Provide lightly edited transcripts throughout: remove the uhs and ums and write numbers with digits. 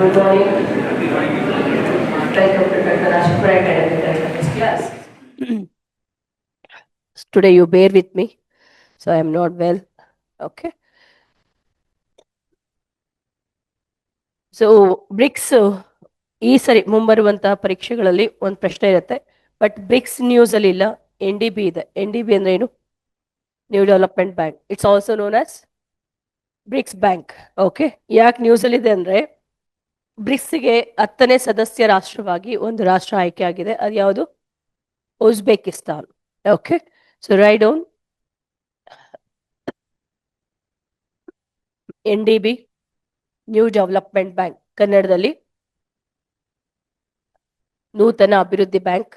Good morning. Welcome to Dr. Rashpura Academy class. Today you bear with me, so I am not well. Okay. So BRICS ಈ ಸರಿ ಮುಂಬರುವಂತಹ ಪರೀಕ್ಷೆಗಳಲ್ಲಿ ಒಂದು ಪ್ರಶ್ನೆ ಇರುತ್ತೆ, but BRICS news ಅಲ್ಲಿ ಇಲ್ಲ. NDB ಇದೆ. NDB ಅಂದ್ರೆ ಏನು? New development bank. It's also known as BRICS bank. Okay. ಯಾಕೆ ನ್ಯೂಸ್ ಅಲ್ಲಿ ಇದೆ ಅಂದ್ರೆ ಬ್ರಿಕ್ಸ್ಗೆ 10ನೇ ಸದಸ್ಯ ರಾಷ್ಟ್ರವಾಗಿ ಒಂದು ರಾಷ್ಟ್ರ ಆಯ್ಕೆ ಆಗಿದೆ. ಅದು ಯಾವುದು? Uzbekistan. Okay. So write down NDB, new development bank. ಕನ್ನಡದಲ್ಲಿ ನೂತನ ಅಭಿವೃದ್ಧಿ ಬ್ಯಾಂಕ್.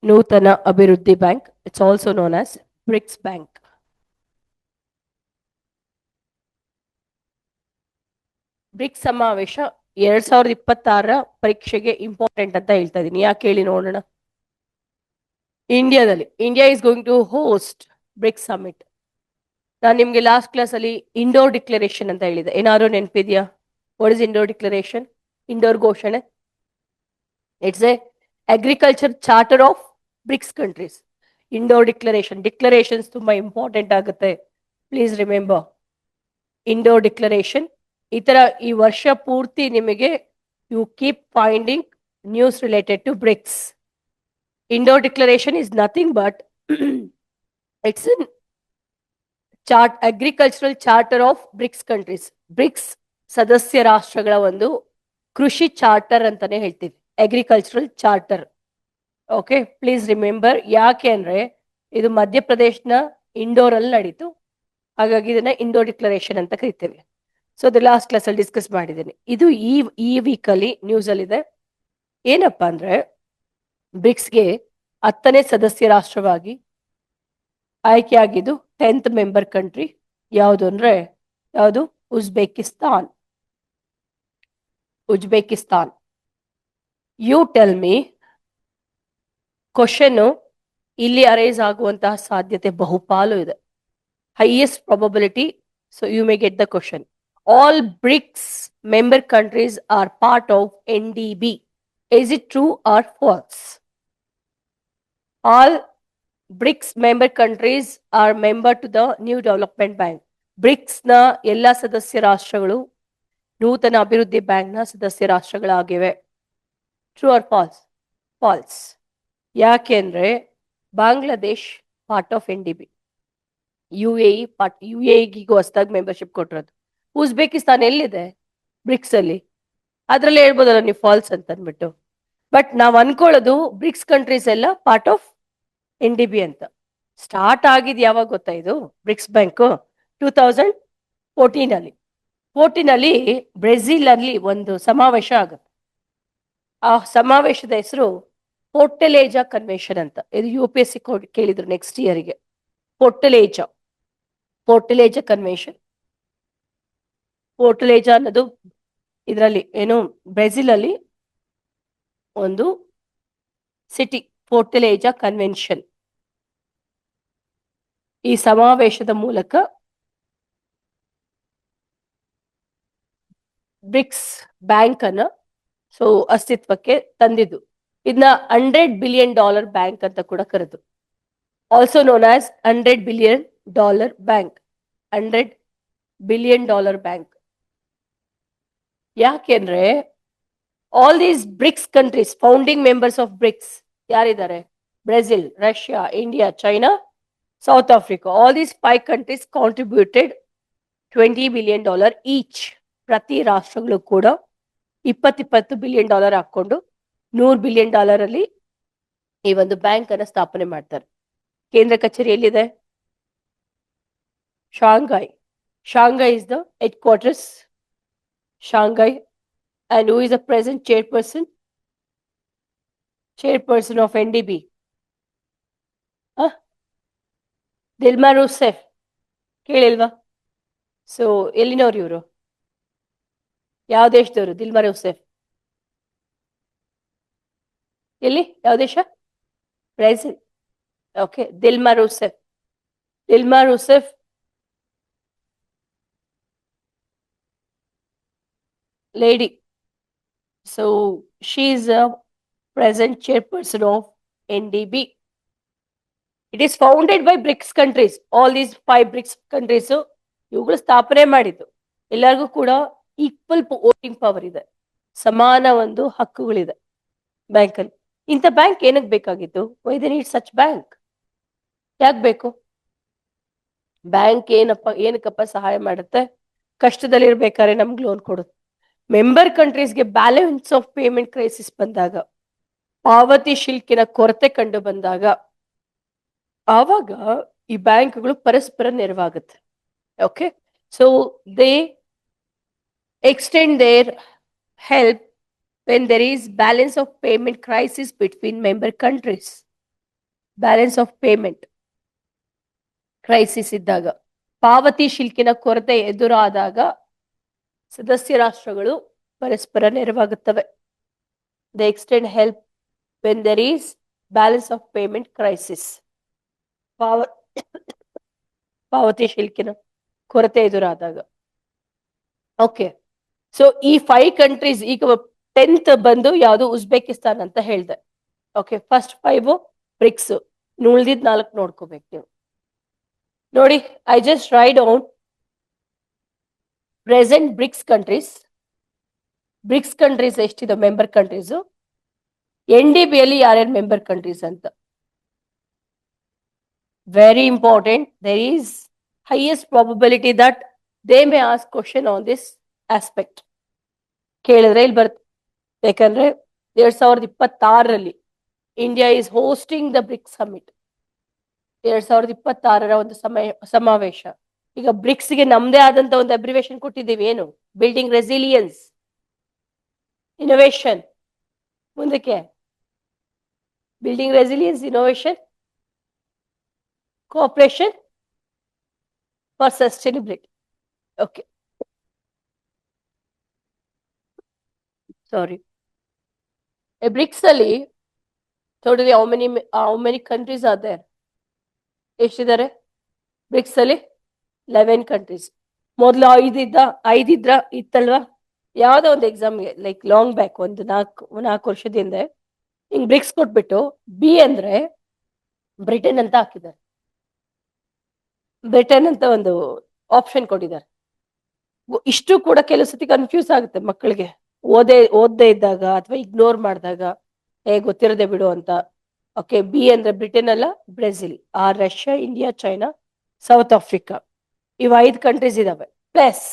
ನೂತನ ಅಭಿವೃದ್ಧಿ bank. It's also known as BRICS bank. BRICS ಸಮಾವೇಶ 2026 ಪರೀಕ್ಷೆಗೆ ಇಂಪಾರ್ಟೆಂಟ್ ಅಂತ ಹೇಳ್ತಾ ಇದೀನಿ. ಯಾಕೆ ಹೇಳಿ ನೋಡೋಣ. ಇಂಡಿಯಾದಲ್ಲಿ India is going to host BRICS summit. ನಾನು ನಿಮ್ಗೆ ಲಾಸ್ಟ್ ಕ್ಲಾಸ್ ಅಲ್ಲಿ ಇಂಡೋರ್ ಡಿಕ್ಲರೇಷನ್ ಅಂತ ಹೇಳಿದೆ. ಏನಾದ್ರು ನೆನಪಿದ್ಯಾ? What is Indore declaration? Indore ಘೋಷಣೆ. It's a agriculture charter of BRICS countries. Indore declaration. Declarations ತುಂಬಾ ಇಂಪಾರ್ಟೆಂಟ್ ಆಗುತ್ತೆ. Please remember Indore declaration. ಈ ತರ ಈ ವರ್ಷ ಪೂರ್ತಿ ನಿಮಗೆ you keep finding news related to BRICS. Indore declaration is nothing but it's in agricultural charter of BRICS countries. BRICS ಸದಸ್ಯ ರಾಷ್ಟ್ರಗಳ ಒಂದು ಕೃಷಿ ಚಾರ್ಟರ್ ಅಂತಾನೆ ಹೇಳ್ತೀವಿ. Agricultural charter. Okay. Please remember. ಯಾಕೆ ಅಂದ್ರೆ ಇದು ಮಧ್ಯಪ್ರದೇಶನ ಇಂಡೋರ್ ಅಲ್ಲಿ ನಡೀತು, ಹಾಗಾಗಿ ಇದನ್ನ ಇಂಡೋರ್ ಡಿಕ್ಲರೇಷನ್ ಅಂತ ಕರಿತೇವೆ. ಸೊ ಅದು ಲಾಸ್ಟ್ ಕ್ಲಾಸ್ ಅಲ್ಲಿ ಡಿಸ್ಕಸ್ ಮಾಡಿದ್ದೀನಿ. ಇದು ಈ ವೀಕ್ ಅಲ್ಲಿ ನ್ಯೂಸ್ ಅಲ್ಲಿ ಇದೆ. ಏನಪ್ಪಾ ಅಂದ್ರೆ ಬ್ರಿಕ್ಸ್ಗೆ 10ನೇ ಸದಸ್ಯ ರಾಷ್ಟ್ರವಾಗಿ ಆಯ್ಕೆಯಾಗಿದ್ದು 10th ಮೆಂಬರ್ ಕಂಟ್ರಿ ಯಾವುದು ಅಂದ್ರೆ ಯಾವುದು? Uzbekistan. Uzbekistan. You tell me. Question ಇಲ್ಲಿ ಅರೈಸ್ ಆಗುವಂತಹ ಸಾಧ್ಯತೆ ಬಹುಪಾಲು ಇದೆ. Highest probability. So you may get the question. All BRICS member countries are part of NDB. Is it true or false? All BRICS member countries are member to the New development Bank. BRICS ನ ಎಲ್ಲಾ ಸದಸ್ಯ ರಾಷ್ಟ್ರಗಳು ನೂತನ ಅಭಿವೃದ್ಧಿ bank ನ ಸದಸ್ಯ ರಾಷ್ಟ್ರಗಳಾಗಿವೆ. True or false? False. ಯಾಕೆಂದ್ರೆ Bangladesh part of NDB. UAE part. UAEಗೂ ಹೊಸದಾಗಿ ಮೆಂಬರ್ಶಿಪ್ ಕೊಟ್ಟಿರೋದು. ಉಜ್ಬೇಕಿಸ್ತಾನ್ ಎಲ್ಲಿದೆ ಬ್ರಿಕ್ಸ್ ಅಲ್ಲಿ? ಅದ್ರಲ್ಲಿ ಹೇಳ್ಬೋದಲ್ಲ ನೀವು ಫಾಲ್ಸ್ ಅಂತ ಅಂದ್ಬಿಟ್ಟು. ಬಟ್ ನಾವ್ ಅನ್ಕೊಳ್ಳೋದು ಬ್ರಿಕ್ಸ್ ಕಂಟ್ರೀಸ್ ಎಲ್ಲ ಪಾರ್ಟ್ ಆಫ್ NDB ಅಂತ. ಸ್ಟಾರ್ಟ್ ಆಗಿದ್ ಯಾವಾಗ ಗೊತ್ತಾ ಇದು ಬ್ರಿಕ್ಸ್ ಬ್ಯಾಂಕ್? 2014 ಅಲ್ಲಿ. 14 ಅಲ್ಲಿ ಬ್ರೆಜಿಲ್ ಅಲ್ಲಿ ಒಂದು ಸಮಾವೇಶ ಆಗುತ್ತೆ. ಆ ಸಮಾವೇಶದ ಹೆಸರು ಫೋರ್ಟಲೇಜಾ ಕನ್ವೆನ್ಷನ್ ಅಂತ. ಇದು UPSC ಕೇಳಿದ್ರು ನೆಕ್ಸ್ಟ್ ಇಯರ್ಗೆ. ಫೋರ್ಟಲೇಜಾ. ಫೋರ್ಟಲೇಜಾ ಕನ್ವೆನ್ಷನ್. ಫೋರ್ಟಲೇಜಾ ಅನ್ನೋದು ಇದರಲ್ಲಿ ಏನು ಬ್ರೆಜಿಲ್ ಅಲ್ಲಿ ಒಂದು ಸಿಟಿ. ಫೋರ್ಟಲೇಜಾ ಕನ್ವೆನ್ಷನ್. ಈ ಸಮಾವೇಶದ ಮೂಲಕ ಬ್ರಿಕ್ಸ್ ಬ್ಯಾಂಕ್ ಅನ್ನ ಅಸ್ತಿತ್ವಕ್ಕೆ ತಂದಿದ್ದು. ಇದನ್ನ $100 ಬಿಲಿಯನ್ ಬ್ಯಾಂಕ್ ಅಂತ ಕೂಡ ಕರೆದು. Also known as $100 billion bank. $100 billion bank. ಯಾಕೆಂದ್ರೆ all these BRICS countries, founding members of BRICS ಯಾರಿದ್ದಾರೆ? Brazil, Russia, India, China, South Africa. All these 5 countries contributed $20 billion each. ಪ್ರತಿ ರಾಷ್ಟ್ರಗಳು ಕೂಡ 20 ಬಿಲಿಯನ್ ಹಾಕೊಂಡು $100 ಬಿಲಿಯನ್ ಅಲ್ಲಿ ಈ ಒಂದು ಬ್ಯಾಂಕ್ ಅನ್ನ ಸ್ಥಾಪನೆ ಮಾಡ್ತಾರೆ. ಕೇಂದ್ರ ಕಚೇರಿ ಎಲ್ಲಿದೆ? Shanghai. Shanghai is the headquarters. Shanghai. And who is the present chairperson? Chairperson of NDB. Dilma Rousseff. ಕೇಳಿಲ್ವಾ? ಸೊ ಎಲ್ಲಿನವ್ರು ಇವರು? ಯಾವ ದೇಶದವರು ದಿಲ್ಮಾ ರೂಸೆಫ್? ಎಲ್ಲಿ? ಯಾವ ದೇಶ? Brazil. Okay. Dilma Rousseff. Dilma Rousseff lady So she is a present chairperson of NDB. It is founded by BRICS countries. All these 5 BRICS countries ಇವುಗಳು ಸ್ಥಾಪನೆ ಮಾಡಿದ್ದು. ಎಲ್ಲರಿಗೂ ಕೂಡ ಈಕ್ವಲ್ ವೋಟಿಂಗ್ ಪವರ್ ಇದೆ, ಸಮಾನ ಒಂದು ಹಕ್ಕುಗಳಿದೆ ಬ್ಯಾಂಕ್ ಅಲ್ಲಿ. ಇಂಥ ಬ್ಯಾಂಕ್ ಏನಕ್ಕೆ ಬೇಕಾಗಿತ್ತು? Why they need such bank? ಯಾಕೆ ಬೇಕು ಬ್ಯಾಂಕ್? ಏನಕ್ಕಪ್ಪ ಸಹಾಯ ಮಾಡುತ್ತೆ? ಕಷ್ಟದಲ್ಲಿರ್ಬೇಕಾದ್ರೆ ನಮ್ಗೆ ಲೋನ್ ಕೊಡುತ್ತೆ. ಮೆಂಬರ್ ಕಂಟ್ರೀಸ್ಗೆ ಬ್ಯಾಲೆನ್ಸ್ ಆಫ್ ಪೇಮೆಂಟ್ ಕ್ರೈಸಿಸ್ ಬಂದಾಗ, ಪಾವತಿ ಶಿಲ್ಕಿನ ಕೊರತೆ ಕಂಡು ಬಂದಾಗ, ಆವಾಗ ಈ ಬ್ಯಾಂಕ್ಗಳು ಪರಸ್ಪರ ನೆರವಾಗುತ್ತೆ. Okay, so they extend their help when there is balance of payment crisis between member countries. Balance of payment crisis ಇದ್ದಾಗ, ಪಾವತಿ ಶಿಲ್ಕಿನ ಕೊರತೆ ಎದುರಾದಾಗ ಸದಸ್ಯ ರಾಷ್ಟ್ರಗಳು ಪರಸ್ಪರ ನೆರವಾಗುತ್ತವೆ. They extend help when there is balance of payment crisis. ಪಾವತಿ ಶಿಲ್ಕಿನ ಕೊರತೆ ಎದುರಾದಾಗ. ಓಕೆ, ಸೊ ಈ 5 ಕಂಟ್ರೀಸ್, ಈಗ 10th ಬಂದು ಯಾವುದು ಉಜ್ಬೇಕಿಸ್ತಾನ್ ಅಂತ ಹೇಳ್ದೆ. ಓಕೆ, ಫಸ್ಟ್ 5 ಬ್ರಿಕ್ಸ್, ಉಳಿದಿದ್ 4 ನೋಡ್ಕೋಬೇಕು ನೀವು. ನೋಡಿ, I just write down present BRICS countries. BRICS countries ಎಷ್ಟಿದೆ ಮೆಂಬರ್ ಕಂಟ್ರೀಸ್, NDB ಅಲ್ಲಿ ಯಾರ್ಯಾರು ಮೆಂಬರ್ ಕಂಟ್ರೀಸ್ ಅಂತ. Very important. There is highest probability that they may ask question on this aspect. ಕೇಳಿದ್ರೆ ಇಲ್ಲಿ ಬರುತ್ತೆ. ಯಾಕಂದ್ರೆ 2026ರಲ್ಲಿ India is hosting the BRICS summit. 2026ರ ಒಂದು ಸಮಾವೇಶ. ಈಗ ಬ್ರಿಕ್ಸ್ಗೆ ನಮ್ದೇ ಆದಂತ ಒಂದು ಅಬ್ರಿವೇಶನ್ ಕೊಟ್ಟಿದ್ದೀವಿ. ಏನು? Building resilience, innovation. ಮುಂದಕ್ಕೆ building resilience, innovation, cooperation for sustainability. Okay, sorry. BRICS ಅಲ್ಲಿ totally how many countries are there? ಎಷ್ಟಿದ್ದಾರೆ ಬ್ರಿಕ್ಸ್ ಅಲ್ಲಿ? 11 ಕಂಟ್ರೀಸ್. ಮೊದಲು 5 ಇತ್ತಲ್ವಾ? ಯಾವ್ದೋ ಒಂದು ಎಕ್ಸಾಮ್ಗೆ ಲೈಕ್ ಲಾಂಗ್ ಬ್ಯಾಕ್, ಒಂದು 4 ವರ್ಷದಿಂದ ಹಿಂಗ್ ಬ್ರಿಕ್ಸ್ ಕೊಟ್ಬಿಟ್ಟು ಬಿ ಅಂದ್ರೆ ಬ್ರಿಟನ್ ಅಂತ ಹಾಕಿದ್ದಾರೆ. ಬ್ರಿಟನ್ ಅಂತ ಒಂದು ಆಪ್ಷನ್ ಕೊಟ್ಟಿದ್ದಾರೆ. ಇಷ್ಟು ಕೂಡ ಕೆಲವು ಸತಿ ಕನ್ಫ್ಯೂಸ್ ಆಗುತ್ತೆ ಮಕ್ಕಳಿಗೆ, ಓದದೇ ಇದ್ದಾಗ ಅಥವಾ ಇಗ್ನೋರ್ ಮಾಡಿದಾಗ, ಗೊತ್ತಿರದೆ ಬಿಡು ಅಂತ. ಓಕೆ, ಬಿ ಅಂದ್ರೆ ಬ್ರಿಟನ್ ಅಲ್ಲ, Brazil, Russia, India, China, South Africa. ಇವು 5 ಕಂಟ್ರೀಸ್ ಇದಾವೆ. ಪ್ಲಸ್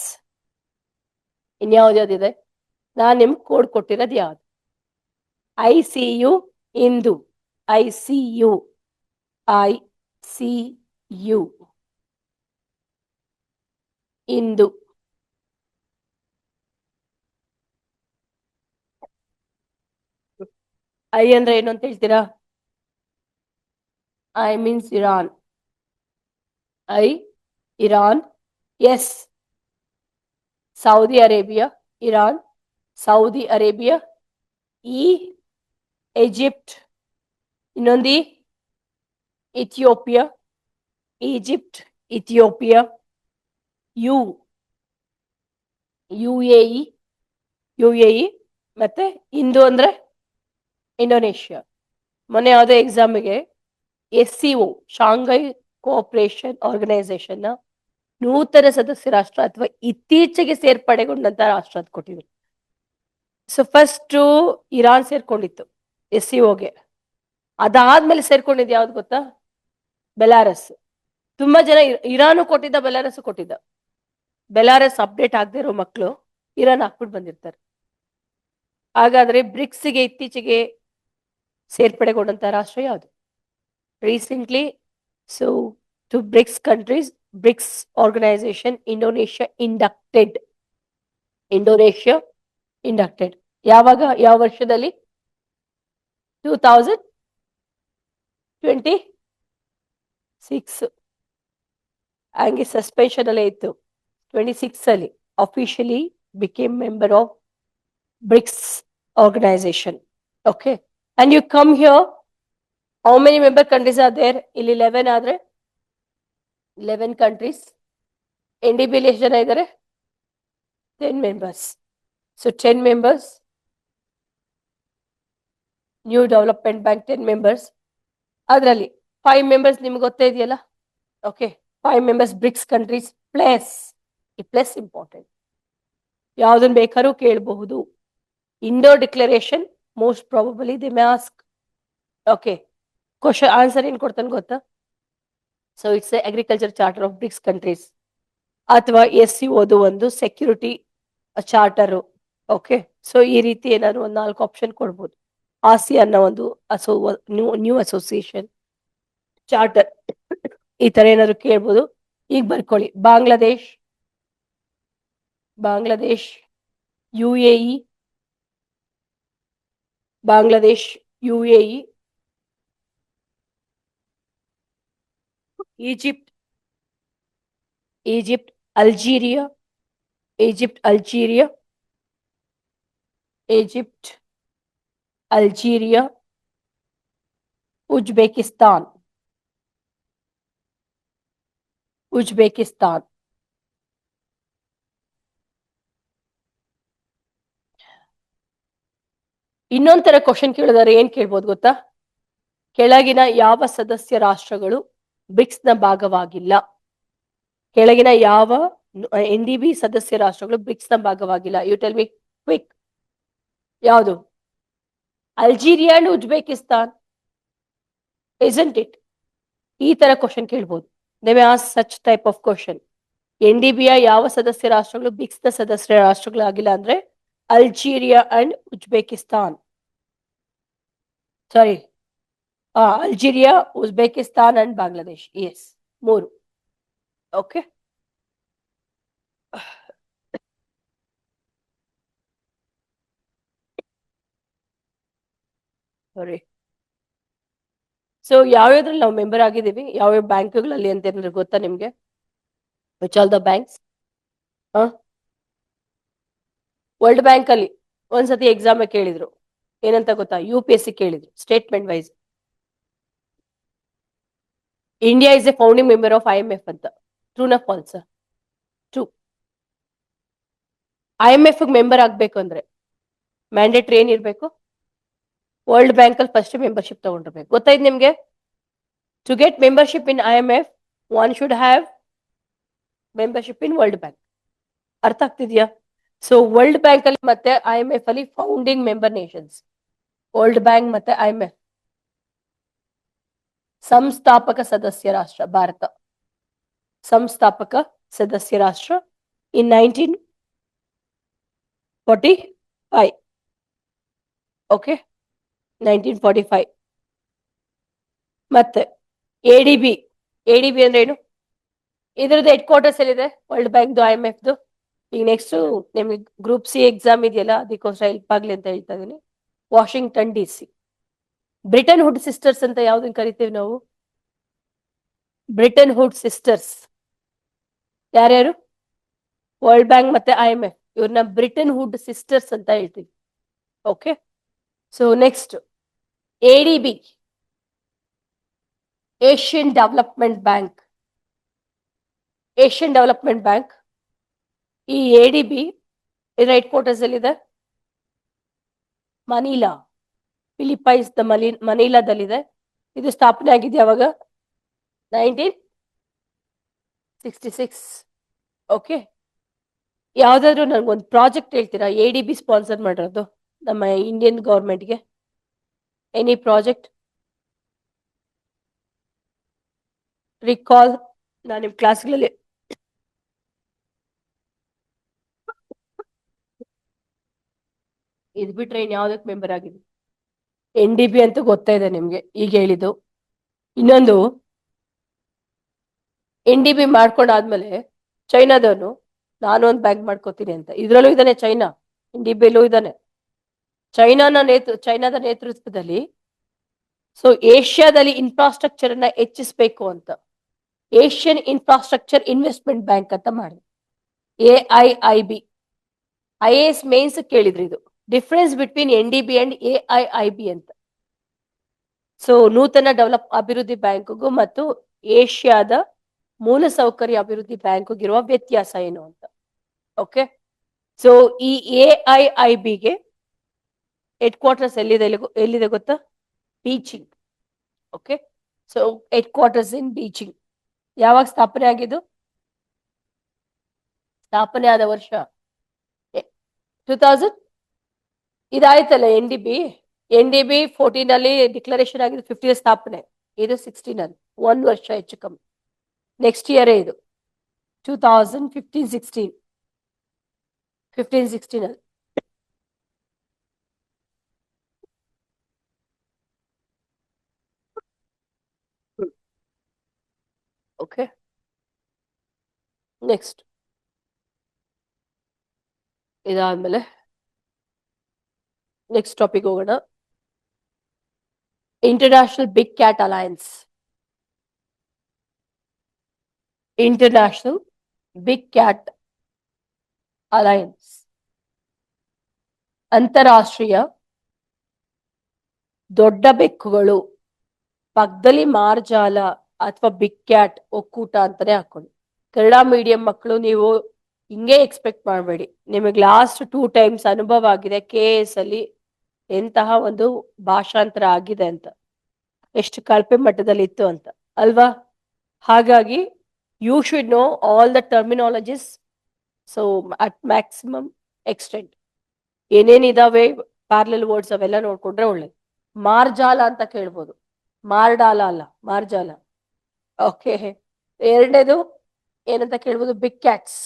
ಇನ್ಯಾವ್ದ್ಯಾವ್ದಿದೆ? ನಾನ್ ನಿಮ್ಗೆ ಕೋಡ್ ಕೊಟ್ಟಿರೋದು ಯಾವ್ದು? ICU ಇಂದು, ICU, ICU ಇಂದು. ಐ ಅಂದ್ರೆ ಏನು ಅಂತ ಹೇಳ್ತೀರಾ? I means Iran. I Iran, S Saudi Arabia, Iran, Saudi Arabia. E Egypt, ಇನ್ನೊಂದು ಇಥಿಯೋಪಿಯಾ, ಈಜಿಪ್ಟ್, ಇಥಿಯೋಪಿಯಾ. UAE ಮತ್ತೆ ಇಂದು ಅಂದ್ರೆ ಇಂಡೋನೇಷ್ಯಾ. ಮೊನ್ನೆ ಯಾವುದೋ ಎಕ್ಸಾಮ್ಗೆ SCO, ಶಾಂಘೈ ಕೋಆಪರೇಷನ್ ಆರ್ಗನೈಸೇಷನ್ ನ ನೂತನ ಸದಸ್ಯ ರಾಷ್ಟ್ರ ಅಥವಾ ಇತ್ತೀಚೆಗೆ ಸೇರ್ಪಡೆಗೊಂಡಂತ ರಾಷ್ಟ್ರ ಅಂತ ಕೊಟ್ಟಿದ್ರು. ಸೊ ಫಸ್ಟ್ ಇರಾನ್ ಸೇರ್ಕೊಂಡಿತ್ತು SCOಗೆ. ಅದಾದ್ಮೇಲೆ ಸೇರ್ಕೊಂಡಿದ್ದು ಯಾವ್ದು ಗೊತ್ತಾ? ಬೆಲಾರಸ್. ತುಂಬಾ ಜನ ಇರಾನು ಕೊಟ್ಟಿದ್ದ, ಬೆಲಾರಸ್ ಕೊಟ್ಟಿದ್ದ. ಬೆಲಾರಸ್ ಅಪ್ಡೇಟ್ ಆಗದೆ ಇರೋ ಮಕ್ಕಳು ಇರಾನ್ ಹಾಕ್ಬಿಟ್ಟು ಬಂದಿರ್ತಾರೆ. ಹಾಗಾದ್ರೆ ಬ್ರಿಕ್ಸ್ಗೆ ಇತ್ತೀಚೆಗೆ ಸೇರ್ಪಡೆಗೊಂಡಂತ ರಾಷ್ಟ್ರ ಯಾವುದು? Recently, so to BRICS countries, BRICS organisation, Indonesia inducted. ಯಾವಾಗ? ಯಾವ ವರ್ಷದಲ್ಲಿ? 2026. ಹಂಗೆ ಸಸ್ಪೆನ್ಷನ್ ಅಲ್ಲೇ ಇತ್ತು. 26 ಅಲ್ಲಿ officially became member of BRICS organisation. Okay, and you come here, how many member countries are there? ಇಲ್ಲಿ 11 ಆದ್ರೆ 11 ಕಂಟ್ರೀಸ್. NDB ಎಷ್ಟು ಜನ ಇದ್ದಾರೆ? 10 members. So 10 members new development bank 10 members. ಅದರಲ್ಲಿ 5 ಮೆಂಬರ್ಸ್ ನಿಮ್ಗೆ ಗೊತ್ತೇ ಇದೆಯಲ್ಲ. Okay, 5 members BRICS countries plus ಈ ಪ್ಲಸ್ ಇಂಪಾರ್ಟೆಂಟ್. ಯಾವ್ದನ್ ಬೇಕಾದ್ರೂ ಕೇಳಬಹುದು. Indo declaration most probably the mask. Okay, question answer ಏನ್ ಕೊಡ್ತಾನೆ ಗೊತ್ತಾ? So it's a agriculture charter of BRICS countries, ಅಥವಾ SCOದು ಒಂದು ಸೆಕ್ಯೂರಿಟಿ ಚಾರ್ಟರ್. ಓಕೆ, ಸೊ ಈ ರೀತಿ ಏನಾದ್ರು ಒಂದು 4 ಆಪ್ಷನ್ ಕೊಡ್ಬೋದು. ಆಸಿಯಾನ್ನ ಒಂದು ನ್ಯೂ ಅಸೋಸಿಯೇಷನ್ ಚಾರ್ಟರ್, ಈ ತರ ಏನಾದ್ರು ಕೇಳ್ಬೋದು. ಈಗ ಬರ್ಕೊಳ್ಳಿ. Bangladesh, UAE, Bangladesh, UAE, Egypt, Algeria, Uzbekistan, ಇನ್ನೊಂದರ ಕ್ವಶನ್ ಕೇಳಿದಾರೆ. ಏನ್ ಕೇಳ್ಬೋದು ಗೊತ್ತಾ? ಕೆಳಗಿನ ಯಾವ ಸದಸ್ಯ ರಾಷ್ಟ್ರಗಳು ಬ್ರಿಕ್ಸ್ ನ ಭಾಗವಾಗಿಲ್ಲ? ಕೆಳಗಿನ ಯಾವ NDB ಸದಸ್ಯ ರಾಷ್ಟ್ರಗಳು ಬ್ರಿಕ್ಸ್ ನ ಭಾಗವಾಗಿಲ್ಲ? You tell me quick. ಯಾವುದು? Algeria and Uzbekistan, isn't it? ಈ ತರ ಕ್ವಶನ್ ಕೇಳ್ಬೋದು. they may ask such type of question. NDBಯ ಯಾವ ಸದಸ್ಯ ರಾಷ್ಟ್ರಗಳು ಬ್ರಿಕ್ಸ್ ನ ಸದಸ್ಯ ರಾಷ್ಟ್ರಗಳಾಗಿಲ್ಲ ಅಂದ್ರೆ Algeria and Uzbekistan. Sorry, Algeria, Uzbekistan and Bangladesh. Yes, 3. Okay, sorry. So ಯಾವ್ಯಾವ್ದ್ರಲ್ಲಿ ನಾವು ಮೆಂಬರ್ ಆಗಿದ್ದೀವಿ, ಯಾವ್ಯಾವ ಬ್ಯಾಂಕ್ಗಳಲ್ಲಿ ಅಂತ ಏನಾದ್ರು ಗೊತ್ತಾ ನಿಮ್ಗೆ? Which all the banks? World Bank ಅಲ್ಲಿ ಒಂದ್ಸತಿ ಎಕ್ಸಾಮ್ ಕೇಳಿದ್ರು. ಏನಂತ ಗೊತ್ತಾ? UPSC ಕೇಳಿದ್ರು statement wise. India is a founding member of IMF ಅಂತ. ಟ್ರೂನಾ ಫಾಲ್ಸ್? ಟ್ರೂ. IMF ಮೆಂಬರ್ ಆಗ್ಬೇಕು ಅಂದ್ರೆ ಮ್ಯಾಂಡೇಟರಿ ಏನಿರ್ಬೇಕು? ವರ್ಲ್ಡ್ ಬ್ಯಾಂಕ್ ಅಲ್ಲಿ ಫಸ್ಟ್ ಮೆಂಬರ್ಶಿಪ್ ತಗೊಂಡಿರ್ಬೇಕು. ಗೊತ್ತಾಯ್ತು ನಿಮ್ಗೆ? To get membership in IMF one should have membership in world bank. ಅರ್ಥ ಆಗ್ತಿದ್ಯಾ? ಸೊ ವರ್ಲ್ಡ್ ಬ್ಯಾಂಕ್ ಅಲ್ಲಿ ಮತ್ತೆ IMF ಅಲ್ಲಿ founding member Nations. World Bank ಮತ್ತೆ IMF ಸಂಸ್ಥಾಪಕ ಸದಸ್ಯ ರಾಷ್ಟ್ರ. ಭಾರತ ಸಂಸ್ಥಾಪಕ ಸದಸ್ಯ ರಾಷ್ಟ್ರ ಇನ್ 1945. ಓಕೆ, 1945. ಮತ್ತೆ ADB ಅಂದ್ರೆ ಏನು? ಇದ್ರದ್ದು ಹೆಡ್ ಕ್ವಾರ್ಟರ್ಸ್ ಎಲ್ಲಿದೆ? ವರ್ಲ್ಡ್ ಬ್ಯಾಂಕ್ದು, IMFದು. ಈಗ ನೆಕ್ಸ್ಟ್ ನಿಮ್ಗೆ ಗ್ರೂಪ್ C ಎಕ್ಸಾಮ್ ಇದೆಯಲ್ಲ, ಅದಕ್ಕೋಸ್ಕರ ಹೆಲ್ಪ್ ಆಗ್ಲಿ ಅಂತ ಹೇಳ್ತಾ ಇದೀನಿ. Washington DC. Bretton Woods sisters ಅಂತ ಯಾವ್ದನ್ನ ಕರಿತೀವಿ ನಾವು? ಬ್ರಿಟನ್ ಹುಡ್ ಸಿಸ್ಟರ್ಸ್ ಯಾರ್ಯಾರು? ವರ್ಲ್ಡ್ ಬ್ಯಾಂಕ್ ಮತ್ತೆ IMF, ಇವ್ರನ್ನ ಬ್ರಿಟನ್ ಹುಡ್ ಸಿಸ್ಟರ್ಸ್ ಅಂತ ಹೇಳ್ತೀವಿ. Okay, so next ADB, Asian Development Bank. ಈ ADB ರೈಟ್ ಕ್ವಾರ್ಟರ್ಸ್ ಎಲ್ಲಿದೆ? ಮನೀಲಾ, ಫಿಲಿಪೈನ್ಸ್ ಮನೀಲಾದಲ್ಲಿದೆ. ಇದು ಸ್ಥಾಪನೆ ಆಗಿದೆ ಯಾವಾಗ? 1966. ಓಕೆ, ಯಾವ್ದಾದ್ರು ನನ್ಗೊಂದು ಪ್ರಾಜೆಕ್ಟ್ ಹೇಳ್ತೀರಾ ADB ಸ್ಪಾನ್ಸರ್ ಮಾಡಿರೋದು ನಮ್ಮ ಇಂಡಿಯನ್ ಗವರ್ಮೆಂಟ್ಗೆ? Any project recall? ನಾನು ನಿಮ್ ಕ್ಲಾಸ್ಗಳಲ್ಲಿ ಇದು ಬಿಟ್ರೆ ಇನ್ ಯಾವ್ದಕ್ ಮೆಂಬರ್ ಆಗಿದೆ? NDB ಅಂತೂ ಗೊತ್ತಾ ಇದೆ ನಿಮ್ಗೆ, ಈಗ ಹೇಳಿದ್ದು. ಇನ್ನೊಂದು NDB ಮಾಡ್ಕೊಂಡಾದ್ಮೇಲೆ ಚೈನಾದವನು ನಾನು ಒಂದು ಬ್ಯಾಂಕ್ ಮಾಡ್ಕೋತೀನಿ ಅಂತ, ಇದ್ರಲ್ಲೂ ಇದ್ದಾನೆ ಚೈನಾ, NDBಯಲ್ಲೂ ಇದ್ದಾನೆ. ಚೈನಾದ ನೇತೃತ್ವದಲ್ಲಿ ಸೊ ಏಷ್ಯಾದಲ್ಲಿ ಇನ್ಫ್ರಾಸ್ಟ್ರಕ್ಚರ್ ಅನ್ನ ಹೆಚ್ಚಿಸಬೇಕು ಅಂತ ಏಷ್ಯನ್ ಇನ್ಫ್ರಾಸ್ಟ್ರಕ್ಚರ್ ಇನ್ವೆಸ್ಟ್ಮೆಂಟ್ ಬ್ಯಾಂಕ್ ಅಂತ ಮಾಡಿ AIIB. IAS ಮೇನ್ಸ್ ಕೇಳಿದ್ರಿ ಇದು. Difference between NDB and AIIB ಅಂತ. ಸೊ ನೂತನ ಅಭಿವೃದ್ಧಿ ಬ್ಯಾಂಕ್ಗೂ ಮತ್ತು ಏಷ್ಯಾದ ಮೂಲಸೌಕರ್ಯ ಅಭಿವೃದ್ಧಿ ಬ್ಯಾಂಕ್ಗಿರುವ ವ್ಯತ್ಯಾಸ ಏನು ಅಂತ. ಓಕೆ, ಸೊ ಈ AIIBಗೆ ಹೆಡ್ ಕ್ವಾರ್ಟರ್ಸ್ ಎಲ್ಲಿದೆ ಗೊತ್ತಾ? Beijing. Okay, so headquarters in Beijing. ಯಾವಾಗ ಸ್ಥಾಪನೆ ಆಗಿದ್ದು? ಸ್ಥಾಪನೆ ಆದ ವರ್ಷ 2000. ಇದಾಯ್ತಲ್ಲ NDB 14 ಅಲ್ಲಿ ಡಿಕ್ಲರೇಷನ್ ಆಗಿದೆ, 50 ಸ್ಥಾಪನೆ. ಇದು 16 ಅಲ್ಲಿ, 1 ವರ್ಷ ಹೆಚ್ಚು ಕಮ್ಮಿ. ನೆಕ್ಸ್ಟ್ ಇಯರ್ ಇದು 2015-16, 15-16 ಅಲ್ಲಿ. ಓಕೆ, ನೆಕ್ಸ್ಟ್ ಇದಾದ್ಮೇಲೆ ನೆಕ್ಸ್ಟ್ ಟಾಪಿಕ್ ಹೋಗೋಣ. International big cat alliance. International big cat alliance, ಅಂತಾರಾಷ್ಟ್ರೀಯ ದೊಡ್ಡ ಬೆಕ್ಕುಗಳು, ಪಕ್ಕದಲ್ಲಿ ಮಾರ್ಜಾಲ ಅಥವಾ ಬಿಗ್ ಕ್ಯಾಟ್ ಒಕ್ಕೂಟ ಅಂತಾನೆ ಹಾಕೊಳ್ಳಿ. ಕನ್ನಡ ಮೀಡಿಯಂ ಮಕ್ಕಳು ನೀವು ಹಿಂಗೆ ಎಕ್ಸ್ಪೆಕ್ಟ್ ಮಾಡಬೇಡಿ. ನಿಮಗೆ ಲಾಸ್ಟ್ 2 times ಅನುಭವ ಆಗಿದೆ KS ಅಲ್ಲಿ ಎಂತಹ ಒಂದು ಭಾಷಾಂತರ ಆಗಿದೆ ಅಂತ, ಎಷ್ಟು ಕಳಪೆ ಮಟ್ಟದಲ್ಲಿ ಇತ್ತು ಅಂತ ಅಲ್ವಾ. ಹಾಗಾಗಿ you should know all the terminologies. So at maximum extent ಏನೇನಿದಾವೆ ಪ್ಯಾರಲಲ್ ವರ್ಡ್ಸ್ ಅವೆಲ್ಲ ನೋಡ್ಕೊಂಡ್ರೆ ಒಳ್ಳೇದು. ಮಾರ್ಜಾಲ ಅಂತ ಕೇಳ್ಬೋದು, ಮಾರ್ಡಾಲ ಅಲ್ಲ, ಮಾರ್ಜಾಲ. ಓಕೆ, ಎರಡನೇದು ಏನಂತ ಕೇಳ್ಬೋದು? Big cats.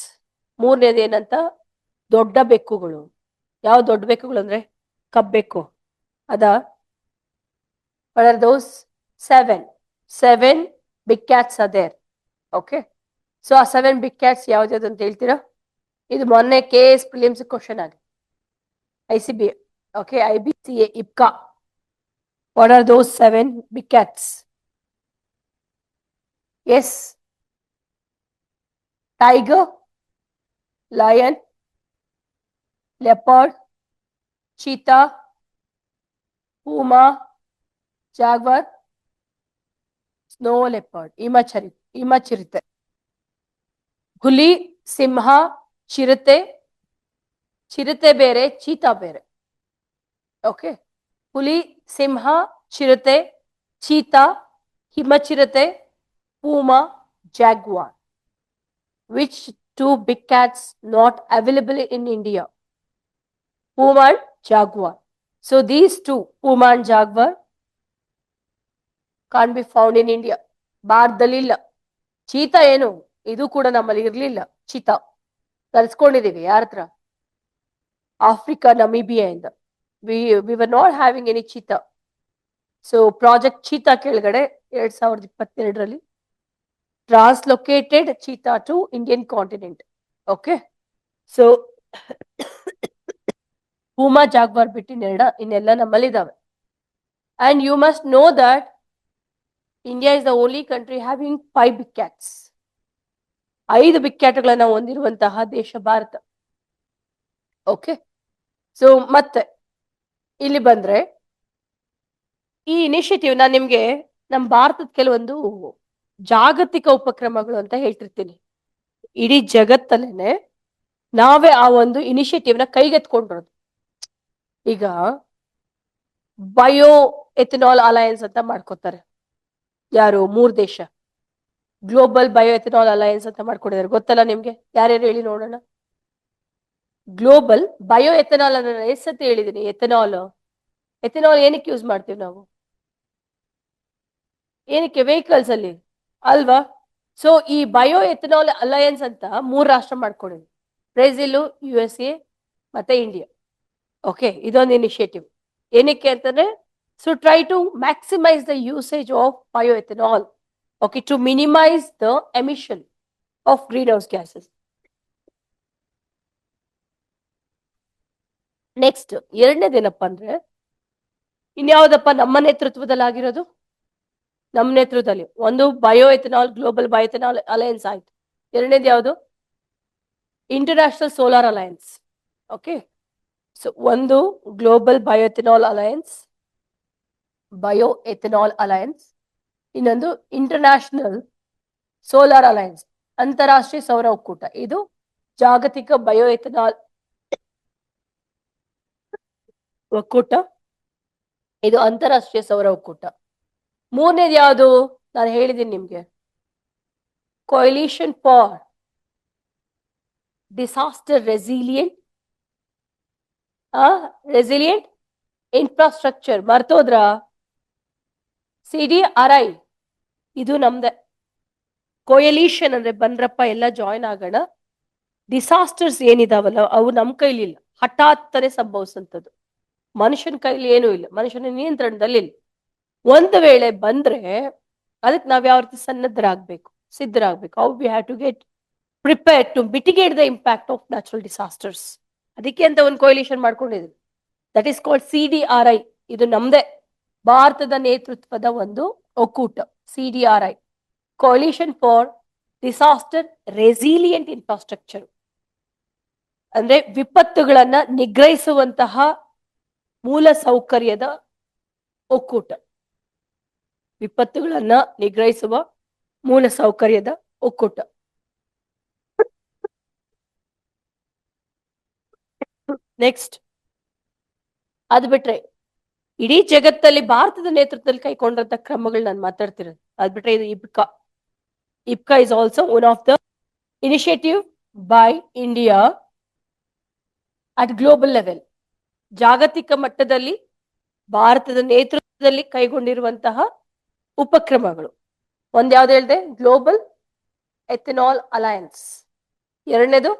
ಮೂರನೇದು ಏನಂತ? ದೊಡ್ಡ ಬೆಕ್ಕುಗಳು. ಯಾವ ದೊಡ್ಡ ಬೆಕ್ಕುಗಳು ಅಂದ್ರೆ ಕಬ್ಬೆಕ್ಕು ಅದ. what are those? 7 big cats are there. Okay, so ಆ 7 big cats ಯಾವ್ದು ಅಂತ ಹೇಳ್ತೀರಾ? ಇದು ಮೊನ್ನೆ KS ಪ್ರಿಲಿಮ್ಸ್ ಕ್ವಶನ್ ಆಗಿದೆ, ICBA. okay, IBCA IPCA. what are those 7 big cats? yes, tiger, lion, leopard, cheetah, puma, jaguar, snow leopard, ಹಿಮಚಿರತೆ. ಹುಲಿ, ಸಿಂಹ, ಚಿರತೆ. ಚಿರತೆ ಬೇರೆ, ಚೀತಾ ಬೇರೆ. ಓಕೆ, ಹುಲಿ, ಸಿಂಹ, ಚಿರತೆ, ಚೀತಾ, ಹಿಮಚಿರತೆ, puma, jaguar. Which 2 big cats not available in India? Puma and jaguar. So these 2, puma and jaguar, can't be found in India. ಭಾರತದಲ್ಲಿ ಇಲ್ಲ. ಚೀತಾ ಏನು, ಇದು ಕೂಡ ನಮ್ಮಲ್ಲಿ ಇರ್ಲಿಲ್ಲ. ಚೀತಾ ತರಿಸ್ಕೊಂಡಿದೀವಿ ಯಾರ ಹತ್ರ? ಆಫ್ರಿಕಾ, ನಮೀಬಿಯಾ ಇಂದ. we were not having any cheetah. So Project Cheetah ಕೆಳಗಡೆ 2022ರಲ್ಲಿ translocated cheetah to Indian continent. Okay, so puma, jaguar ಬಿಟ್ಟು ಇನ್ನೆಲ್ಲ ನಮ್ಮಲ್ಲಿ ಇದಾವೆ. And you must know that India is the only country having 5 big cats. 5 big ಕ್ಯಾಟ್ಗಳನ್ನ ಹೊಂದಿರುವಂತಹ ದೇಶ Bharat. Okay, so ಮತ್ತೆ ಇಲ್ಲಿ ಬಂದ್ರೆ ಈ ಇನಿಷಿಯೇಟಿವ್ ನಾನು ನಿಮ್ಗೆ ನಮ್ಮ ಭಾರತದ ಕೆಲವೊಂದು ಜಾಗತಿಕ ಉಪಕ್ರಮಗಳು ಅಂತ ಹೇಳ್ತಿರ್ತೀನಿ. ಇಡೀ ಜಗತ್ತಲ್ಲೇನೆ ನಾವೇ ಆ ಒಂದು ಇನಿಷಿಯೇಟಿವ್ ನ ಕೈಗೆತ್ಕೊಂಡಿರೋದು. ಈಗ ಬಯೋ ಎಥನಾಲ್ ಅಲಯನ್ಸ್ ಅಂತ ಮಾಡ್ಕೋತಾರೆ. ಯಾರು? 3 ದೇಶ ಗ್ಲೋಬಲ್ ಬಯೋ ಎಥನಾಲ್ ಅಲಯನ್ಸ್ ಅಂತ ಮಾಡ್ಕೊಂಡಿದ್ದಾರೆ. ಗೊತ್ತಲ್ಲ ನಿಮ್ಗೆ? ಯಾರ್ಯಾರು ಹೇಳಿ ನೋಡೋಣ. ಗ್ಲೋಬಲ್ ಬಯೋ ಎಥನಾಲ್ ಅನ್ನ ಎಷ್ಟಂತ ಹೇಳಿದೀನಿ? ಎಥನಾಲ್ ಏನಕ್ಕೆ ಯೂಸ್ ಮಾಡ್ತೀವಿ ನಾವು? ಏನಕ್ಕೆ? ವೆಹಿಕಲ್ಸ್ ಅಲ್ಲಿ ಅಲ್ವಾ? ಸೊ ಈ ಬಯೋ ಎಥನಾಲ್ ಅಲಯನ್ಸ್ ಅಂತ 3 ರಾಷ್ಟ್ರ ಮಾಡ್ಕೊಂಡಿದ್ವಿ, ಬ್ರೆಜಿಲ್, USA ಮತ್ತೆ ಇಂಡಿಯಾ. ಓಕೆ, ಇದೊಂದು ಇನಿಷಿಯೇಟಿವ್. ಏನಕ್ಕೆ ಅಂತಂದ್ರೆ so try to maximise the usage of bio ethanol. Okay, to minimise the emission of greenhouse gases. Next ಎರಡನೇದೇನಪ್ಪ ಅಂದ್ರೆ ಇನ್ಯಾವುದಪ್ಪ ನಮ್ಮ ನೇತೃತ್ವದಲ್ಲಿ ಆಗಿರೋದು? ನಮ್ಮ ನೇತೃತ್ವದಲ್ಲಿ ಒಂದು bio ethanol, global bio ethanol alliance ಆಯ್ತು. ಎರಡನೇದು ಯಾವುದು? International solar alliance. Okay, so ಒಂದು ಗ್ಲೋಬಲ್ ಬಯೋ ಎಥನಾಲ್ ಅಲಯನ್ಸ್, ಇನ್ನೊಂದು ಇಂಟರ್ನ್ಯಾಷನಲ್ ಸೋಲಾರ್ ಅಲಯನ್ಸ್, ಅಂತಾರಾಷ್ಟ್ರೀಯ ಸೌರ ಒಕ್ಕೂಟ. ಇದು ಜಾಗತಿಕ ಬಯೋ ಎಥನಾಲ್ ಒಕ್ಕೂಟ, ಇದು ಅಂತಾರಾಷ್ಟ್ರೀಯ ಸೌರ ಒಕ್ಕೂಟ. ಮೂರನೇದು ಯಾವುದು ನಾನು ಹೇಳಿದ್ದೀನಿ ನಿಮ್ಗೆ, coalition for disaster resilient infrastructure. ಮರ್ತೋದ್ರ? CDRI ಇದು ನಮ್ದೆ. ಕೊಯಲಿಷನ್ ಅಂದ್ರೆ ಬಂದ್ರಪ್ಪ ಎಲ್ಲ ಜಾಯಿನ್ ಆಗೋಣ. ಡಿಸಾಸ್ಟರ್ಸ್ ಏನಿದಾವಲ್ಲ ಅವು ನಮ್ ಕೈಲಿಲ್ಲ, ಹಠಾತ್ತನೆ ಸಂಭವಿಸಂಥದ್ದು. ಮನುಷ್ಯನ ಕೈಲಿ ಏನೂ ಇಲ್ಲ, ಮನುಷ್ಯನ ನಿಯಂತ್ರಣದಲ್ಲಿ ಇಲ್ಲ. ಒಂದು ವೇಳೆ ಬಂದ್ರೆ ಅದಕ್ಕೆ ನಾವ್ ಯಾವ ರೀತಿ ಸನ್ನದ್ಧರಾಗಬೇಕು, ಸಿದ್ಧರಾಗಬೇಕು. How we have to get prepare to mitigate the impact of natural disasters. ಅದಕ್ಕೆ ಅಂತ ಒಂದು ಕೊಯಿಲಿಷನ್ ಮಾಡ್ಕೊಂಡಿದ್ವಿ, ದಟ್ ಈಸ್ ಕಾಲ್ಡ್ CDRI. ಇದು ನಮ್ದೇ ಭಾರತದ ನೇತೃತ್ವದ ಒಂದು ಒಕ್ಕೂಟ, CDRI, coalition for disaster resilient infrastructure. ಅಂದ್ರೆ ವಿಪತ್ತುಗಳನ್ನ ನಿಗ್ರಹಿಸುವಂತಹ ಮೂಲ ಸೌಕರ್ಯದ ಒಕ್ಕೂಟ. ವಿಪತ್ತುಗಳನ್ನ ನಿಗ್ರಹಿಸುವ ಮೂಲ ಸೌಕರ್ಯದ ಒಕ್ಕೂಟ. ನೆಕ್ಸ್ಟ್, ಅದು ಬಿಟ್ರೆ ಇಡೀ ಜಗತ್ತಲ್ಲಿ ಭಾರತದ ನೇತೃತ್ವದಲ್ಲಿ ಕೈಗೊಂಡಂತ ಕ್ರಮಗಳು ನಾನು ಮಾತಾಡ್ತಿರೋದು. ಅದ್ ಬಿಟ್ರೆ ಇದು IPCA is also one of the initiative by India at global level. ಜಾಗತಿಕ ಮಟ್ಟದಲ್ಲಿ ಭಾರತದ ನೇತೃತ್ವದಲ್ಲಿ ಕೈಗೊಂಡಿರುವಂತಹ ಉಪಕ್ರಮಗಳು. ಒಂದ್ ಯಾವ್ದು ಹೇಳಿದೆ? Global ethanol alliance. ಎರಡನೇದು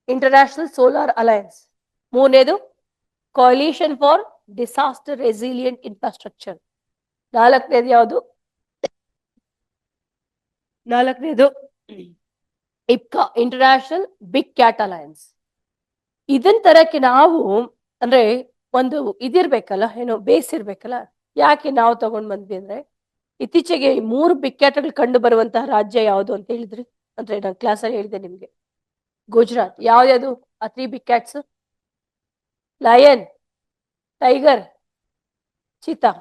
ಇಂಟರ್ನ್ಯಾಷನಲ್ ಸೋಲಾರ್ ಅಲಯನ್ಸ್. ಮೂರನೇದು coalition for disaster resilient infrastructure. ನಾಲ್ಕನೇದು ಯಾವುದು? IPCA, international big cat alliance. ಇದನ್ ತರಕ್ಕೆ ನಾವು ಅಂದ್ರೆ ಒಂದು ಇದಿರ್ಬೇಕಲ್ಲ, ಏನೋ ಬೇಸ್ ಇರ್ಬೇಕಲ್ಲ. ಯಾಕೆ ನಾವು ತಗೊಂಡ್ ಬಂದ್ವಿ ಅಂದ್ರೆ, ಇತ್ತೀಚೆಗೆ 3 ಬಿಗ್ ಕ್ಯಾಟ್ಗಳು ಕಂಡು ಬರುವಂತಹ ರಾಜ್ಯ ಯಾವುದು ಅಂತ ಹೇಳಿದ್ರಿ ಅಂದ್ರೆ ನಾನು ಕ್ಲಾಸಲ್ಲಿ ಹೇಳಿದೆ ನಿಮ್ಗೆ. ಗುಜರಾತ್. ಯಾವ್ದು ಆ 3 big cats? Lion, tiger, cheetah.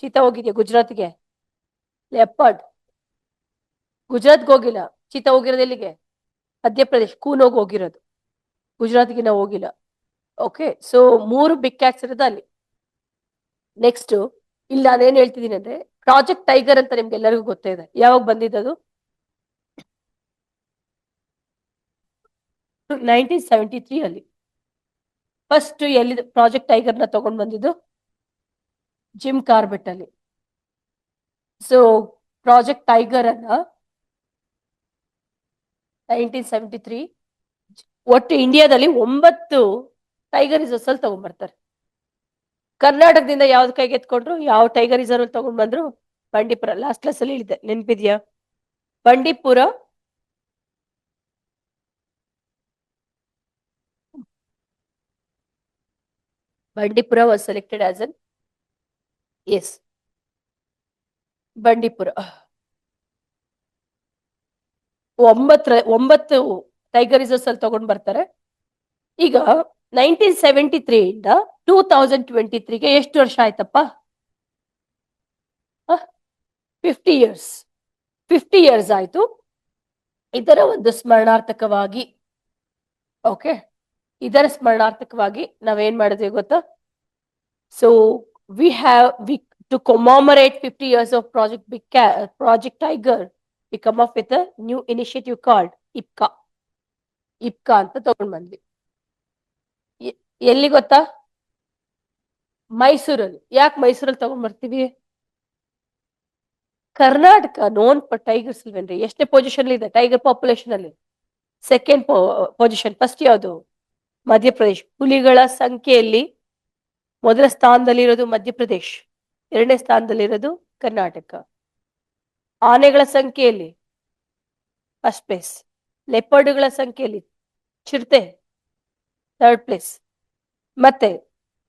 Cheetah ಹೋಗಿದ್ಯಾ ಗುಜರಾತ್ಗೆ? ಲೆಪರ್ಡ್ ಗುಜರಾತ್ಗೆ ಹೋಗಿಲ್ಲ. ಚೀತಾ ಹೋಗಿರೋದು ಎಲ್ಲಿಗೆ? ಮಧ್ಯಪ್ರದೇಶ್, ಕೂನೋಗಿ ಹೋಗಿರೋದು, ಗುಜರಾತ್ಗೆ ನಾವು ಹೋಗಿಲ್ಲ. ಓಕೆ, ಸೊ 3 ಬಿಗ್ ಕ್ಯಾಟ್ಸ್ ಇರೋದು ಅಲ್ಲಿ. ನೆಕ್ಸ್ಟ್ ಇಲ್ಲಿ ನಾನೇನ್ ಹೇಳ್ತಿದ್ದೀನಿ ಅಂದ್ರೆ, ಪ್ರಾಜೆಕ್ಟ್ ಟೈಗರ್ ಅಂತ ನಿಮ್ಗೆಲ್ಲರಿಗೂ ಗೊತ್ತೇ ಇದೆ. ಯಾವಾಗ ಬಂದಿದ್ದದು? 1973 ಅಲ್ಲಿ ಫಸ್ಟ್ ಎಲ್ಲಿ ಪ್ರಾಜೆಕ್ಟ್ ಟೈಗರ್ನ ತಗೊಂಡ್ ಬಂದಿದ್ದು? ಜಿಮ್ ಕಾರ್ಬೆಟ್ ಅಲ್ಲಿ. ಸೊ ಪ್ರಾಜೆಕ್ಟ್ ಟೈಗರ್ ಅನ್ನ 1973 ಒಟ್ಟು ಇಂಡಿಯಾದಲ್ಲಿ 9 ಟೈಗರ್ ರಿಸರ್ವ್ಸ್ ಅಲ್ಲಿ ತಗೊಂಡ್ಬರ್ತಾರೆ. ಕರ್ನಾಟಕದಿಂದ ಯಾವ್ದು ಕೈಗೆ ಎತ್ಕೊಂಡ್ರು? ಯಾವ ಟೈಗರ್ ರಿಸರ್ವ್ ತಗೊಂಡ್ ಬಂದ್ರು? ಬಂಡೀಪುರ. ಲಾಸ್ಟ್ ಕ್ಲಾಸ್ ಅಲ್ಲಿ ಹೇಳಿದ್ದೆ, ನೆನ್ಪಿದ್ಯಾ? Bandipur, Bandipur was selected as an yes, Bandipur. 9 tiger reserves ಅಲ್ಲಿ ತಗೊಂಡ್ ಬರ್ತಾರೆ. ಈಗ 1973 ಇಂದ 2023ಗೆ ಎಷ್ಟು ವರ್ಷ ಆಯ್ತಪ್ಪ? 50 years. 50 years ಆಯ್ತು. ಇದರ ಒಂದು ಸ್ಮರಣಾರ್ಥಕವಾಗಿ, ಓಕೆ, ಇದರ ಸ್ಮರಣಾರ್ಥಕವಾಗಿ ನಾವೇನ್ ಮಾಡಿದ್ವಿ ಗೊತ್ತಾ? So we to commemorate 50 years of Project Tiger, we come up with a new initiative called IPCA ಅಂತ ತಗೊಂಡ್ ಬಂದ್ವಿ. ಎಲ್ಲಿ ಗೊತ್ತಾ? ಮೈಸೂರಲ್ಲಿ. ಯಾಕೆ ಮೈಸೂರಲ್ಲಿ ತಗೊಂಡ್ ಬರ್ತೀವಿ? Karnataka known for tigers ಇಲ್ವೇನ್ರಿ? ಎಷ್ಟೇ ಪೊಸಿಷನ್ ಇದೆ ಟೈಗರ್ ಪಾಪ್ಯುಲೇಷನ್ ಅಲ್ಲಿ? Second position. ಫಸ್ಟ್ ಯಾವುದು? ಮಧ್ಯಪ್ರದೇಶ್. ಹುಲಿಗಳ ಸಂಖ್ಯೆಯಲ್ಲಿ ಮೊದಲ ಸ್ಥಾನದಲ್ಲಿರೋದು ಮಧ್ಯಪ್ರದೇಶ್, ಎರಡನೇ ಸ್ಥಾನದಲ್ಲಿರೋದು ಕರ್ನಾಟಕ. ಆನೆಗಳ ಸಂಖ್ಯೆಯಲ್ಲಿ ಫಸ್ಟ್ ಪ್ಲೇಸ್. ಲೆಪರ್ಡ್ಗಳ ಸಂಖ್ಯೆಯಲ್ಲಿ ಚಿರತೆ ಥರ್ಡ್ ಪ್ಲೇಸ್. ಮತ್ತೆ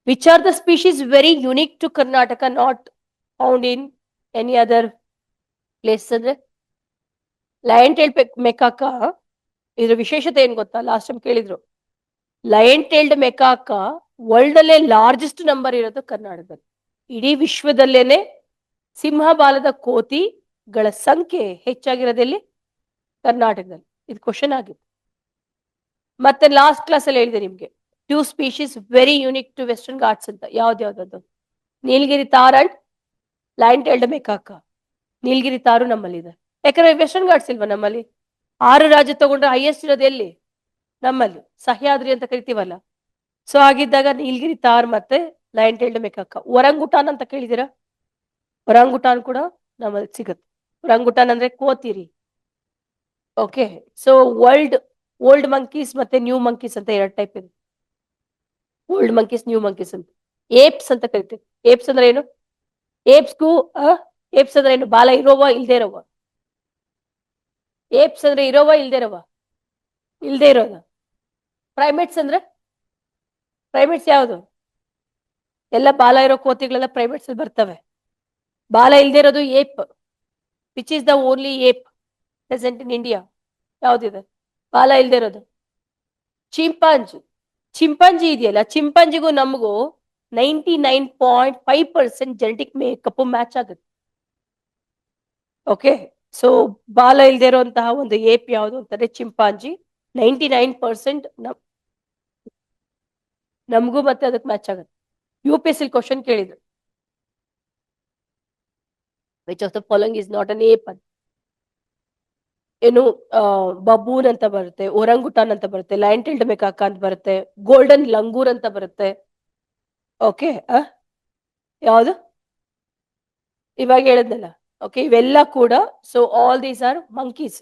which are the species very unique to Karnataka, not found in any other place ಅಂದ್ರೆ ಲಯನ್ ಟೇಲ್ಡ್ ಮೆಕಾಕ. ಇದ್ರ ವಿಶೇಷತೆ ಏನ್ ಗೊತ್ತಾ? ಲಾಸ್ಟ್ ಟೈಮ್ ಕೇಳಿದ್ರು. ಲಯನ್ ಟೇಲ್ಡ್ ಮೆಕಾಕ ವರ್ಲ್ಡ್ ಅಲ್ಲೇ ಲಾರ್ಜೆಸ್ಟ್ ನಂಬರ್ ಇರೋದು ಕರ್ನಾಟಕದಲ್ಲಿ. ಇಡೀ ವಿಶ್ವದಲ್ಲೇನೆ ಸಿಂಹಬಾಲದ ಕೋತಿಗಳ ಸಂಖ್ಯೆ ಹೆಚ್ಚಾಗಿರೋದಲ್ಲಿ ಕರ್ನಾಟಕದಲ್ಲಿ. ಇದು ಕ್ವಶನ್ ಆಗಿತ್ತು. ಮತ್ತೆ ಲಾಸ್ಟ್ ಕ್ಲಾಸ್ ಅಲ್ಲಿ ಹೇಳಿದೆ ನಿಮ್ಗೆ, 2 species very unique to Western Ghats ಅಂತ. ಯಾವ್ದು Nilgiri tahr and lion tailed macaque. Nilgiri tahr ನಮ್ಮಲ್ಲಿದೆ. ಯಾಕಂದ್ರೆ ವೆಸ್ಟರ್ನ್ ಘಾಟ್ಸ್ ಇಲ್ವಾ ನಮ್ಮಲ್ಲಿ? 6 ರಾಜ್ಯ ತಗೊಂಡ್ರೆ ಹೈಯೆಸ್ಟ್ ಇರೋದು ಎಲ್ಲಿ? ನಮ್ಮಲ್ಲಿ ಸಹ್ಯಾದ್ರಿ ಅಂತ ಕರಿತೀವಲ್ಲ. ಸೊ ಆಗಿದ್ದಾಗ ನೀಲಗಿರಿ ತಾರ್ ಮತ್ತೆ ಲೈನ್ ಟೈಲ್ಡ್ ಮೆಕಾಕ. ಒರಂಗುಟಾನ್ ಅಂತ ಕೇಳಿದಿರಾ? ಒರಂಗುಟಾನ್ ಕೂಡ ನಮ್ಮಲ್ಲಿ ಸಿಗುತ್ತೆ. ಒರಂಗುಟಾನ್ ಅಂದ್ರೆ ಕೋತಿರಿ. ಓಕೆ, ಸೊ ಓಲ್ಡ್ ಮಂಕೀಸ್ ಮತ್ತೆ ನ್ಯೂ ಮಂಕೀಸ್ ಅಂತ 2 ಟೈಪ್ ಇದೆ. ಓಲ್ಡ್ ಮಂಕೀಸ್, ನ್ಯೂ ಮಂಕೀಸ್ ಅಂತ. ಏಪ್ಸ್ ಅಂತ ಕರಿತೀವಿ. ಏಪ್ಸ್ ಅಂದ್ರೆ ಏನು? ಏಪ್ಸ್ಗೂ ಏಪ್ಸ್ ಅಂದ್ರೆ ಏನು? ಬಾಲ ಇರೋವ ಇಲ್ದೇ ಇರೋವ? ಏಪ್ಸ್ ಅಂದ್ರೆ ಇರೋವ ಇಲ್ದೇ ಇರೋವ? ಇಲ್ದೇ ಇರೋದ. ಪ್ರೈಮೇಟ್ಸ್ ಅಂದ್ರೆ? ಪ್ರೈಮೇಟ್ಸ್ ಯಾವುದು? ಎಲ್ಲ ಬಾಲ ಇರೋ ಕೋತಿಗಳೆಲ್ಲ ಪ್ರೈಮೇಟ್ಸ್ ಅಲ್ಲಿ ಬರ್ತವೆ. ಬಾಲ ಇಲ್ದೇ ಇರೋದು ape. Which is the only ape present in India? ಯಾವ್ದಿದೆ ಬಾಲ ಇಲ್ದೇ ಇರೋದು? ಚಿಂಪಾಂಜಿ. ಚಿಂಪಾಂಜಿ ಇದೆಯಲ್ಲ, ಚಿಂಪಾಂಜಿಗೂ ನಮಗೂ 99.5% ಜೆನೆಟಿಕ್ ಮೇಕಪ್ ಮ್ಯಾಚ್ ಆಗುತ್ತೆ. ಓಕೆ, ಸೊ ಬಾಲ ಇಲ್ದೇ ಇರುವಂತಹ ಒಂದು ಏಪ್ ಯಾವುದು ಅಂತಾರೆ? ಚಿಂಪಾಂಜಿ. 99% ನಮಗೂ ಮತ್ತೆ ಅದಕ್ಕೆ ಮ್ಯಾಚ್ ಆಗುತ್ತೆ. UPSC ಕ್ವಶನ್ ಕೇಳಿದ್ರು, which of the following is not an app ಅಂತ. ಏನು ಬಬೂನ್ ಅಂತ ಬರುತ್ತೆ, ಒರಂಗುಟಾನ್ ಅಂತ ಬರುತ್ತೆ, ಲೈನ್ ಟೈಲ್ಡ್ ಮೆಕಾಕ ಅಂತ ಬರುತ್ತೆ, ಗೋಲ್ಡನ್ ಲಂಗೂರ್ ಅಂತ ಬರುತ್ತೆ. ಓಕೆ, ಯಾವುದು ಇವಾಗ ಹೇಳಿದ್ನಲ್ಲ. ಓಕೆ, ಇವೆಲ್ಲ ಕೂಡ, so all these are monkeys,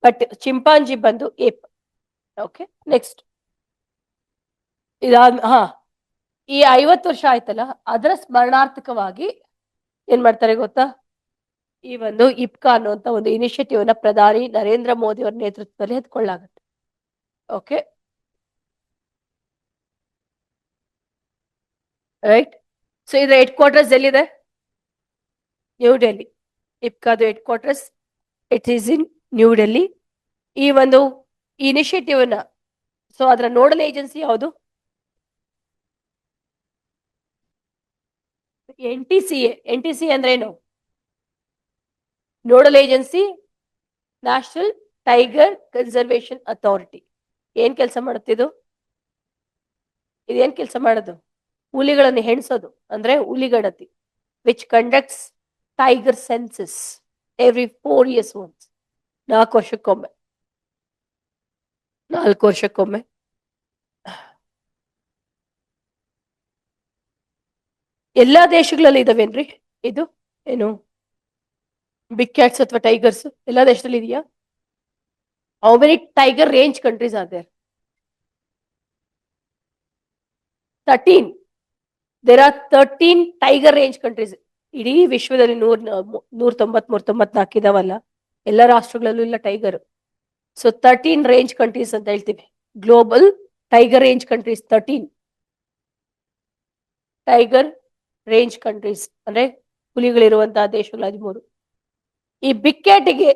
but chimpanzee ಬಂದು ಏಪ್. ಓಕೆ, ನೆಕ್ಸ್ಟ್ ಈ 50 ವರ್ಷ ಆಯ್ತಲ್ಲ, ಅದರ ಸ್ಮರಣಾರ್ಥಕವಾಗಿ ಏನ್ ಮಾಡ್ತಾರೆ ಗೊತ್ತಾ? ಈ ಒಂದು ಇಪ್ಕಾ ಅನ್ನುವಂತ ಒಂದು ಇನಿಷಿಯೇಟಿವ್ ನ ಪ್ರಧಾನಿ ನರೇಂದ್ರ ಮೋದಿ ಅವರ ನೇತೃತ್ವದಲ್ಲಿ ಎತ್ಕೊಳ್ಳಾಗುತ್ತೆ. Okay, right. ಸೊ ಇದರ ಹೆಡ್ ಕ್ವಾರ್ಟರ್ಸ್ ಎಲ್ಲಿದೆ? New Delhi. ಇಪ್ಕಾದ head quarters it is in new Delhi. ಈ ಒಂದು ಇನಿಷಿಯೇಟಿವ್ ನ, ಸೊ ಅದರ ನೋಡಲ್ ಏಜೆನ್ಸಿ ಯಾವುದು? NTCA. NTCA ಅಂದ್ರೆ ಏನು? Nodal agency national tiger conservation authority. ಏನ್ ಕೆಲಸ ಮಾಡುತ್ತಿದ್ದು? ಇದೇನ್ ಕೆಲಸ ಮಾಡೋದು? ಹುಲಿಗಳನ್ನು ಹೆಣಿಸೋದು, ಅಂದ್ರೆ ಹುಲಿಗಣತಿ. Which conducts tiger census every 4 years once. 4 ವರ್ಷಕ್ಕೊಮ್ಮೆ. 4 ವರ್ಷಕ್ಕೊಮ್ಮೆ. ಎಲ್ಲಾ ದೇಶಗಳಲ್ಲಿ ಇದಾವೇನ್ರಿ ಇದು? ಏನು ಬಿಗ್ ಕ್ಯಾಟ್ಸ್ ಅಥವಾ ಟೈಗರ್ಸ್ ಎಲ್ಲಾ ದೇಶದಲ್ಲಿ ಇದೆಯಾ? How many tiger range countries are there? 13. There are 13 tiger range countries. ಇಡೀ ವಿಶ್ವದಲ್ಲಿ 193 ಇದಾವಲ್ಲ, ಎಲ್ಲ ರಾಷ್ಟ್ರಗಳಲ್ಲೂ ಇಲ್ಲ ಟೈಗರ್. ಸೊ 13 ರೇಂಜ್ ಕಂಟ್ರೀಸ್ ಅಂತ ಹೇಳ್ತೀವಿ. Global tiger range countries 13 tiger range countries ಅಂದ್ರೆ ಹುಲಿಗಳಿರುವಂತಹ ದೇಶಗಳು 13. ಈ ಬಿಗ್ ಕ್ಯಾಟಿಗೆ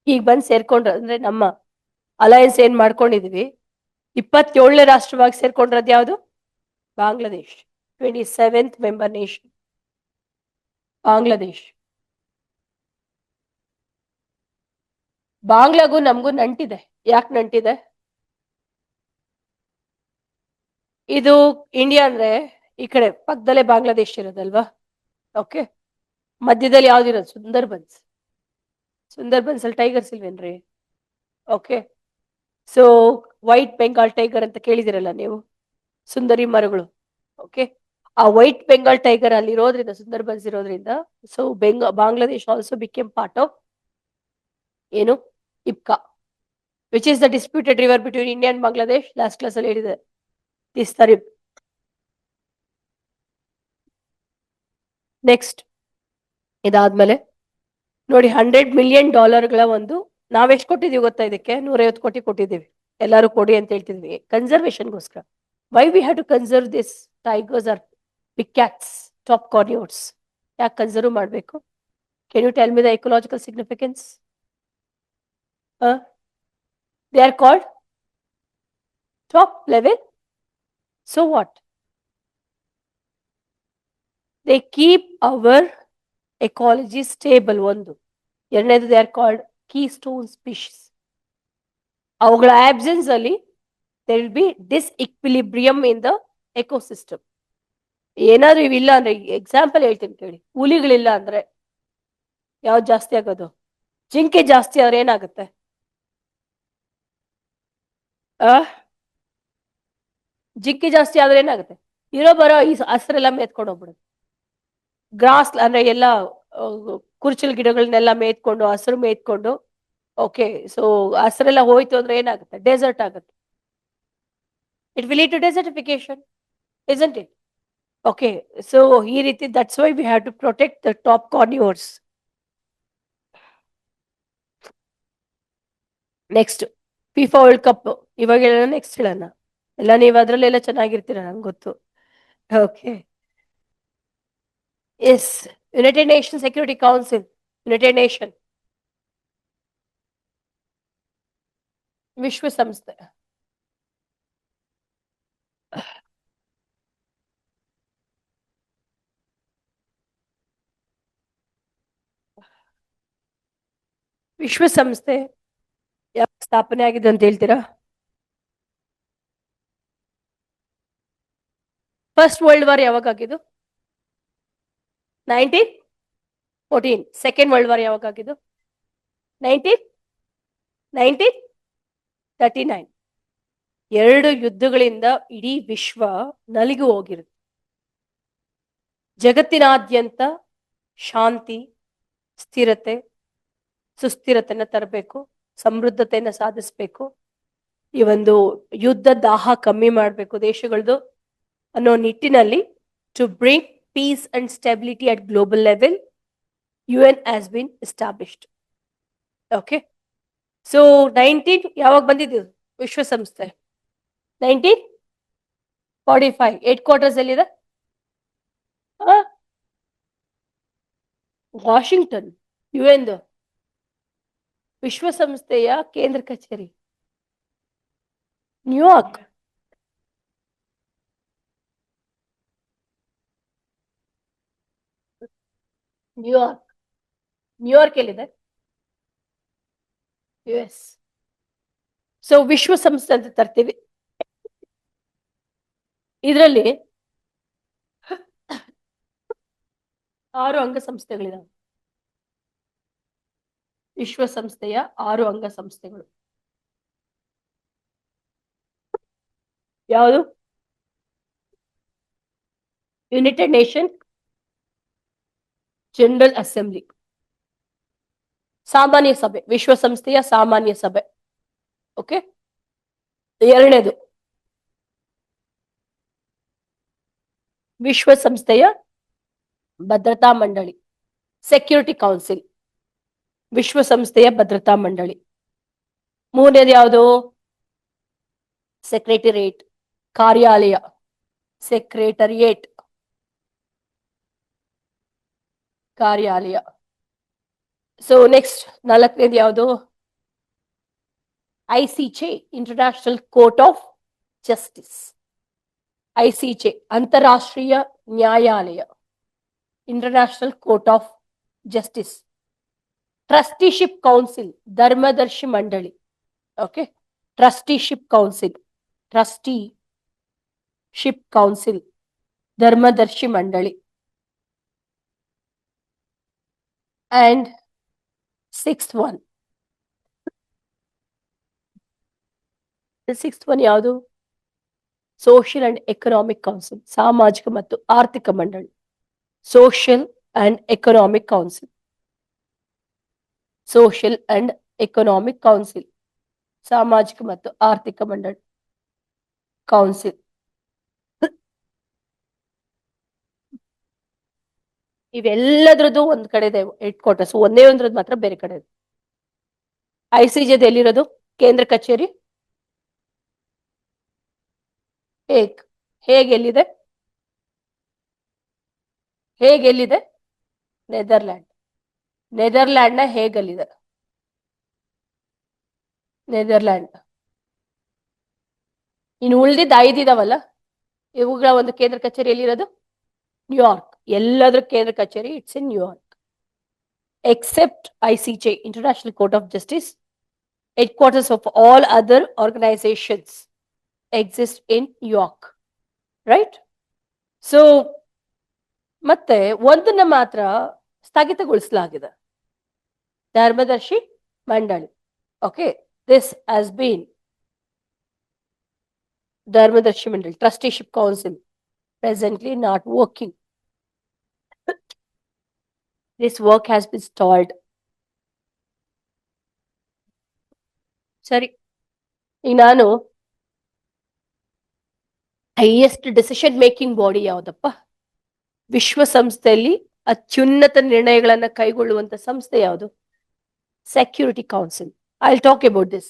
ಈಗ ಬಂದು ಸೇರ್ಕೊಂಡ್ರ, ಅಂದ್ರೆ ನಮ್ಮ ಅಲಯನ್ಸ್ ಏನ್ ಮಾಡ್ಕೊಂಡಿದ್ವಿ, 27ನೇ ರಾಷ್ಟ್ರವಾಗಿ ಸೇರ್ಕೊಂಡ್ರದ್ ಯಾವುದು? Bangladesh. 27th member nation Bangladesh. ಬಾಂಗ್ಲಾಗೂ ನಮಗೂ ನಂಟಿದೆ. ಯಾಕೆ ನಂಟಿದೆ? ಇದು ಇಂಡಿಯಾ ಅಂದ್ರೆ ಈ ಕಡೆ ಪಕ್ಕದಲ್ಲೇ ಬಾಂಗ್ಲಾದೇಶ್ ಇರೋದಲ್ವಾ. ಓಕೆ, ಮಧ್ಯದಲ್ಲಿ ಯಾವ್ದಿರೋದು? ಸುಂದರ್ಬನ್ಸ್. ಸುಂದರ್ಬನ್ಸ್ ಅಲ್ಲಿ ಟೈಗರ್ಸ್ ಇಲ್ವೇನ್ರಿ? Okay, so white Bengal tiger ಅಂತ ಕೇಳಿದಿರಲ್ಲ ನೀವು, ಸುಂದರಿ ಮರಗಳು. ಓಕೆ, ಆ ವೈಟ್ ಬೆಂಗಾಲ್ ಟೈಗರ್ ಅಲ್ಲಿ ಇರೋದ್ರಿಂದ, ಸುಂದರ್ಬನ್ಸ್ ಇರೋದ್ರಿಂದ, so Bangladesh also became part of ಏನು? ಇಪ್ಕಾ. Which is the disputed river between India and Bangladesh? Last class ಅಲ್ಲಿ ಹೇಳಿದೆ, ತಿಸ್ತರಿಪ್. ನೆಕ್ಸ್ಟ್ ಇದಾದ್ಮೇಲೆ ನೋಡಿ, $100 million ಒಂದು, ನಾವೆಷ್ಟು ಕೊಟ್ಟಿದೀವಿ ಗೊತ್ತಾ ಇದಕ್ಕೆ? 150 ಕೋಟಿ ಕೊಟ್ಟಿದ್ದೀವಿ. ಎಲ್ಲರೂ ಕೊಡಿ ಅಂತ ಹೇಳ್ತಿದ್ವಿ ಕನ್ಸರ್ವೇಷನ್ಗೋಸ್ಕರ. Why we have to conserve this tigers are big cats, top carnivores? ಯಾಕೆ ಕನ್ಸರ್ವ್ ಮಾಡಬೇಕು? Can you tell me the ecological significance? They are called top level. So what? They keep our ecology stable. ಒಂದು. ಎರಡನೇದು, they are called keystone species. ಅವುಗಳ absence ಅಲ್ಲಿ there will be disequilibrium in the ecosystem. ಏನಾದ್ರೂ ಇವಿಲ್ಲ ಅಂದ್ರೆ example ಹೇಳ್ತೀನಿ ಕೇಳಿ. ಹುಲಿಗಳಿಲ್ಲ ಅಂದ್ರೆ ಯಾವ್ದು ಜಾಸ್ತಿ ಆಗೋದು? ಜಿಂಕೆ ಜಾಸ್ತಿ ಆದ್ರೆ ಏನಾಗುತ್ತೆ? ಜಿಂಕೆ ಜಾಸ್ತಿ ಆದ್ರೆ ಏನಾಗುತ್ತೆ? ಇರೋ ಬರೋ ಈ ಹಸ್ರೆಲ್ಲ ಮೇತ್ಕೊಂಡು ಹೋಗ್ಬಿಡುತ್ತೆ. ಗ್ರಾಸ್ ಅಂದ್ರೆ ಎಲ್ಲ ಕುರ್ಚಲ್ ಗಿಡಗಳನ್ನೆಲ್ಲ ಮೇತ್ಕೊಂಡು ಹಸಿರು ಮೇತ್ಕೊಂಡು, ಓಕೆ, ಸೊ ಹಸಿರೆಲ್ಲ ಹೋಯ್ತು ಅಂದ್ರೆ ಏನಾಗುತ್ತೆ? ಡೆಸರ್ಟ್ ಆಗುತ್ತೆ. It will lead to desertification, isn't it? Okay, so ಈ ರೀತಿ that's why we have to protect the top carnivores. Next FIFA world cup ಇವಾಗ ಹೇಳೋಣ, ನೆಕ್ಸ್ಟ್ ಹೇಳೋಣ? ಎಲ್ಲ ನೀವು ಅದ್ರಲ್ಲೆಲ್ಲ ಚೆನ್ನಾಗಿರ್ತೀರ ನಂಗೆ ಗೊತ್ತು. Okay, yes, United Nation Security Council, United Nation ವಿಶ್ವಸಂಸ್ಥೆ. ವಿಶ್ವಸಂಸ್ಥೆ ಯಾವಾಗ ಸ್ಥಾಪನೆ ಆಗಿದೆ ಅಂತ ಹೇಳ್ತೀರಾ? ಫಸ್ಟ್ ವರ್ಲ್ಡ್ ವಾರ್ ಯಾವಾಗ ಆಗಿದ್ದು? 1914. ಸೆಕೆಂಡ್ ವರ್ಲ್ಡ್ ವಾರ್ ಯಾವಾಗ ಆಗಿದ್ದು? 1939. ಎರಡು ಯುದ್ಧಗಳಿಂದ ಇಡೀ ವಿಶ್ವ ನಲಿಗು ಹೋಗಿರುತ್ತೆ. ಜಗತ್ತಿನಾದ್ಯಂತ ಶಾಂತಿ, ಸ್ಥಿರತೆ, ಸುಸ್ಥಿರತೆಯನ್ನು ತರಬೇಕು, ಸಮೃದ್ಧತೆಯನ್ನು ಸಾಧಿಸಬೇಕು, ಈ ಒಂದು ಯುದ್ಧ ದಾಹ ಕಮ್ಮಿ ಮಾಡಬೇಕು ದೇಶಗಳದು ಅನ್ನೋ ನಿಟ್ಟಿನಲ್ಲಿ to bring peace and stability at global level, UN has been established. Okay, so 19 ಯಾವಾಗ ಬಂದಿದ್ದು ವಿಶ್ವಸಂಸ್ಥೆ? 1945. ಹೆಡ್ ಕ್ವಾರ್ಟರ್ಸ್ ಎಲ್ಲಿದೆ? ವಾಷಿಂಗ್ಟನ್. UN ವಿಶ್ವಸಂಸ್ಥೆಯ ಕೇಂದ್ರ ಕಚೇರಿ ನ್ಯೂಯಾರ್ಕ್. ನ್ಯೂಯಾರ್ಕ್ ಎಲ್ಲಿದೆ? US. ಸೊ ವಿಶ್ವಸಂಸ್ಥೆ ಅಂತ ತರ್ತೀವಿ. ಇದರಲ್ಲಿ 6 ಅಂಗಸಂಸ್ಥೆಗಳಿದಾವೆ. ವಿಶ್ವಸಂಸ್ಥೆಯ 6 ಅಂಗಸಂಸ್ಥೆಗಳು ಯಾವುದು? ಯುನೈಟೆಡ್ ನೇಷನ್ ಜನರಲ್ ಅಸೆಂಬ್ಲಿ, ಸಾಮಾನ್ಯ ಸಭೆ, ವಿಶ್ವಸಂಸ್ಥೆಯ ಸಾಮಾನ್ಯ ಸಭೆ. ಓಕೆ, ಎರಡನೇದು ವಿಶ್ವಸಂಸ್ಥೆಯ ಭದ್ರತಾ ಮಂಡಳಿ, ಸೆಕ್ಯೂರಿಟಿ ಕೌನ್ಸಿಲ್, ವಿಶ್ವಸಂಸ್ಥೆಯ ಭದ್ರತಾ ಮಂಡಳಿ. ಮೂರನೇದು ಯಾವುದು? ಸೆಕ್ರೆಟರಿಯೇಟ್, ಕಾರ್ಯಾಲಯ, ಸೆಕ್ರೆಟರಿಯೇಟ್, ಕಾರ್ಯಾಲಯ. ಸೊ ನೆಕ್ಸ್ಟ್ ನಾಲ್ಕನೇದು ಯಾವುದು? ICJ, international court of justice. ICJ ಅಂತಾರಾಷ್ಟ್ರೀಯ ನ್ಯಾಯಾಲಯ, international court of justice. Trusteeship council, ಧರ್ಮದರ್ಶಿ ಮಂಡಳಿ. Okay, trusteeship council, trusteeship council, ಧರ್ಮದರ್ಶಿ ಮಂಡಳಿ. And sixth one, the sixth one ಯಾವುದು? ಸೋಷಿಯಲ್ ಅಂಡ್ ಎಕನಾಮಿಕ್ ಕೌನ್ಸಿಲ್, ಸಾಮಾಜಿಕ ಮತ್ತು ಆರ್ಥಿಕ ಮಂಡಳಿ. Social and economic council, social and economic council, ಸಾಮಾಜಿಕ ಮತ್ತು ಆರ್ಥಿಕ ಮಂಡಳಿ ಕೌನ್ಸಿಲ್. ಇವೆಲ್ಲದ್ರದ್ದು ಒಂದ್ ಕಡೆ ಇದೆ ಹೆಡ್ ಕ್ವಾರ್ಟರ್ಸ್, ಒಂದೇ ಒಂದ್ರದ್ದು ಮಾತ್ರ ಬೇರೆ ಕಡೆ ಇದೆ. ICJ ಎಲ್ಲಿರೋದು ಕೇಂದ್ರ ಕಚೇರಿ? ಹೇಗೆಲ್ಲಿದೆ? ಹೇಗೆಲ್ಲಿದೆ? ನೆದರ್ಲ್ಯಾಂಡ್. ನೆದರ್ಲ್ಯಾಂಡ್ನ ಹೇಗಲ್ಲಿದೆ? ನೆದರ್ಲ್ಯಾಂಡ್. ಇನ್ನು ಉಳಿದಿದ್ದ 5 ಇದಾವಲ್ಲ, ಇವುಗಳ ಒಂದು ಕೇಂದ್ರ ಕಚೇರಿ ಎಲ್ಲಿರೋದು? ನ್ಯೂಯಾರ್ಕ್. ಎಲ್ಲದ್ರ ಕೇಂದ್ರ ಕಚೇರಿ it's in New York. Except ICJ, International Court of Justice, headquarters of all other organizations exist in York, right? So ಮತ್ತೆ ಒಂದನ್ನ ಮಾತ್ರ ಸ್ಥಗಿತಗೊಳಿಸಲಾಗಿದೆ, ಧರ್ಮದರ್ಶಿ ಮಂಡಳಿ. Okay, this has been Dharmadarshi Mandal Trusteeship Council, presently not working. This work has been stalled. ಸರಿ, ಈಗ ನಾನು highest decision making body ಯಾವ್ದಪ್ಪ? ವಿಶ್ವಸಂಸ್ಥೆಯಲ್ಲಿ ಅತ್ಯುನ್ನತ ನಿರ್ಣಯಗಳನ್ನ ಕೈಗೊಳ್ಳುವಂತ ಸಂಸ್ಥೆ ಯಾವುದು? Security council. I'll talk about this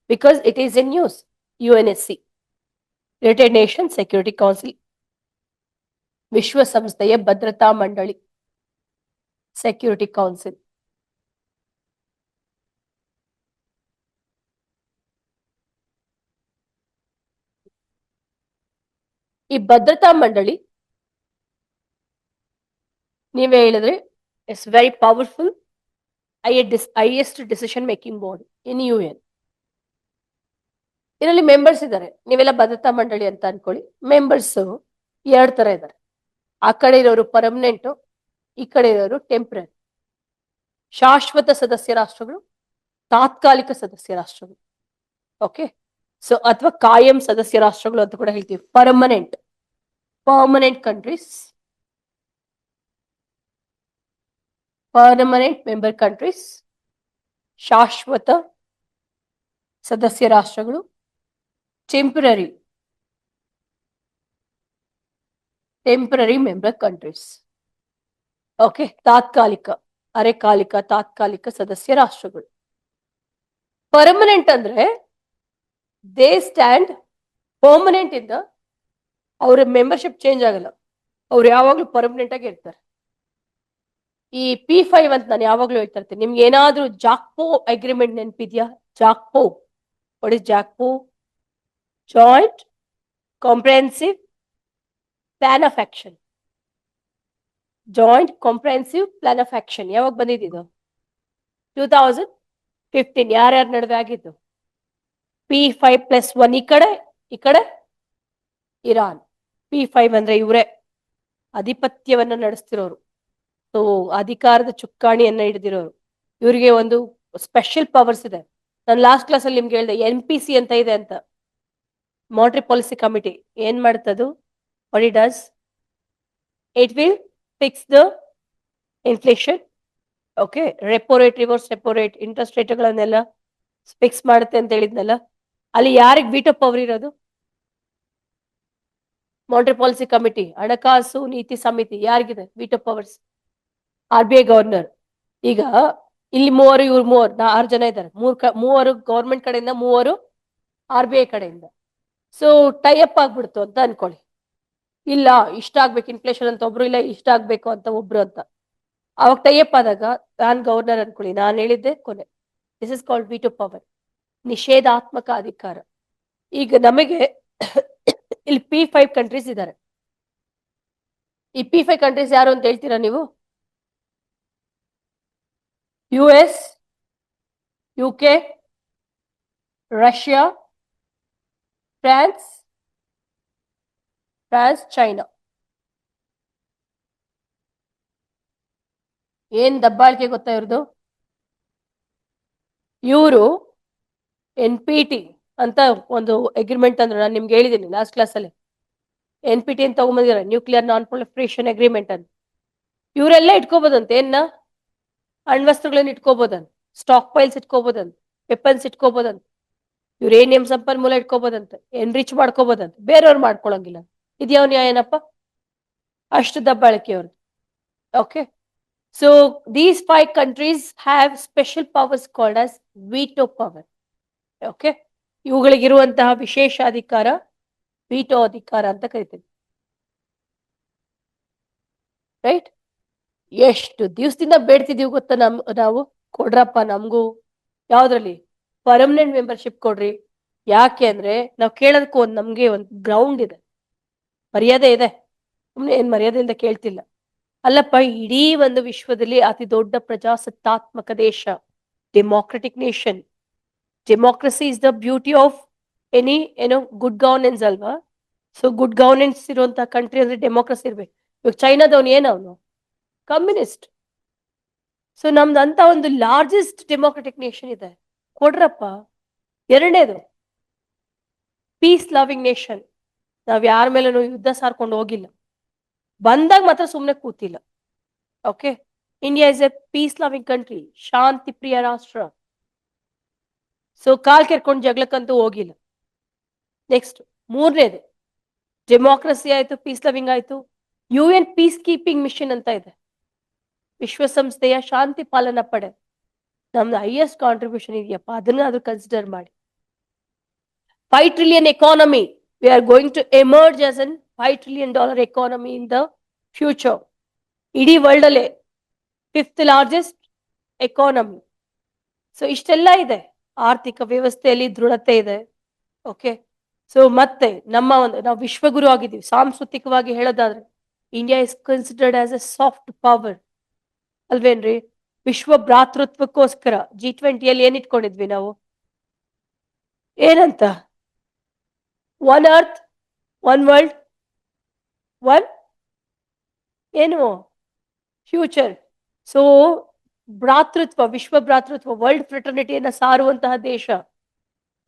because it is in news. UNSC, United Nations Security Council, ವಿಶ್ವಸಂಸ್ಥೆಯ ಭದ್ರತಾ ಮಂಡಳಿ, ಸೆಕ್ಯೂರಿಟಿ ಕೌನ್ಸಿಲ್. ಈ ಭದ್ರತಾ ಮಂಡಳಿ ನೀವೇ ಹೇಳಿದ್ರೆ it's very powerful highest decision making body in UN. ಇದರಲ್ಲಿ ಮೆಂಬರ್ಸ್ ಇದ್ದಾರೆ. ನೀವೆಲ್ಲ ಭದ್ರತಾ ಮಂಡಳಿ ಅಂತ ಅನ್ಕೊಳ್ಳಿ. ಮೆಂಬರ್ಸ್ 2 ತರ ಇದ್ದಾರೆ. ಆ ಕಡೆ ಇರೋರು ಪರ್ಮನೆಂಟ್, ಈ ಕಡೆ ಇರೋರು ಟೆಂಪರರಿ. ಶಾಶ್ವತ ಸದಸ್ಯ ರಾಷ್ಟ್ರಗಳು, ತಾತ್ಕಾಲಿಕ ಸದಸ್ಯ ರಾಷ್ಟ್ರಗಳು. ಓಕೆ, ಸೊ ಅಥವಾ ಕಾಯಂ ಸದಸ್ಯ ರಾಷ್ಟ್ರಗಳು ಅಂತ ಕೂಡ ಹೇಳ್ತೀವಿ. Permanent countries, permanent member countries, ಶಾಶ್ವತ ಸದಸ್ಯ ರಾಷ್ಟ್ರಗಳು, ಟೆಂಪರರಿ ಮೆಂಬರ್ ಕಂಟ್ರೀಸ್. ಓಕೆ, ತಾತ್ಕಾಲಿಕ, ಅರೆಕಾಲಿಕ, ತಾತ್ಕಾಲಿಕ ಸದಸ್ಯ ರಾಷ್ಟ್ರಗಳು. ಪರ್ಮನೆಂಟ್ ಅಂದ್ರೆ ದೇ ಸ್ಟ್ಯಾಂಡ್ ಪರ್ಮನೆಂಟ್ ಇಂದ, ಅವ್ರ ಮೆಂಬರ್ಶಿಪ್ ಚೇಂಜ್ ಆಗಲ್ಲ, ಅವ್ರು ಯಾವಾಗ್ಲೂ ಪರ್ಮನೆಂಟ್ ಆಗಿ ಇರ್ತಾರೆ. ಈ P5 ಅಂತ ನಾನು ಯಾವಾಗ್ಲೂ ಹೇಳ್ತಾ ಇರ್ತೀನಿ. ನಿಮ್ಗೆ ಏನಾದ್ರೂ ಜಾಕ್ಪೋ ಅಗ್ರಿಮೆಂಟ್ ನೆನಪಿದ್ಯಾ? ಜಾಕ್ಪೋ, ವಾಟ್ ಇಸ್ ಜಾಕ್ಪೋ? Joint comprehensive plan of action. Joint comprehensive plan of action ಯಾವಾಗ ಬಂದಿದ್ದು? 2015. ಯಾರ್ಯಾರ ನಡುವೆ ಆಗಿದ್ದು? P5+1 ಈ ಕಡೆ ಇರಾನ್. P5 ಅಂದ್ರೆ ಇವರೇ ಅಧಿಪತ್ಯವನ್ನ ನಡೆಸ್ತಿರೋರು, ಸೊ ಅಧಿಕಾರದ ಚುಕ್ಕಾಣಿಯನ್ನ ಹಿಡಿದಿರೋರು. ಇವರಿಗೆ ಒಂದು ಸ್ಪೆಷಲ್ ಪವರ್ಸ್ ಇದೆ. ನಾನು ಲಾಸ್ಟ್ ಕ್ಲಾಸ್ ಅಲ್ಲಿ ನಿಮ್ಗೆ ಹೇಳಿದೆ NPC ಅಂತ ಇದೆ ಅಂತ, ಮಾನಿಟರಿ ಪಾಲಿಸಿ ಕಮಿಟಿ. ಏನ್ ಮಾಡ್ತದು? What it does? It will fix the inflation. Okay, repo rate, reverse repo rate, interest ರೇಟ್ಗಳನ್ನೆಲ್ಲ ಫಿಕ್ಸ್ ಮಾಡುತ್ತೆ ಅಂತ ಹೇಳಿದ್ನಲ್ಲ. ಅಲ್ಲಿ ಯಾರಿಗೆ ವೀಟೋ ಪವರ್ ಇರೋದು? ಮಾನಿಟರಿ ಪಾಲಿಸಿ ಕಮಿಟಿ, ಹಣಕಾಸು ನೀತಿ ಸಮಿತಿ. ಯಾರಿಗಿದೆ ವೀಟೋ ಪವರ್ಸ್? RBI governor. ಈಗ ಇಲ್ಲಿ 3, ಇವ್ರು 6 ಜನ ಇದ್ದಾರೆ. 3 ಗವರ್ಮೆಂಟ್ ಕಡೆಯಿಂದ, 3 RBI ಕಡೆಯಿಂದ. ಸೊ ಟೈ ಅಪ್ ಆಗ್ಬಿಡ್ತು ಅಂತ ಅನ್ಕೊಳ್ಳಿ. ಇಲ್ಲ, ಇಷ್ಟ ಆಗ್ಬೇಕು ಇನ್ಫ್ಲೇಷನ್ ಅಂತ ಒಬ್ರು, ಇಲ್ಲ ಇಷ್ಟ ಆಗ್ಬೇಕು ಅಂತ ಒಬ್ರು ಅಂತ. ಅವಾಗ ಟೈ ಅಪ್ ಆದಾಗ ನಾನ್ ಗವರ್ನರ್ ಅನ್ಕೊಳ್ಳಿ, ನಾನು ಹೇಳಿದ್ದೆ ಕೊನೆ. This is called veto power, ನಿಷೇಧಾತ್ಮಕ ಅಧಿಕಾರ. ಈಗ ನಮಗೆ ಇಲ್ಲಿ P5 ಕಂಟ್ರೀಸ್ ಇದ್ದಾರೆ. ಈ P5 ಕಂಟ್ರೀಸ್ ಯಾರು ಅಂತ ಹೇಳ್ತೀರಾ ನೀವು? US, UK, Russia, France, China. ಏನ್ ದಬ್ಬಾಳಿಕೆ ಗೊತ್ತಾ ಇವ್ರದ್ದು? ಇವರು NPT ಅಂತ ಒಂದು ಅಗ್ರಿಮೆಂಟ್ ಅಂದ್ರೆ ನಾನು ನಿಮ್ಗೆ ಹೇಳಿದ್ದೀನಿ ಲಾಸ್ಟ್ ಕ್ಲಾಸ್ ಅಲ್ಲಿ. NPT ಅಂತ ತಗೊಂಬಂದಿದ್ದಾರೆ, ನ್ಯೂಕ್ಲಿಯರ್ ನಾನ್ ಪ್ರೊಲಿಫರೇಷನ್ ಅಗ್ರಿಮೆಂಟ್ ಅಂತ. ಇವರೆಲ್ಲ ಇಟ್ಕೋಬೋದಂತೆ ಏನ್ನ? ಅಣ್ವಸ್ತ್ರಗಳನ್ನ ಇಟ್ಕೋಬೋದಂತ, ಸ್ಟಾಕ್ ಪೈಲ್ಸ್ ಇಟ್ಕೋಬೋದಂತ, ವೆಪನ್ಸ್ ಇಟ್ಕೋಬೋದಂತ, ಯುರೇನಿಯಂ ಸಂಪನ್ಮೂಲ ಇಟ್ಕೋಬೋದಂತ, ಎನ್ರಿಚ್ ಮಾಡ್ಕೋಬೋದಂತ. ಬೇರೆಯವ್ರು ಮಾಡ್ಕೊಳಂಗಿಲ್ಲ. ಇದ್ಯಾವ ನ್ಯಾಯ ಏನಪ್ಪ? ಅಷ್ಟು ದಬ್ಬಾಳಿಕೆ ಅವ್ರದ್ದು. Okay, so these 5 countries have special powers called as veto power. Okay, ಇವುಗಳಿಗಿರುವಂತಹ ವಿಶೇಷ ಅಧಿಕಾರ ವೀಟೋ ಅಧಿಕಾರ ಅಂತ ಕರಿತೀವಿ. ರೈಟ್? ಎಷ್ಟು ದಿವಸದಿಂದ ಬೇಡ್ತಿದೀವಿ ಗೊತ್ತಾ ನಾವು, ಕೊಡ್ರಪ್ಪ ನಮಗೂ ಯಾವ್ದ್ರಲ್ಲಿ ಪರ್ಮನೆಂಟ್ ಮೆಂಬರ್ಶಿಪ್ ಕೊಡ್ರಿ. ಯಾಕೆ ಅಂದ್ರೆ ನಾವು ಕೇಳೋದಕ್ಕೂ ನಮ್ಗೆ ಒಂದು ಗ್ರೌಂಡ್ ಇದೆ, ಮರ್ಯಾದೆ ಇದೆ. ಸುಮ್ನೆ ಏನ್ ಮರ್ಯಾದೆ ಇಲ್ದ ಕೇಳ್ತಿಲ್ಲ. ಅಲ್ಲಪ್ಪ, ಇಡೀ ಒಂದು ವಿಶ್ವದಲ್ಲಿ ಅತಿ ದೊಡ್ಡ ಪ್ರಜಾಸತ್ತಾತ್ಮಕ ದೇಶ, democratic nation. Democracy is the beauty of any ಏನೋ ಗುಡ್ ಗವರ್ನೆನ್ಸ್ ಅಲ್ವಾ? ಸೊ ಗುಡ್ ಗವರ್ನೆನ್ಸ್ ಇರುವಂತಹ ಕಂಟ್ರಿ ಅಂದ್ರೆ ಡೆಮೋಕ್ರಸಿ ಇರ್ಬೇಕು. ಇವಾಗ ಚೈನಾದವನು ಏನವನು ಕಮ್ಯುನಿಸ್ಟ್. ಸೊ ನಮ್ದು ಅಂತ ಒಂದು ಲಾರ್ಜೆಸ್ಟ್ ಡೆಮೋಕ್ರೆಟಿಕ್ ನೇಷನ್ ಇದೆ, ಕೊಡ್ರಪ್ಪ. ಎರಡನೇದು ಪೀಸ್ ಲವಿಂಗ್ ನೇಷನ್. ನಾವ್ ಯಾರ ಮೇಲೂ ಯುದ್ಧ ಸಾರ್ಕೊಂಡು ಹೋಗಿಲ್ಲ, ಬಂದಾಗ ಮಾತ್ರ ಸುಮ್ಮನೆ ಕೂತಿಲ್ಲ. Okay, India is a peace loving country, ಶಾಂತಿ ಪ್ರಿಯ ರಾಷ್ಟ್ರ. ಸೊ ಕಾಲ್ ಕೆರ್ಕೊಂಡು ಜಗಳಕ್ಕಂತೂ ಹೋಗಿಲ್ಲ. ನೆಕ್ಸ್ಟ್ ಮೂರನೇದು ಡೆಮೋಕ್ರಸಿ ಆಯ್ತು, ಪೀಸ್ ಲವಿಂಗ್ ಆಯ್ತು. UN ಪೀಸ್ ಕೀಪಿಂಗ್ ಮಿಷನ್ ಅಂತ ಇದೆ, ವಿಶ್ವಸಂಸ್ಥೆಯ ಶಾಂತಿ ಪಾಲನಾ ಪಡೆ. ನಮ್ದು ಹೈಯೆಸ್ಟ್ ಕಾಂಟ್ರಿಬ್ಯೂಷನ್ ಇದೆಯಪ್ಪ, ಅದನ್ನ ಅದು ಕನ್ಸಿಡರ್ ಮಾಡಿ. $5 trillion economy. We are going to emerge as an $5 trillion economy in the future. ಇಡೀ ವರ್ಲ್ಡ್ ಅಲ್ಲೇ 5th largest economy. ಸೊ ಇಷ್ಟೆಲ್ಲ ಇದೆ, ಆರ್ಥಿಕ ವ್ಯವಸ್ಥೆಯಲ್ಲಿ ದೃಢತೆ ಇದೆ. ಓಕೆ, ಸೊ ಮತ್ತೆ ನಮ್ಮ ಒಂದು ನಾವು ವಿಶ್ವಗುರು ಆಗಿದ್ದೀವಿ. ಸಾಂಸ್ಕೃತಿಕವಾಗಿ ಹೇಳೋದಾದ್ರೆ India is considered as a soft power ಅಲ್ವೇನ್ರಿ? ವಿಶ್ವ ಭ್ರಾತೃತ್ವಕ್ಕೋಸ್ಕರ G20ಯಲ್ಲಿ ಏನ್ ಇಟ್ಕೊಂಡಿದ್ವಿ ನಾವು? ಏನಂತ? One earth, one world, one ಏನು ಫ್ಯೂಚರ್. ಸೊ ಭ್ರಾತೃತ್ವ, ವಿಶ್ವ ಭ್ರಾತೃತ್ವ, ವರ್ಲ್ಡ್ ಫ್ರೆಟರ್ನಿಟಿಯನ್ನ ಸಾರುವಂತಹ ದೇಶ.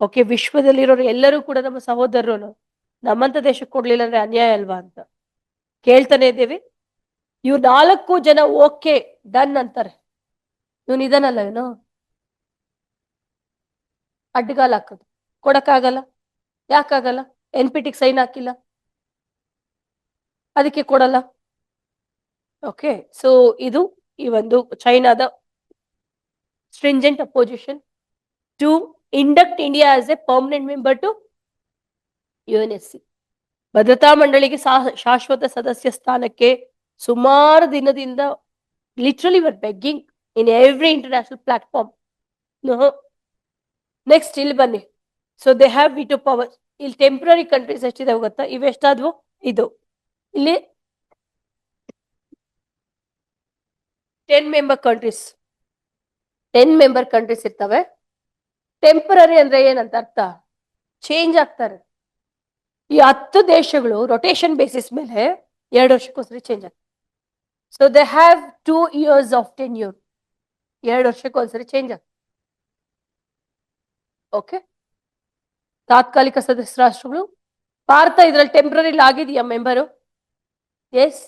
ಓಕೆ, ವಿಶ್ವದಲ್ಲಿರೋರು ಎಲ್ಲರೂ ಕೂಡ ನಮ್ಮ ಸಹೋದರರು. ನಮ್ಮಂತ ದೇಶಕ್ಕೆ ಕೊಡ್ಲಿಲ್ಲ ಅಂದ್ರೆ ಅನ್ಯಾಯ ಅಲ್ವಾ ಅಂತ ಕೇಳ್ತಾನೆ ಇದ್ದೀವಿ. ಇವ್ 4 ಜನ ಓಕೆ ಡನ್ ಅಂತಾರೆ. ಇವನ್ ಇದನ್ನಲ್ಲ, ಇವನು ಅಡ್ಡಗಾಲ ಹಾಕೋದು. ಕೊಡಕ್ಕಾಗಲ್ಲ. ಯಾಕಾಗಲ್ಲ? NPT ಸೈನ್ ಹಾಕಿಲ್ಲ, ಅದಕ್ಕೆ ಕೊಡಲ್ಲ. ಓಕೆ, ಸೊ ಇದು ಈ ಒಂದು ಚೈನಾದ stringent opposition to induct India as a permanent member to UNSC. ಭದ್ರತಾ ಮಂಡಳಿಗೆ ಶಾಶ್ವತ ಸದಸ್ಯ ಸ್ಥಾನಕ್ಕೆ ಸುಮಾರು ದಿನದಿಂದ literally var begging in every international platform. Next ಇಲ್ಲಿ ಬನ್ನಿ. So they have veto power. ಇಲ್ಲಿ ಟೆಂಪ್ರರಿ ಕಂಟ್ರೀಸ್ ಎಷ್ಟಿದಾವೆ ಗೊತ್ತಾ? ಇವೆಷ್ಟಾದ್ವು? ಇದು ಇಲ್ಲಿ 10 ಮೆಂಬರ್ ಕಂಟ್ರೀಸ್, 10 ಮೆಂಬರ್ ಕಂಟ್ರೀಸ್ ಇರ್ತವೆ. ಟೆಂಪರರಿ ಅಂದ್ರೆ ಏನಂತ ಅರ್ಥ? ಚೇಂಜ್ ಆಗ್ತಾರೆ. ಈ 10 ದೇಶಗಳು ರೊಟೇಷನ್ ಬೇಸಿಸ್ ಮೇಲೆ 2 ವರ್ಷಕ್ಕೊಂದ್ಸರಿ ಚೇಂಜ್ ಆಗ್ತದೆ. So they have 2 years of tenure. 2 ವರ್ಷಕ್ಕೊಂದ್ಸರಿ ಚೇಂಜ್ ಆಗ್ತದೆ. ಓಕೆ, ತಾತ್ಕಾಲಿಕ ಸದಸ್ಯ ರಾಷ್ಟ್ರಗಳು. ಭಾರತ ಇದ್ರಲ್ಲಿ ಟೆಂಪ್ರರಿ ಆಗಿದೆಯಾ ಮೆಂಬರು? ಎಸ್.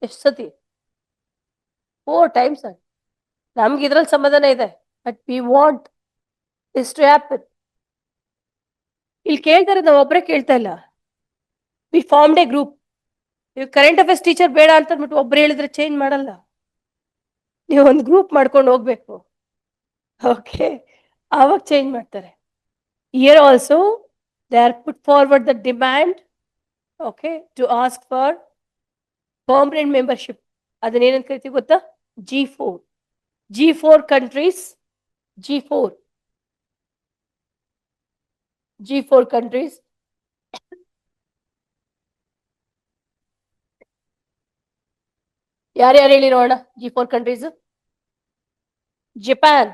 ಎಷ್ಟು ಸತಿ? 4 times. ನಮ್ಗೆ ಇದ್ರಲ್ಲಿ ಸಮಾಧಾನ ಇದೆ, but we want this to happen. ಇಲ್ಲಿ ಕೇಳ್ತಾರೆ, ನಾವು ಒಬ್ಬರೇ ಕೇಳ್ತಾ ಇಲ್ಲ. We formed a group. ನೀವು ಕರೆಂಟ್ ಅಫೇರ್ಸ್ ಟೀಚರ್ ಬೇಡ ಅಂತ ಅಂದ್ಬಿಟ್ಟು ಒಬ್ರು ಹೇಳಿದ್ರೆ ಚೇಂಜ್ ಮಾಡಲ್ಲ. ನೀವು ಒಂದು ಗ್ರೂಪ್ ಮಾಡ್ಕೊಂಡು ಹೋಗ್ಬೇಕು. ಓಕೆ, ಆವಾಗ ಚೇಂಜ್ ಮಾಡ್ತಾರೆ. Here also they are put forward the demand, okay, to ask for permanent membership. ಅದನ್ನೇನಂತ ಕರಿತೀವಿ ಗೊತ್ತಾ? G4. G4 countries, G4 countries. ಯಾರ್ಯಾರು ಹೇಳಿ ನೋಡೋಣ? G4 countries: Japan,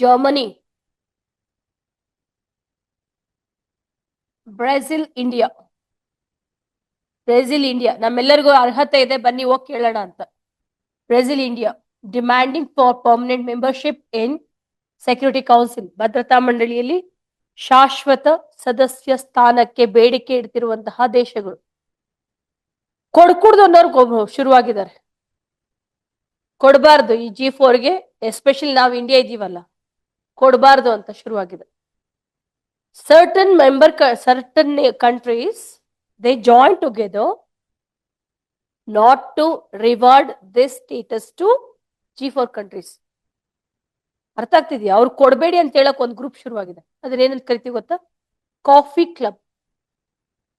Germany, Brazil, India. Brazil, India ನಮ್ಮೆಲ್ಲರಿಗೂ ಅರ್ಹತೆ ಇದೆ, ಬನ್ನಿ ಹೋಗಿ ಕೇಳೋಣ ಅಂತ. Brazil, India demanding for permanent membership in security council. ಭದ್ರತಾ ಮಂಡಳಿಯಲ್ಲಿ ಶಾಶ್ವತ ಸದಸ್ಯ ಸ್ಥಾನಕ್ಕೆ ಬೇಡಿಕೆ ಇಡ್ತಿರುವಂತಹ ದೇಶಗಳು. ಕೊಡ್ಕೂಡ್ದು ಅನ್ನೋರ್ಗೆ ಶುರುವಾಗಿದ್ದಾರೆ. ಕೊಡಬಾರ್ದು ಈ G4ಗೆ, ಎಸ್ಪೆಷಲಿ ನಾವು ಇಂಡಿಯಾ ಇದೀವಲ್ಲ, ಕೊಡಬಾರ್ದು ಅಂತ ಶುರುವಾಗಿದೆ. certain countries, they join together not to reward this status to G4 countries. ಅರ್ಥ ಆಗ್ತಿದ್ಯಾ? ಅವ್ರು ಕೊಡಬೇಡಿ ಅಂತ ಹೇಳಕ್ ಒಂದು ಗ್ರೂಪ್ ಶುರುವಾಗಿದೆ. ಅದನ್ನೇನಂತ ಕರಿತೀವಿ ಗೊತ್ತಾ? Coffee club.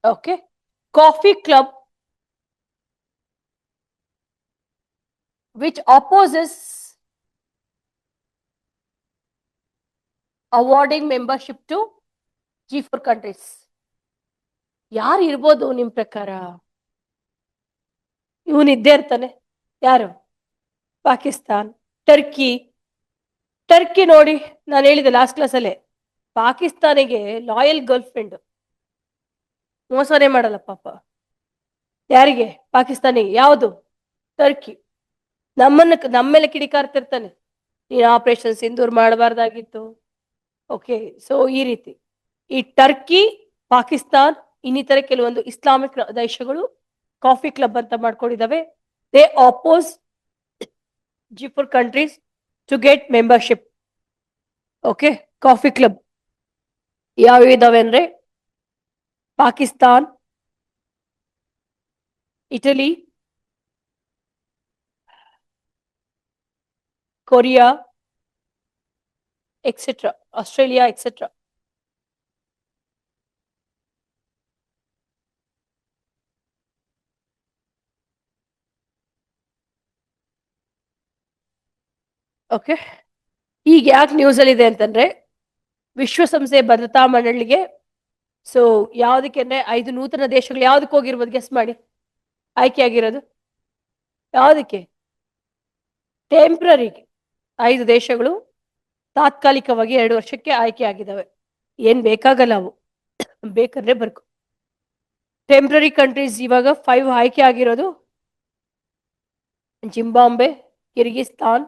Okay, coffee club which opposes awarding membership to G4 countries. ಯಾರು ಇರ್ಬೋದು ನಿಮ್ ಪ್ರಕಾರ? ಇವನ್ ಇದ್ದೇ ಇರ್ತಾನೆ. ಯಾರು? ಪಾಕಿಸ್ತಾನ್, ಟರ್ಕಿ. ಟರ್ಕಿ ನೋಡಿ, ನಾನು ಹೇಳಿದೆ ಲಾಸ್ಟ್ ಕ್ಲಾಸಲ್ಲೇ, ಪಾಕಿಸ್ತಾನಿಗೆ ಲಾಯಲ್ ಗರ್ಲ್ ಫ್ರೆಂಡ್, ಮೋಸನೇ ಮಾಡಲ್ಲ ಪಾಪ. ಯಾರಿಗೆ? ಪಾಕಿಸ್ತಾನಿಗೆ. ಯಾವುದು? ಟರ್ಕಿ. ನಮ್ಮ ಮೇಲೆ ಕಿಡಿಕಾರ್ತಿರ್ತಾನೆ, ನೀನು ಆಪರೇಷನ್ ಸಿಂಧೂರ್ ಮಾಡಬಾರ್ದಾಗಿತ್ತು. ಓಕೆ, ಸೊ ಈ ರೀತಿ ಈ ಟರ್ಕಿ, ಪಾಕಿಸ್ತಾನ್, ಇನ್ನಿತರ ಕೆಲವೊಂದು ಇಸ್ಲಾಮಿಕ್ ದೇಶಗಳು ಕಾಫಿ ಕ್ಲಬ್ ಅಂತ ಮಾಡ್ಕೊಂಡಿದ್ದಾವೆ. They oppose G4 countries to get membership. Okay, coffee club ಯಾವ ಇದಾವೆ ಅಂದ್ರೆ Pakistan, Italy, Korea, etcetera, Australia, etcetera. Okay, ಈಗ ಯಾಕೆ ನ್ಯೂಸ್ ಅಲ್ಲಿ ಇದೆ ಅಂತಂದ್ರೆ ವಿಶ್ವಸಂಸ್ಥೆ ಭದ್ರತಾ ಮಂಡಳಿಗೆ, ಸೊ ಯಾವ್ದಕ್ಕೆ ಅಂದ್ರೆ 5 ನೂತನ ದೇಶಗಳು ಯಾವ್ದಕ್ಕೆ ಹೋಗಿರ್ಬೋದು ಗೆಸ್ ಮಾಡಿ, ಆಯ್ಕೆ ಆಗಿರೋದು ಯಾವ್ದಕ್ಕೆ? ಟೆಂಪ್ರರಿಗೆ 5 ದೇಶಗಳು ತಾತ್ಕಾಲಿಕವಾಗಿ 2 ವರ್ಷಕ್ಕೆ ಆಯ್ಕೆ ಆಗಿದ್ದಾವೆ. ಏನ್ ಬೇಕಾಗಲ್ಲ ಅವು, ಬೇಕಂದ್ರೆ ಬರ್ಕೊ. ಟೆಂಪ್ರರಿ ಕಂಟ್ರೀಸ್ ಇವಾಗ 5 ಆಯ್ಕೆ ಆಗಿರೋದು: ಜಿಂಬಾಬ್ವೆ, ಕಿರ್ಗಿಸ್ತಾನ್.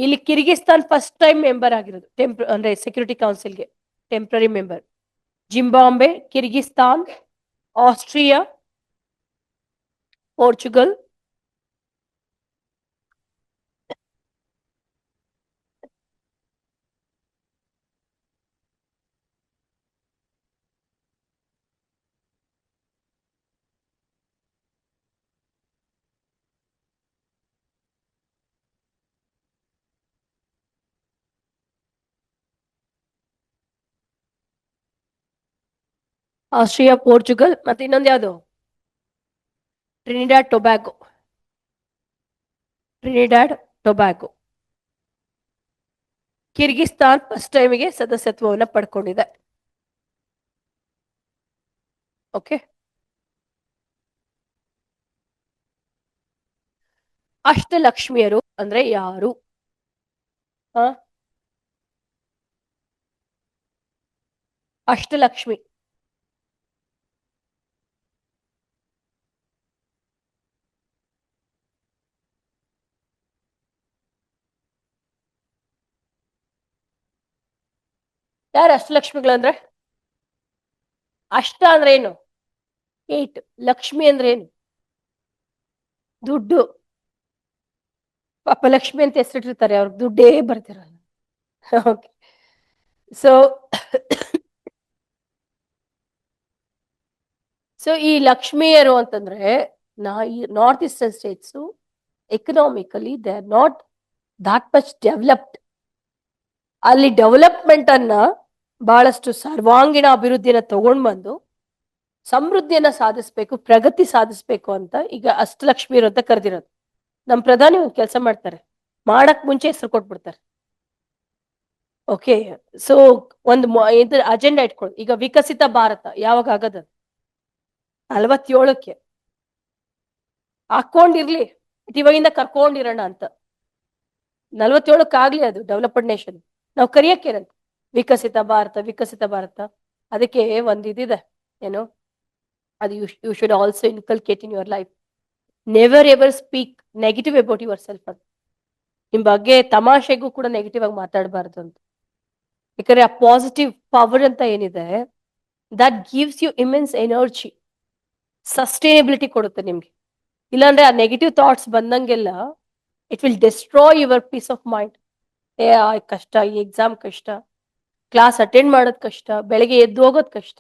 ಇಲ್ಲಿ ಕಿರ್ಗಿಸ್ತಾನ್ ಫಸ್ಟ್ ಟೈಮ್ ಮೆಂಬರ್ ಆಗಿರೋದು ಅಂದ್ರೆ ಸೆಕ್ಯೂರಿಟಿ ಕೌನ್ಸಿಲ್ಗೆ temporary member. Zimbabwe, Kyrgyzstan, Austria, Portugal, Austria, Portugal, ಮತ್ತೆ ಇನ್ನೊಂದು ಯಾವುದು? Trinidad Tobago. ಕಿರ್ಗಿಸ್ತಾನ್ ಫಸ್ಟ್ ಟೈಮಿಗೆ ಸದಸ್ಯತ್ವವನ್ನು ಪಡ್ಕೊಂಡಿದೆ. ಓಕೆ, ಅಷ್ಟಲಕ್ಷ್ಮಿಯರು ಅಂದ್ರೆ ಯಾರು? ಅಷ್ಟಲಕ್ಷ್ಮಿ ಯಾರು? ಅಷ್ಟಲಕ್ಷ್ಮಿಗಳು ಅಂದ್ರೆ ಅಷ್ಟ ಅಂದ್ರೆ ಏನು? 8. ಲಕ್ಷ್ಮಿ ಅಂದ್ರೆ ಏನು? ದುಡ್ಡು. ಪಾಪ ಲಕ್ಷ್ಮಿ ಅಂತ ಹೆಸರಿಟ್ಟಿರ್ತಾರೆ, ಅವ್ರಿಗೆ ದುಡ್ಡೇ ಬರ್ತಿರಲ್ಲ. ಓಕೆ, ಸೊ ಸೊ ಈ ಲಕ್ಷ್ಮಿಯರು ಅಂತಂದ್ರೆ ಈ north eastern States economically they are not that much developed. ಅಲ್ಲಿ ಡೆವಲಪ್ಮೆಂಟ್ ಅನ್ನ ಬಹಳಷ್ಟು ಸರ್ವಾಂಗೀಣ ಅಭಿವೃದ್ಧಿಯನ್ನ ತಗೊಂಡ್ ಬಂದು ಸಮೃದ್ಧಿಯನ್ನ ಸಾಧಿಸ್ಬೇಕು, ಪ್ರಗತಿ ಸಾಧಿಸ್ಬೇಕು ಅಂತ ಈಗ ಅಷ್ಟಲಕ್ಷ್ಮಿಯರು ಅಂತ ಕರೆದಿರೋದು. ನಮ್ಮ ಪ್ರಧಾನಿ ಒಂದು ಕೆಲಸ ಮಾಡ್ತಾರೆ, ಮಾಡಕ್ ಮುಂಚೆ ಹೆಸರು ಕೊಟ್ಬಿಡ್ತಾರೆ. ಓಕೆ, ಸೊ ಒಂದು ಅಜೆಂಡಾ ಇಟ್ಕೊಳ್ಳಿ. ಈಗ ವಿಕಸಿತ ಭಾರತ ಯಾವಾಗ ಆಗದ? 47ಕ್ಕೆ ಹಾಕೊಂಡಿರ್ಲಿ, ಇವಾಗಿಂದ ಕರ್ಕೊಂಡಿರೋಣ ಅಂತ. 47ಕ್ಕಾಗ್ಲಿ ಅದು ಡೆವಲಪ್ಡ್ ನೇಷನ್. ನಾವು ಕರಿಯಕ್ಕೇನಂತ ವಿಕಸಿತ ಭಾರತ, ವಿಕಸಿತ ಭಾರತ. ಅದಕ್ಕೆ ಒಂದು ಇದಿದೆ, ಏನು ಅದು, you should also inculcate in your life, never ever speak negative about yourself ಅಂತ. ನಿಮ್ ಬಗ್ಗೆ ತಮಾಷೆಗೂ ಕೂಡ ನೆಗೆಟಿವ್ ಆಗಿ ಮಾತಾಡಬಾರ್ದು ಅಂತ. ಯಾಕಂದ್ರೆ ಆ ಪಾಸಿಟಿವ್ ಪವರ್ ಅಂತ ಏನಿದೆ, that gives you immense energy, sustainability ಕೊಡುತ್ತೆ ನಿಮ್ಗೆ. ಇಲ್ಲಾಂದ್ರೆ ಆ ನೆಗೆಟಿವ್ ಥಾಟ್ಸ್ ಬಂದಂಗೆಲ್ಲ it will destroy your peace of mind. ಕಷ್ಟ, ಈ ಎಕ್ಸಾಮ್ ಕಷ್ಟ, ಕ್ಲಾಸ್ ಅಟೆಂಡ್ ಮಾಡೋದ್ ಕಷ್ಟ, ಬೆಳಗ್ಗೆ ಎದ್ದು ಹೋಗೋದ್ ಕಷ್ಟ,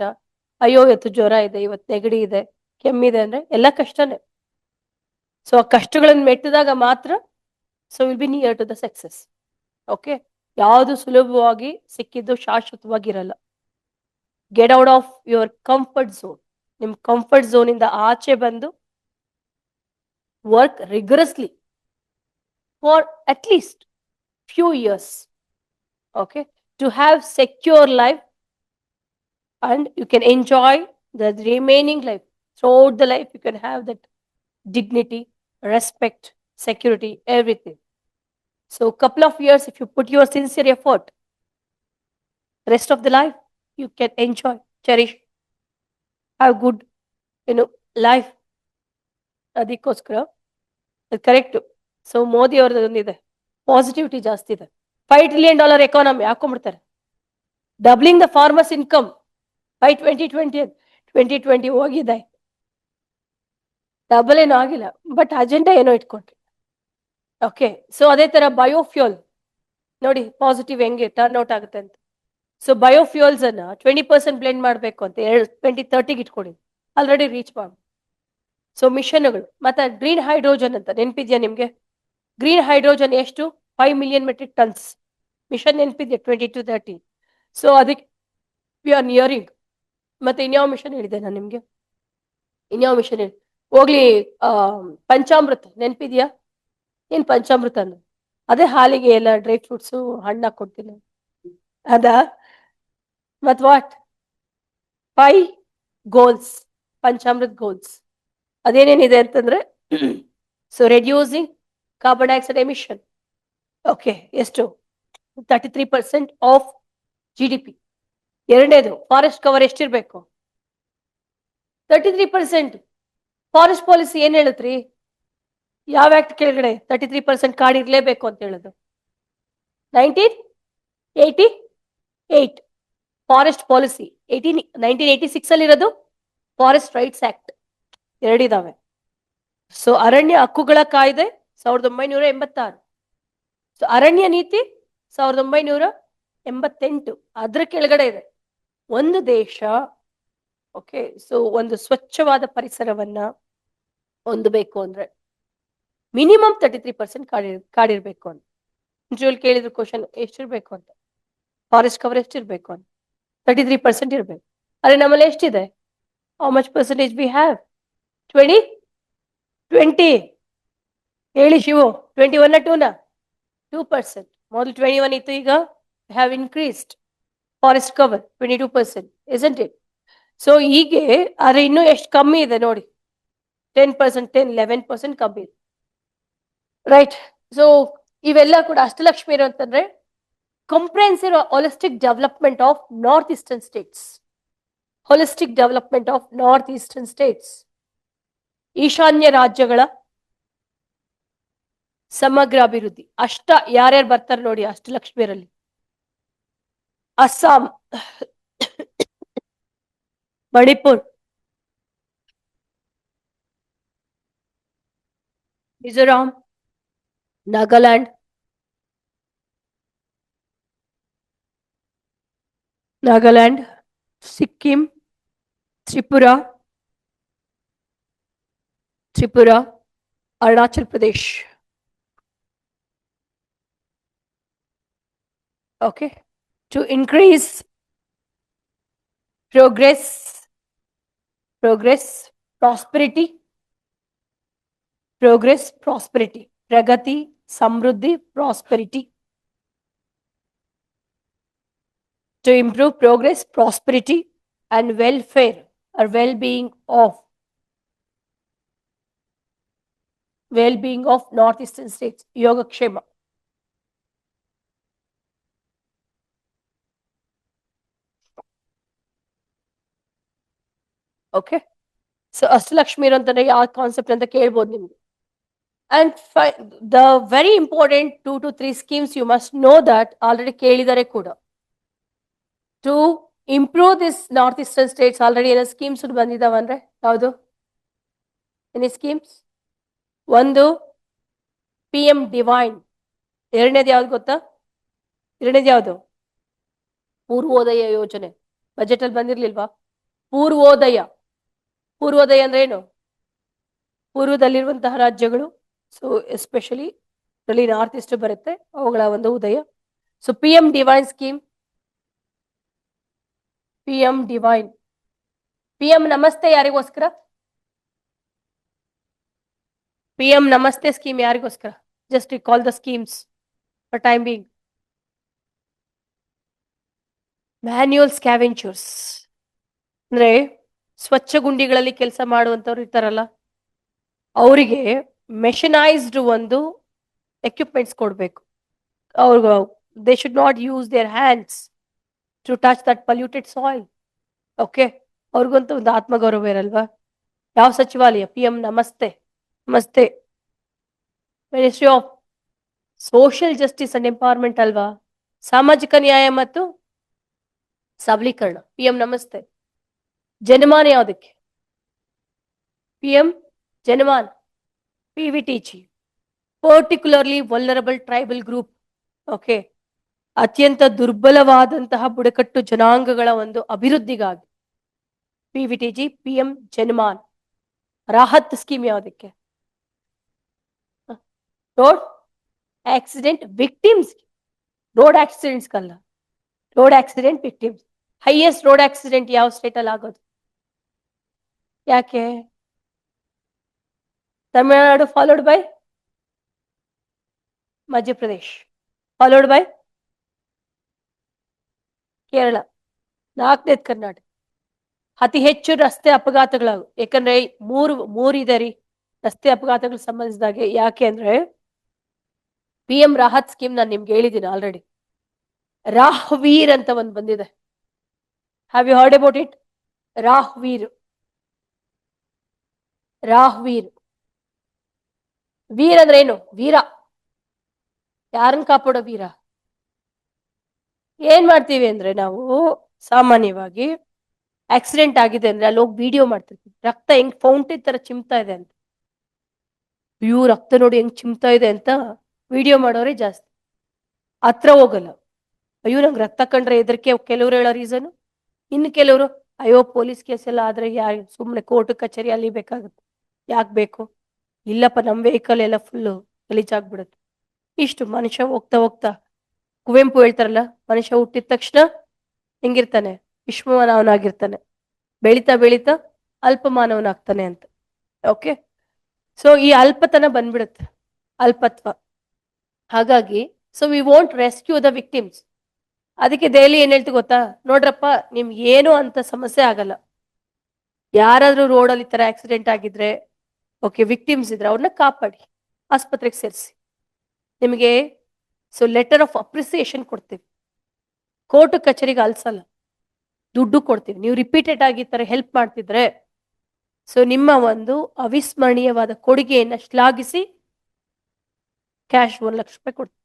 ಅಯ್ಯೋ ಇವತ್ತು ಜ್ವರ ಇದೆ, ಇವತ್ತು ನೆಗಡಿ ಇದೆ, ಕೆಮ್ಮಿದೆ ಅಂದ್ರೆ ಎಲ್ಲ ಕಷ್ಟನೇ. ಸೊ ಆ ಕಷ್ಟಗಳನ್ನು ಮೆಟ್ಟಿದಾಗ ಮಾತ್ರ so will be near to the success. Okay, ಯಾವುದು ಸುಲಭವಾಗಿ ಸಿಕ್ಕಿದ್ದು ಶಾಶ್ವತವಾಗಿರಲ್ಲ. Get out of your comfort zone. ನಿಮ್ ಕಂಫರ್ಟ್ ಝೋನ್ ಇಂದ ಆಚೆ ಬಂದು work rigorously for at least few years, okay, to have secure life, and you can enjoy the remaining life. Throughout the life you can have that dignity, respect, security, everything. So couple of years, if you put your sincere effort, Rest of the life you can enjoy, cherish, have good, life. ಅದಕ್ಕೋಸ್ಕರ ಅದು correct. So Modi ಅವ್ರದ್ದು ಒಂದಿದೆ, positivity ಜಾಸ್ತಿ ಇದೆ. $5 trillion economy ಹಾಕೊಂಡ್ಬಿಡ್ತಾರೆ. Doubling the farmers income by 2020 ಹೋಗಿದೆ, double ಏನೋ ಆಗಿಲ್ಲ, ಬಟ್ ಅಜೆಂಡಾ ಏನೋ ಇಟ್ಕೊಂಡ್ರಿ. ಓಕೆ, ಸೊ ಅದೇ ತರ ಬಯೋಫ್ಯೂಲ್ ನೋಡಿ ಪಾಸಿಟಿವ್ ಹೆಂಗೆ ಟರ್ನ್ ಔಟ್ ಆಗುತ್ತೆ ಅಂತ. ಸೊ ಬಯೋಫ್ಯೂಲ್ಸ್ ಅನ್ನ 20% ಬ್ಲೆಂಡ್ ಮಾಡಬೇಕು ಅಂತ 2030 ಇಟ್ಕೊಡಿ, ಆಲ್ರೆಡಿ ರೀಚ್ ಮಾಡಿ. ಸೊ ಮಿಷನ್ಗಳು ಮತ್ತೆ ಗ್ರೀನ್ ಹೈಡ್ರೋಜನ್ ಅಂತ ನೆನಪಿದ್ಯಾ ನಿಮ್ಗೆ? ಗ್ರೀನ್ ಹೈಡ್ರೋಜನ್ ಎಷ್ಟು? 5 million metric tons ಮಿಷನ್ ನೆನಪಿದ್ಯಾ 20 to 30? ಸೊ ಅದಕ್ಕೆ ವಿ ಆರ್ ನಿಯರಿಂಗ್. ಮತ್ತೆ ಇನ್ಯಾವ ಮಿಷನ್ ಹೇಳಿದೆ ನಾನು ನಿಮ್ಗೆ? ಇನ್ಯಾವ ಮಿಷನ್ ಹೇಳಿ ಹೋಗ್ಲಿ, ಪಂಚಾಮೃತ ನೆನಪಿದ್ಯಾ? ಏನ್ ಪಂಚಾಮೃತ ಅಂದ್ರೆ ಅದೇ ಹಾಲಿಗೆ ಎಲ್ಲ ಡ್ರೈ ಫ್ರೂಟ್ಸು ಹಣ್ಣು ಹಾಕೊಡ್ತೀನಿ ಅದಾ? ಮತ್ ವಾಟ್ 5 ಗೋಲ್ಸ್, ಪಂಚಾಮೃತ್ ಗೋಲ್ಸ್ ಅದೇನೇನಿದೆ ಅಂತಂದ್ರೆ so reducing carbon dioxide emission. Okay, ಎಷ್ಟು? 33% ಆಫ್ GDP. ಎರಡನೇದು ಫಾರೆಸ್ಟ್ ಕವರ್ ಎಷ್ಟಿರ್ಬೇಕು? 33%. ಫಾರೆಸ್ಟ್ ಪಾಲಿಸಿ ಏನ್ ಹೇಳುತ್ರಿ? ಯಾವ ಆಕ್ಟ್ ಕೆಳಗಡೆ 33% ಕಾಡು ಇರ್ಲೇಬೇಕು ಅಂತ ಹೇಳುದು? 1988 ಫಾರೆಸ್ಟ್ ಪಾಲಿಸಿ. 1986 ಅಲ್ಲಿ ಇರೋದು ಫಾರೆಸ್ಟ್ ರೈಟ್ಸ್ ಆಕ್ಟ್. ಎರಡಿದಾವೆ. ಸೊ ಅರಣ್ಯ ಹಕ್ಕುಗಳ ಕಾಯ್ದೆ 1986. ಸೊ ಅರಣ್ಯ ನೀತಿ 1988. ಅದ್ರ ಕೆಳಗಡೆ ಇದೆ ಒಂದು ದೇಶ. ಓಕೆ, ಸೊ ಒಂದು ಸ್ವಚ್ಛವಾದ ಪರಿಸರವನ್ನ ಹೊಂದಬೇಕು ಅಂದ್ರೆ ಮಿನಿಮಮ್ 33% ಕಾಡಿರ್ಬೇಕು ಅಂತ. ಇಂಟರ್ವ್ಯೂಲ್ ಕೇಳಿದ್ರು ಕ್ವಶನ್ ಎಷ್ಟಿರ್ಬೇಕು ಅಂತ, ಫಾರೆಸ್ಟ್ ಕವರ್ ಎಷ್ಟಿರ್ಬೇಕು ಅಂತ. 33% ಇರ್ಬೇಕು. ಆದ್ರೆ ನಮ್ಮಲ್ಲಿ ಎಷ್ಟಿದೆ? How much percentage we have? 20 ಹೇಳಿ ಶಿವು, 21 2 2%. ಮೊದಲು 21 ಇತ್ತು, ಈಗ have increased forest cover 22%, isn't it? So ಹೀಗೆ ಆದ್ರೆ ಇನ್ನೂ ಎಷ್ಟು ಕಮ್ಮಿ ಇದೆ ನೋಡಿ, 10%, 11% ಕಮ್ಮಿ ಇದೆ, ರೈಟ್? ಸೊ ಇವೆಲ್ಲ ಕೂಡ ಅಷ್ಟಲಕ್ಷ್ಮಿ ಅಂತಂದ್ರೆ comprehensive holistic development of north eastern states. Holistic development of north eastern states, ಈಶಾನ್ಯ ರಾಜ್ಯಗಳ ಸಮಗ್ರ ಅಭಿವೃದ್ಧಿ. ಯಾರ್ಯಾರು ಬರ್ತಾರೆ ನೋಡಿ ಅಷ್ಟಲಕ್ಷ್ಮಿಯರಲ್ಲಿ? Assam, Manipur, Mizoram, Nagaland, Sikkim, Tripura, Arunachal Pradesh. Okay, to increase progress, prosperity, pragati, samruddhi, prosperity. To improve progress, prosperity and welfare or well-being of northeastern states. Yogakshema. Okay, so Ashtalakshmi ಅಂತಂದ್ರೆ ಯಾವ concept ಅಂತ ಕೇಳ್ಬೋದು ನಿಮ್ಗೆ. And the very important 2 to 3 schemes you must know that already ಕೇಳಿದರೆ ಕೂಡ. To improve this northeastern states already ಏನೋ schemes ಬಂದಿದಾವಂದ್ರೆ ಯಾವುದು? Any schemes? ಒಂದು PM ಡಿವೈನ್. ಎರಡನೇದು ಯಾವ್ದು ಗೊತ್ತಾ? ಎರಡನೇದು ಯಾವುದು? ಪೂರ್ವೋದಯ ಯೋಜನೆ. ಬಜೆಟ್ ಅಲ್ಲಿ ಬಂದಿರ್ಲಿಲ್ವಾ? ಪೂರ್ವೋದಯ ಅಂದ್ರೆ ಏನು? ಪೂರ್ವದಲ್ಲಿರುವಂತಹ ರಾಜ್ಯಗಳು, ಸೊ ಎಸ್ಪೆಷಲಿ ನಾರ್ತ್ ಈಸ್ಟ್ ಬರುತ್ತೆ, ಅವುಗಳ ಒಂದು ಉದಯ. So PM divine scheme. PM divine. PM Namaste ಯಾರಿಗೋಸ್ಕರ? PM ನಮಸ್ತೆ ಸ್ಕೀಮ್ ಯಾರಿಗೋಸ್ಕರ? Just recall the schemes for time being. Manual scavengers ಅಂದ್ರೆ ಸ್ವಚ್ಛ ಗುಂಡಿಗಳಲ್ಲಿ ಕೆಲಸ ಮಾಡುವಂತವ್ರು ಇರ್ತಾರಲ್ಲ, ಅವರಿಗೆ ಮೆಷನೈಸ್ಡ್ ಒಂದು ಎಕ್ವಿಪ್ಮೆಂಟ್ಸ್ ಕೊಡ್ಬೇಕು. ಅವ್ರಿಗೆ they should not use their hands to touch that polluted soil. Okay, ಅವ್ರಿಗಂತೂ ಒಂದು ಆತ್ಮಗೌರವ ಇರಲ್ವಾ? ಯಾವ ಸಚಿವಾಲಯ? PM Namaste. Namaste. Ministry of social justice and empowerment ಅಲ್ವಾ? ಸಾಮಾಜಿಕ ನ್ಯಾಯ ಮತ್ತು ಸಬಲೀಕರಣ. PM ನಮಸ್ತೆ. ಜನಮಾನ ಯಾವುದಕ್ಕೆ? PM Janman. PVTG, particularly vulnerable tribal group. Okay, ಅತ್ಯಂತ ದುರ್ಬಲವಾದಂತಹ ಬುಡಕಟ್ಟು ಜನಾಂಗಗಳ ಒಂದು ಅಭಿವೃದ್ಧಿಗಾಗಿ PVTG, PM Janman. Rahat scheme ಯಾವುದಕ್ಕೆ? Road accident victims. Road accidents ಕಲ್ಲ, road accident victims. Highest road accident ಯಾವ ಸ್ಟೇಟ್ ಅಲ್ಲಿ ಆಗೋದು? ಯಾಕೆ? Tamil Nadu, followed by Madhya Pradesh, followed by Kerala, ನಾಲ್ಕನೇದು ಕರ್ನಾಟಕ. ಅತಿ ಹೆಚ್ಚು ರಸ್ತೆ ಅಪಘಾತಗಳಾಗು. ಯಾಕಂದ್ರೆ ಮೂರಿದೆ ರೀ ರಸ್ತೆ ಅಪಘಾತಗಳು ಸಂಬಂಧಿಸಿದಾಗೆ. ಯಾಕೆ ಅಂದ್ರೆ PM ರಾಹತ್ ಸ್ಕೀಮ್ ನಾನು ನಿಮ್ಗೆ ಹೇಳಿದ್ದೀನಿ ಆಲ್ರೆಡಿ. ರಾಹ್ವೀರ್ ಅಂತ ಒಂದು ಬಂದಿದೆ. Have you heard about it? Rahveer. Rahveer, ವೀರ್ ಅಂದ್ರೆ ಏನು? ವೀರ. ಯಾರನ್ನ ಕಾಪಾಡೋ ವೀರ? ಏನ್ ಮಾಡ್ತೀವಿ ಅಂದ್ರೆ ನಾವು ಸಾಮಾನ್ಯವಾಗಿ ಆಕ್ಸಿಡೆಂಟ್ ಆಗಿದೆ ಅಂದ್ರೆ ಅಲ್ಲಿ ಹೋಗಿ ವಿಡಿಯೋ ಮಾಡ್ತಿರ್ತೀವಿ. ರಕ್ತ ಹೆಂಗ್ ಫೌಂಟೇನ್ ತರ ಚಿಮ್ತಾ ಇದೆ ಅಂತ, ಅಯ್ಯೋ ರಕ್ತ ನೋಡಿ ಹೆಂಗ್ ಚಿಮ್ತಾ ಇದೆ ಅಂತ ವಿಡಿಯೋ ಮಾಡೋರೇ ಜಾಸ್ತಿ. ಹತ್ರ ಹೋಗಲ್ಲ. ಅಯ್ಯೋ ನಂಗೆ ರಕ್ತ ಕಂಡ್ರೆ ಎದಕ್ಕೆ ಕೆಲವ್ರು ಹೇಳೋ ರೀಸನ್. ಇನ್ನು ಕೆಲವರು ಅಯ್ಯೋ ಪೊಲೀಸ್ ಕೇಸ್ ಎಲ್ಲ ಆದ್ರೆ ಸುಮ್ಮನೆ ಕೋರ್ಟ್ ಕಚೇರಿ ಅಲ್ಲಿ ಬೇಕಾಗುತ್ತೆ, ಯಾಕೆ ಬೇಕು? ಇಲ್ಲಪ್ಪ ನಮ್ಮ ವೆಹಿಕಲ್ ಎಲ್ಲ ಫುಲ್ಲು ಗಲೀಜಾಗ್ಬಿಡುತ್ತೆ. ಇಷ್ಟು ಮನುಷ್ಯ ಹೋಗ್ತಾ ಹೋಗ್ತಾ, ಕುವೆಂಪು ಹೇಳ್ತಾರಲ್ಲ, ಮನುಷ್ಯ ಹುಟ್ಟಿದ ತಕ್ಷಣ ಹೆಂಗಿರ್ತಾನೆ? ವಿಶ್ವಮಾನವನಾಗಿರ್ತಾನೆ, ಬೆಳೀತಾ ಬೆಳೀತಾ ಅಲ್ಪಮಾನವನಾಗ್ತಾನೆ ಅಂತ. ಓಕೆ, ಸೊ ಈ ಅಲ್ಪತನ ಬಂದ್ಬಿಡುತ್ತೆ, ಅಲ್ಪತ್ವ. ಹಾಗಾಗಿ so we want rescue the victims. ಅದಕ್ಕೆ ದೆಹಲಿ ಏನ್ ಹೇಳ್ತು ಗೊತ್ತಾ? ನೋಡ್ರಪ್ಪ, ನಿಮ್ಗೆ ಏನು ಅಂತ ಸಮಸ್ಯೆ ಆಗಲ್ಲ. ಯಾರಾದ್ರೂ ರೋಡಲ್ಲಿ ಈ ತರ ಆಕ್ಸಿಡೆಂಟ್ ಆಗಿದ್ರೆ, ಓಕೆ, ವಿಕ್ಟಿಮ್ಸ್ ಇದ್ರೆ ಅವ್ರನ್ನ ಕಾಪಾಡಿ ಆಸ್ಪತ್ರೆಗೆ ಸೇರಿಸಿ. ನಿಮಗೆ ಸೊ ಲೆಟರ್ ಆಫ್ ಅಪ್ರಿಸಿಯೇಷನ್ ಕೊಡ್ತೀವಿ. ಕೋರ್ಟ್ ಕಚೇರಿಗೆ ಅಲ್ಸಲ್ಲ, ದುಡ್ಡು ಕೊಡ್ತೀವಿ. ನೀವು ರಿಪೀಟೆಡ್ ಆಗಿ ಈ ತರ ಹೆಲ್ಪ್ ಮಾಡ್ತಿದ್ರೆ ಸೊ ನಿಮ್ಮ ಒಂದು ಅವಿಸ್ಮರಣೀಯವಾದ ಕೊಡುಗೆಯನ್ನ ಶ್ಲಾಘಿಸಿ ಕ್ಯಾಶ್ 1 ಲಕ್ಷ ರೂಪಾಯಿ ಕೊಡ್ತೀವಿ.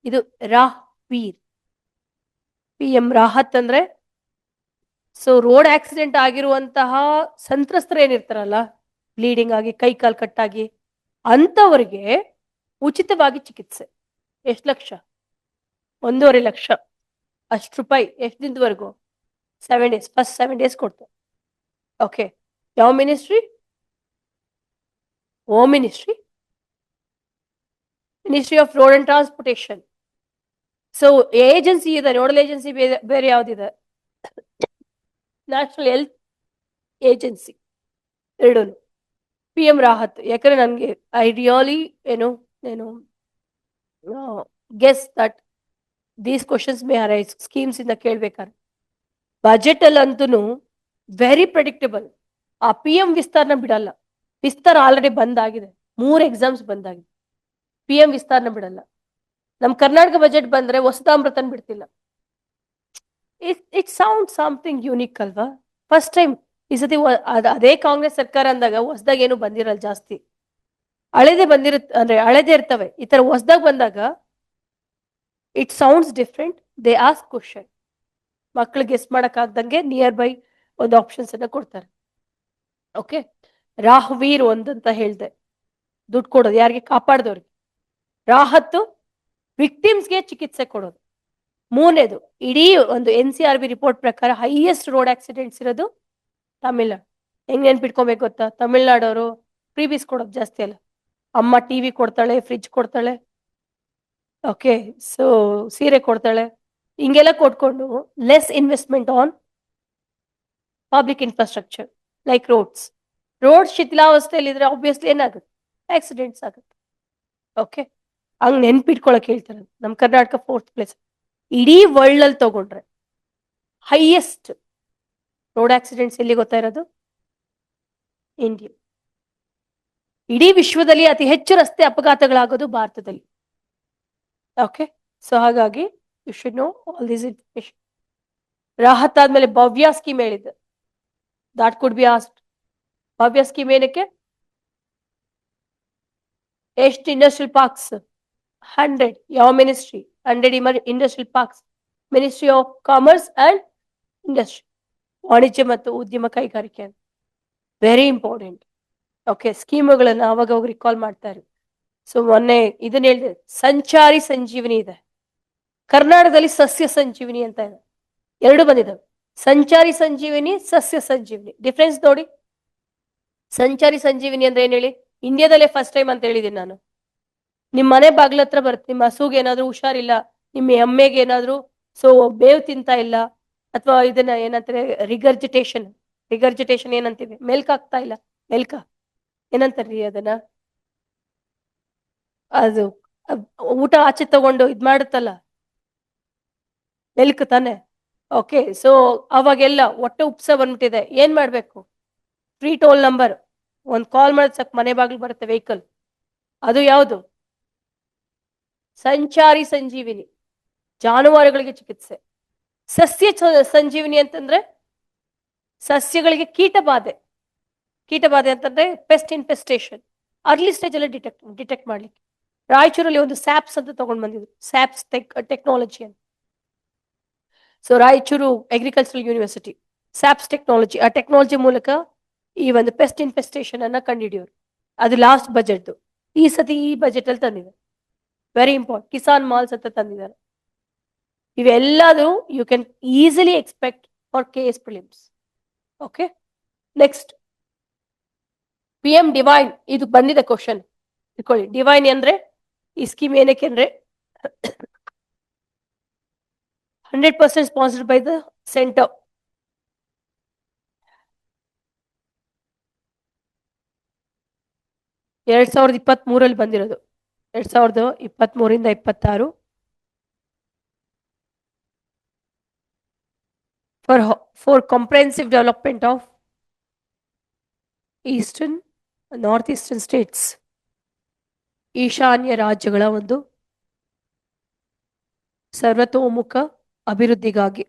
ಇದು ರಾಹ್ವೀರ್. PM ರಾಹತ್ ಅಂದ್ರೆ ಸೊ ರೋಡ್ ಆಕ್ಸಿಡೆಂಟ್ ಆಗಿರುವಂತಹ ಸಂತ್ರಸ್ತರು ಏನಿರ್ತಾರಲ್ಲ, ಬ್ಲೀಡಿಂಗ್ ಆಗಿ ಕೈ ಕಾಲು ಕಟ್ಟಾಗಿ, ಅಂತವರಿಗೆ ಉಚಿತವಾಗಿ ಚಿಕಿತ್ಸೆ. ಎಷ್ಟು ಲಕ್ಷ? 1.5 ಲಕ್ಷ ಅಷ್ಟು ರೂಪಾಯಿ. ಎಷ್ಟು ದಿನದವರೆಗೂ? 7 days. ಫಸ್ಟ್ 7 days ಕೊಡ್ತಾರೆ. ಓಕೆ, ಯಾವ ministry? Home ministry, ministry of road and transportation. So agency ಇದೆ, ನೋಡಲ್ ಏಜೆನ್ಸಿ ಬೇರೆ ಯಾವ್ದಿದೆ? National health agency. ಎರಡೂ PM ರಾಹತ್. ಯಾಕಂದ್ರೆ ನನಗೆ ಐ ರಿಯಲಿ ಏನು guess that these questions may arise schemes ಇಂದ ಕೇಳ್ಬೇಕಾದ್ರೆ. ಬಜೆಟ್ ಅಲ್ಲಂತೂ ವೆರಿ ಪ್ರೆಡಿಕ್ಟಬಲ್. ಆ PM ವಿಸ್ತಾರನ ಬಿಡಲ್ಲ. ವಿಸ್ತಾರ ಆಲ್ರೆಡಿ ಬಂದಾಗಿದೆ, 3 ಎಕ್ಸಾಮ್ಸ್ ಬಂದಾಗಿದೆ. PM ವಿಸ್ತಾರನ ಬಿಡಲ್ಲ. ನಮ್ ಕರ್ನಾಟಕ ಬಜೆಟ್ ಬಂದ್ರೆ ಹೊಸದಾಮೃತನ್ ಬಿಡ್ತಿಲ್ಲ. ಇಟ್ ಸೌಂಡ್ ಸಮಥಿಂಗ್ ಯೂನಿಕ್ ಅಲ್ವಾ? ಫಸ್ಟ್ ಟೈಮ್ ಈ ಸತಿ ಅದೇ ಕಾಂಗ್ರೆಸ್ ಸರ್ಕಾರ ಅಂದಾಗ ಹೊಸದಾಗ ಏನು ಬಂದಿರಲ್ಲ ಜಾಸ್ತಿ. ಹಳೆದೇ ಅಂದ್ರೆ ಹಳೆದೇ ಇರ್ತವೆ. ಈ ತರ ಹೊಸದಾಗ ಬಂದಾಗ it sounds different. They ask question. ಮಕ್ಳು ಗೆಸ್ ಮಾಡಕ್ ಆಗ್ದಂಗೆ ನಿಯರ್ ಬೈ ಒಂದು ಆಪ್ಷನ್ಸ್ ಅನ್ನ ಕೊಡ್ತಾರೆ. ಓಕೆ, ರಾಹ್ವೀರ್ ಒಂದಂತ ಹೇಳ್ದೆ, ದುಡ್ಡು ಕೊಡೋದು ಯಾರಿಗೆ? ಕಾಪಾಡ್ದವ್ರಿಗೆ. ರಾಹತ್ತು ವಿಕ್ಟಿಮ್ಸ್ಗೆ ಚಿಕಿತ್ಸೆ ಕೊಡೋದು. 3ನೇದು, ಇಡೀ ಒಂದು NCRB ರಿಪೋರ್ಟ್ ಪ್ರಕಾರ ಹೈಯೆಸ್ಟ್ ರೋಡ್ ಆಕ್ಸಿಡೆಂಟ್ಸ್ ಇರೋದು ತಮಿಳ್ನಾಡು. ಹೆಂಗ್ ನೆನ್ಪಿಟ್ಕೊಬೇಕು ಗೊತ್ತಾ? ತಮಿಳ್ನಾಡವರು ಫ್ರೀಬೀಸ್ ಕೊಡೋದು ಜಾಸ್ತಿ ಅಲ್ಲ. ಅಮ್ಮ TV ಕೊಡ್ತಾಳೆ, ಫ್ರಿಡ್ಜ್ ಕೊಡ್ತಾಳೆ, ಓಕೆ, ಸೊ ಸೀರೆ ಕೊಡ್ತಾಳೆ, ಹಿಂಗೆಲ್ಲ ಕೊಟ್ಕೊಂಡು less investment on public infrastructure like roads. Road ಶಿಥಿಲಾವಸ್ಥೆಯಲ್ಲಿದ್ರೆ ಆಬ್ವಿಯಸ್ಲಿ ಏನಾಗುತ್ತೆ? ಆಕ್ಸಿಡೆಂಟ್ಸ್ ಆಗುತ್ತೆ. ಓಕೆ, ಹಂಗ್ ನೆನ್ಪಿಟ್ಕೊಳಕ್ ಹೇಳ್ತಾರೆ. ನಮ್ ಕರ್ನಾಟಕ 4th ಪ್ಲೇಸ್. ಇಡೀ ವರ್ಲ್ಡ್ ಅಲ್ಲಿ ತಗೊಂಡ್ರೆ ಹೈಯೆಸ್ಟ್ ರೋಡ್ ಆಕ್ಸಿಡೆಂಟ್ಸ್ ಎಲ್ಲಿ ಗೊತ್ತಾ ಇರೋದು? ಇಂಡಿಯಾ. ಇಡೀ ವಿಶ್ವದಲ್ಲಿ ಅತಿ ಹೆಚ್ಚು ರಸ್ತೆ ಅಪಘಾತಗಳಾಗೋದು ಭಾರತದಲ್ಲಿ. ಓಕೆ, ಸೊ ಹಾಗಾಗಿ you should know all this information. Rahat ಆದ್ಮೇಲೆ ಭವ್ಯ ಸ್ಕೀಮ್ ಹೇಳಿದ್ದೆ. That could be asked. Bhavya scheme ಏನಕ್ಕೆ? ಎಷ್ಟು ಇಂಡಸ್ಟ್ರಿಯಲ್ ಪಾರ್ಕ್ಸ್? 100. ಯಾವ ministry? 100 industrial parks. Ministry of commerce and industry, ವಾಣಿಜ್ಯ ಮತ್ತು ಉದ್ಯಮ ಕೈಗಾರಿಕೆ. Very important. ಓಕೆ, ಸ್ಕೀಮ್ಗಳನ್ನ ಅವಾಗ ಅವ್ರು ರಿಕಾಲ್ ಮಾಡ್ತಾರೆ. ಸೊ ಮೊನ್ನೆ ಇದನ್ನ ಹೇಳಿದೆ, ಸಂಚಾರಿ ಸಂಜೀವಿನಿ ಇದೆ. ಕರ್ನಾಟಕದಲ್ಲಿ ಸಸ್ಯ ಸಂಜೀವಿನಿ ಅಂತ ಇದೆ. ಎರಡು ಬಂದಿದ್ದಾವೆ, ಸಂಚಾರಿ ಸಂಜೀವಿನಿ, ಸಸ್ಯ ಸಂಜೀವಿನಿ. ಡಿಫ್ರೆನ್ಸ್ ನೋಡಿ. ಸಂಚಾರಿ ಸಂಜೀವಿನಿ ಅಂದ್ರೆ ಏನ್ ಹೇಳಿ? ಇಂಡಿಯಾದಲ್ಲೇ ಫಸ್ಟ್ ಟೈಮ್ ಅಂತ ಹೇಳಿದೀನಿ ನಾನು. ನಿಮ್ ಮನೆ ಬಾಗ್ಲ ಹತ್ರ ಬರುತ್ತೆ. ನಿಮ್ಮ ಹಸುಗೆ ಏನಾದ್ರು ಹುಷಾರಿಲ್ಲ, ನಿಮ್ಮ ಎಮ್ಮೆಗೆ ಏನಾದ್ರು ಸೊ ಬೇವು ತಿಂತಾ ಇಲ್ಲ, ಅಥವಾ ಇದನ್ನ ಏನಂತಾರೆ ರಿಗರ್ಜಿಟೇಷನ್. ರಿಗರ್ಜಿಟೇಷನ್ ಏನಂತೀವಿ? ಮೆಲ್ಕ್ ಆಗ್ತಾ ಇಲ್ಲ. ಮೆಲ್ಕ ಏನಂತಾರ್ರಿ ಅದನ್ನ? ಅದು ಊಟ ಆಚೆ ತಗೊಂಡು ಇದ್ ಮಾಡುತ್ತಲ್ಲ, ಮೆಲ್ಕ್ ತಾನೆ. ಓಕೆ, ಸೊ ಅವಾಗೆಲ್ಲ ಹೊಟ್ಟೆ ಉಪ್ಸ ಬಂದ್ಬಿಟ್ಟಿದೆ. ಏನ್ ಮಾಡ್ಬೇಕು? ಫ್ರೀ ಟೋಲ್ ನಂಬರ್ ಒಂದ್ ಕಾಲ್ ಮಾಡಿದ್ ಸಾಕು, ಮನೆ ಬಾಗಿಲು ಬರುತ್ತೆ ವೆಹಿಕಲ್. ಅದು ಯಾವುದು? ಸಂಚಾರಿ ಸಂಜೀವಿನಿ, ಜಾನುವಾರುಗಳಿಗೆ ಚಿಕಿತ್ಸೆ. ಸಸ್ಯ ಸಂಜೀವಿನಿ ಅಂತಂದ್ರೆ ಸಸ್ಯಗಳಿಗೆ ಕೀಟಬಾಧೆ. ಕೀಟಬಾಧೆ ಅಂತಂದ್ರೆ ಪೆಸ್ಟ್ ಇನ್ಫೆಸ್ಟೇಷನ್. ಅರ್ಲಿ ಸ್ಟೇಜ್ ಅಲ್ಲಿ ಡಿಟೆಕ್ಟ್ ಮಾಡ್ಲಿಕ್ಕೆ ರಾಯಚೂರಲ್ಲಿ ಒಂದು ಸ್ಯಾಪ್ಸ್ ಅಂತ ತಗೊಂಡ್ ಬಂದಿದ್ರು. ಸ್ಯಾಪ್ಸ್ ಟೆಕ್ನಾಲಜಿ ಅಂತ. So Raichur agricultural university SAPS technology, ಆ ಟೆಕ್ನಾಲಜಿ ಮೂಲಕ ಈ ಒಂದು ಪೆಸ್ಟ್ ಇನ್ಫೆಸ್ಟೇಷನ್ ಅನ್ನ ಕಂಡುಹಿಡಿಯೋರು. ಅದು ಲಾಸ್ಟ್ ಬಜೆಟ್. ಈ ಸತಿ ಈ ಬಜೆಟ್ ಅಲ್ಲಿ ತಂದಿದೆ. Very important. ಕಿಸಾನ್ ಮಾಲ್ಸ್ ಅಂತ ತಂದಿದ್ದಾರೆ. ಇವೆಲ್ಲದು you can easily expect for KS prelims. Okay, next PM divine. ಇದು ಬಂದಿದೆ ಕ್ವಶನ್, ತಿಳ್ಕೊಳ್ಳಿ. ಡಿವೈನ್ ಅಂದ್ರೆ ಈ ಸ್ಕೀಮ್ ಏನಕ್ಕೆ ಅಂದ್ರೆ 100% ಸ್ಪಾನ್ಸರ್ಡ್ ಬೈ ದ ಸೆಂಟರ್. ಎರಡ್ 2023 ಬಂದಿರೋದು. 2023 26 for comprehensive development of eastern north eastern states, ಈಶಾನ್ಯ ರಾಜ್ಯಗಳ ಒಂದು ಸರ್ವತೋಮುಖ ಅಭಿವೃದ್ಧಿಗಾಗಿ.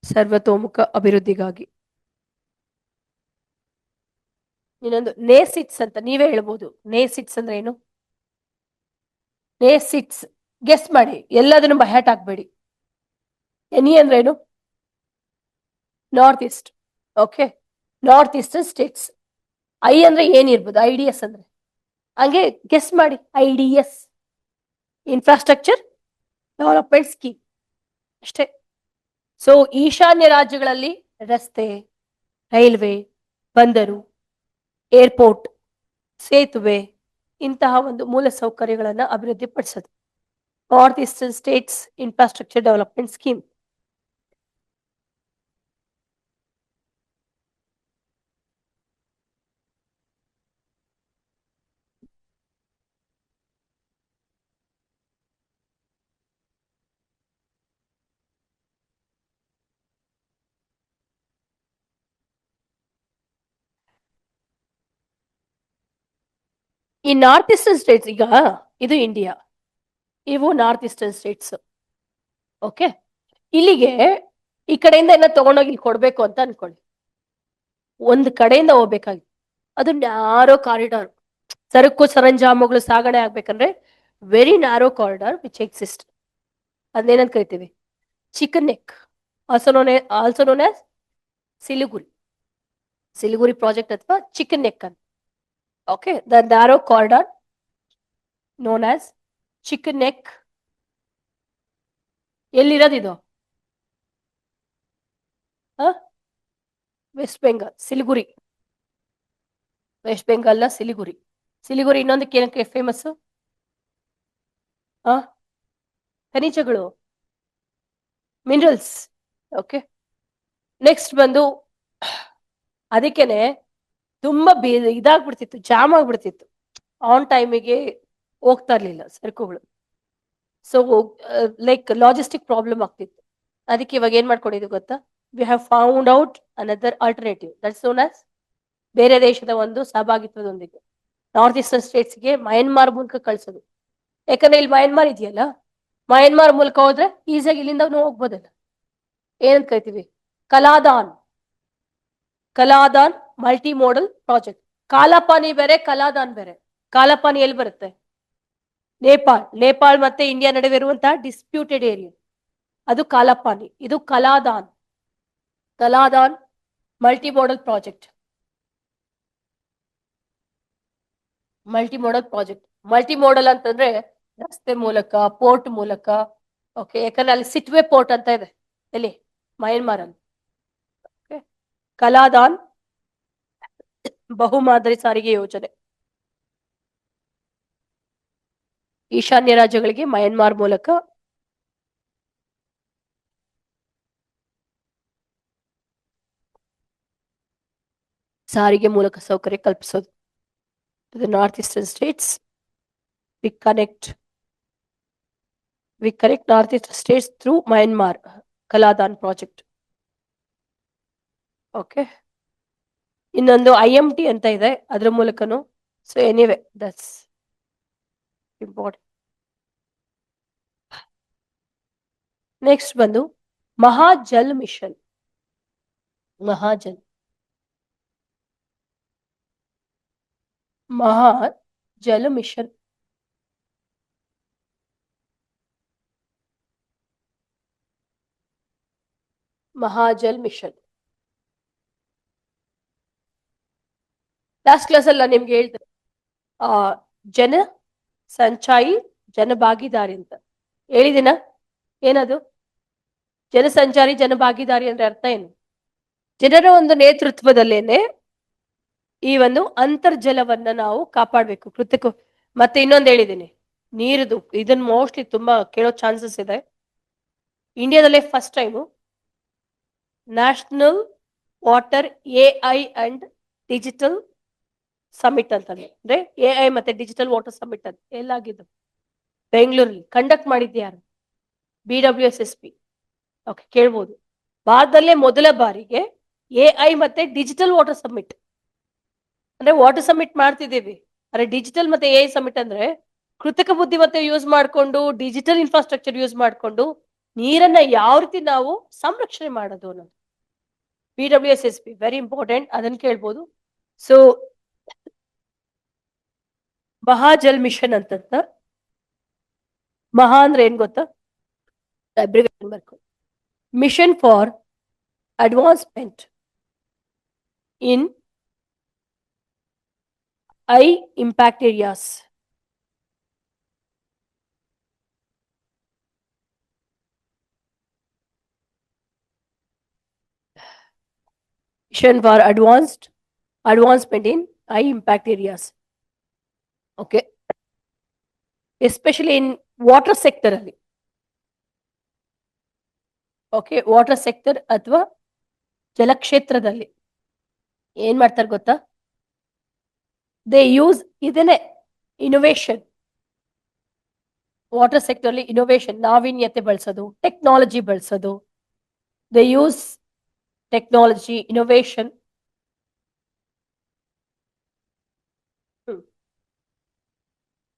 ಸರ್ವತೋಮುಖ ಅಭಿವೃದ್ಧಿಗಾಗಿ. ಇನ್ನೊಂದು ನೇಸಿಟ್ಸ್ ಅಂತ ನೀವೇ ಹೇಳ್ಬೋದು. ನೇಸಿಟ್ಸ್ ಅಂದ್ರೆ ಏನು? ನೇಸಿಟ್ಸ್ ಗೆಸ್ ಮಾಡಿ, ಎಲ್ಲದನ್ನು ಬಹ್ಯಾಟ್ ಹಾಕ್ಬೇಡಿ. ಎನಿ ಅಂದ್ರೆ ಏನು? North East. Okay, north eastern States. I ಅಂದ್ರೆ ಏನಿರ್ಬೋದು? IDS ಅಂದ್ರೆ ಹಂಗೆ ಗೆಸ್ ಮಾಡಿ. IDS, ಇನ್ಫ್ರಾಸ್ಟ್ರಕ್ಚರ್ ಡೆವಲಪ್ಮೆಂಟ್ ಸ್ಕೀಮ್ ಅಷ್ಟೇ. ಸೊ ಈಶಾನ್ಯ ರಾಜ್ಯಗಳಲ್ಲಿ ರಸ್ತೆ, ರೈಲ್ವೆ, ಬಂದರು, ಏರ್ಪೋರ್ಟ್, ಸೇತುವೆ, ಇಂತಹ ಒಂದು ಮೂಲ ಸೌಕರ್ಯಗಳನ್ನು ಅಭಿವೃದ್ಧಿ ಪಡಿಸೋದು north eastern States infrastructure development scheme. ಈ ನಾರ್ತ್ ಈಸ್ಟರ್ನ್ ಸ್ಟೇಟ್ಸ್, ಈಗ ಇದು ಇಂಡಿಯಾ, ಇವು ನಾರ್ತ್ ಈಸ್ಟರ್ನ್ ಸ್ಟೇಟ್ಸ್. ಓಕೆ, ಇಲ್ಲಿಗೆ ಈ ಕಡೆಯಿಂದ ಎಲ್ಲ ತಗೊಂಡೋಗಿ ಇಲ್ಲಿ ಕೊಡ್ಬೇಕು ಅಂತ ಅನ್ಕೊಳ್ಳಿ. ಒಂದು ಕಡೆಯಿಂದ ಹೋಗ್ಬೇಕಾಗಿ, ಅದು ನ್ಯಾರೋ ಕಾರಿಡಾರ್. ಸರಕು ಸರಂಜಾಮುಗಳು ಸಾಗಣೆ ಆಗ್ಬೇಕಂದ್ರೆ very narrow corridor which exist. ಅದೇನಂತ ಕರಿತೀವಿ? Chicken neck, also known as Siliguri. Siliguri project ಅಥವಾ ಚಿಕನ್ ನೆಕ್ ಅಂತ. Okay, the narrow corridor known as chicken neck. ಎಲ್ಲಿರೋದು ಇದು? West Bengal, Siliguri. ವೆಸ್ಟ್ ಬೆಂಗಾಲ್ನ ಸಿಲಿಗುರಿ. ಸಿಲಿಗುರಿ ಇನ್ನೊಂದಕ್ಕೆ ಏನಕ್ಕೆ ಫೇಮಸ್? ಖನಿಜಗಳು, ಮಿನರಲ್ಸ್. ಓಕೆ, ನೆಕ್ಸ್ಟ್ ಬಂದು ಅದಕ್ಕೇನೆ ತುಂಬಾ ಇದಾಗ್ಬಿಡ್ತಿತ್ತು, ಜಾಮ್ ಆಗ್ಬಿಡ್ತಿತ್ತು. ಆನ್ ಟೈಮಿಗೆ ಹೋಗ್ತಾ ಇರ್ಲಿಲ್ಲ ಸರಕುಗಳು. ಸೊ ಲೈಕ್ ಲಾಜಿಸ್ಟಿಕ್ ಪ್ರಾಬ್ಲಮ್ ಆಗ್ತಿತ್ತು. ಅದಕ್ಕೆ ಇವಾಗ ಏನ್ ಮಾಡ್ಕೊಂಡಿದ್ವಿ ಗೊತ್ತಾ? We have found out another alternative, that's known as ಬೇರೆ ದೇಶದ ಒಂದು ಸಹಭಾಗಿತ್ವದೊಂದಿಗೆ ನಾರ್ತ್ ಈಸ್ಟರ್ನ್ ಸ್ಟೇಟ್ಸ್ಗೆ ಮಯನ್ಮಾರ್ ಮೂಲಕ ಕಳಿಸೋದು. ಯಾಕಂದ್ರೆ ಇಲ್ಲಿ ಮಯನ್ಮಾರ್ ಇದೆಯಲ್ಲ, ಮಯನ್ಮಾರ್ ಮೂಲಕ ಹೋದ್ರೆ ಈಸಿಯಾಗಿ ಇಲ್ಲಿಂದ ನಾವು ಹೋಗ್ಬೋದಲ್ಲ. ಏನಂತ ಕರಿತೀವಿ? Kaladan. Kaladan multi model project. Kalapani ಬೇರೆ, ಕಲಾದಾನ್ ಬೇರೆ. ಕಾಲಾಪಾನಿ ಎಲ್ಲಿ ಬರುತ್ತೆ? ನೇಪಾಳ್. ನೇಪಾಳ್ ಮತ್ತೆ ಇಂಡಿಯಾ ನಡುವೆ ಇರುವಂತಹ ಡಿಸ್ಪ್ಯೂಟೆಡ್ ಏರಿಯಾ, ಅದು ಕಾಲಾಪಾನಿ. ಇದು Kaladan. Kaladan multi model project. Multi model project. Multi model ಅಂತಂದ್ರೆ ರಸ್ತೆ ಮೂಲಕ, ಪೋರ್ಟ್ ಮೂಲಕ. ಓಕೆ, ಯಾಕಂದ್ರೆ ಅಲ್ಲಿ ಸಿಟ್ವೆ ಪೋರ್ಟ್ ಅಂತ ಇದೆ ಎಲ್ಲಿ? ಮಯನ್ಮಾರ್ ಅಲ್ಲಿ. ಕಲಾದಾನ್ ಬಹುಮಾದರಿ ಸಾರಿಗೆ ಯೋಜನೆ. ಈಶಾನ್ಯ ರಾಜ್ಯಗಳಿಗೆ ಮಯನ್ಮಾರ್ ಮೂಲಕ ಸಾರಿಗೆ ಮೂಲಕ ಸೌಕರ್ಯ ಕಲ್ಪಿಸೋದು. To the northeastern states, we connect northeastern states through Myanmar, Kaladan project. Okay. ಇನ್ನೊಂದು IMT ಅಂತ ಇದೆ, ಅದರ ಮೂಲಕನು. So anyway, that's important. Next ಬಂದು Mahajal mission. Mahajal mission. Mahajal mission. Last class ಅಲ್ಲಿ ನಿಮ್ಗೆ ಹೇಳ್ದೆ ಜನ ಸಂಚಾಯಿ ಜನಭಾಗಿದಾರಿ ಅಂತ ಹೇಳಿದಿನ. ಏನದು ಜನಸಂಚಾರಿ ಜನಭಾಗಿದಾರಿ ಅಂದ್ರೆ ಅರ್ಥ ಏನು? ಜನರ ಒಂದು ನೇತೃತ್ವದಲ್ಲೇನೆ ಈ ಒಂದು ಅಂತರ್ಜಲವನ್ನ ನಾವು ಕಾಪಾಡಬೇಕು. ಕೃತಕ. ಮತ್ತೆ ಇನ್ನೊಂದು ಹೇಳಿದ್ದೀನಿ, ನೀರುದು. ಇದನ್ನ ಮೋಸ್ಟ್ಲಿ ತುಂಬಾ ಕೇಳೋ ಚಾನ್ಸಸ್ ಇದೆ. ಇಂಡಿಯಾದಲ್ಲೇ first time national water AI and digital summit ಅಂತ, ಅಂದ್ರೆ AI ಮತ್ತೆ ಡಿಜಿಟಲ್ ವಾಟರ್ ಸಮಿಟ್ ಅಂತ ಎಲ್ಲಾಗಿದ್ದು ಬೆಂಗಳೂರಲ್ಲಿ ಕಂಡಕ್ಟ್ ಮಾಡಿದ್ಯಾರು? BWSSP. ಓಕೆ, ಕೇಳ್ಬೋದು. ಭಾರತದಲ್ಲೇ ಮೊದಲ ಬಾರಿಗೆ AI ಮತ್ತೆ ಡಿಜಿಟಲ್ ವಾಟರ್ ಸಮಿಟ್, ಅಂದ್ರೆ ವಾಟರ್ ಸಮಿಟ್ ಮಾಡ್ತಿದ್ದೀವಿ, ಅರೆ ಡಿಜಿಟಲ್ ಮತ್ತೆ AI ಸಮಿಟ್ ಅಂದ್ರೆ ಕೃತಕ ಬುದ್ಧಿಮತ್ತೆ ಯೂಸ್ ಮಾಡ್ಕೊಂಡು, ಡಿಜಿಟಲ್ ಇನ್ಫ್ರಾಸ್ಟ್ರಕ್ಚರ್ ಯೂಸ್ ಮಾಡ್ಕೊಂಡು ನೀರನ್ನ ಯಾವ ರೀತಿ ನಾವು ಸಂರಕ್ಷಣೆ ಮಾಡೋದು ಅನ್ನೋದು. BWSSP ವೆರಿ ಇಂಪಾರ್ಟೆಂಟ್, ಅದನ್ನ ಕೇಳ್ಬೋದು. ಸೊ ಮಹಾಜಲ್ ಮಿಷನ್ ಅಂತ. ಮಹಾ ಅಂದ್ರೆ ಏನ್ ಗೊತ್ತಾ? ಅಬ್ರಿವೇಷನ್ ಬರ್ಕೊ. Mission for advancement in high impact areas. Mission for advancement in high impact areas. Okay, especially in water sector ಅಲ್ಲಿ. ಓಕೆ, ವಾಟರ್ ಸೆಕ್ಟರ್ ಅಥವಾ ಜಲಕ್ಷೇತ್ರದಲ್ಲಿ ಏನ್ ಮಾಡ್ತಾರೆ ಗೊತ್ತಾ? ದೇ ಯೂಸ್ ಇದನ್ನೇ ಇನೋವೇಷನ್. ವಾಟರ್ ಸೆಕ್ಟರ್ ಅಲ್ಲಿ ಇನೋವೇಷನ್, ನಾವೀನ್ಯತೆ ಬಳಸೋದು, ಟೆಕ್ನಾಲಜಿ ಬಳಸೋದು. They use technology, innovation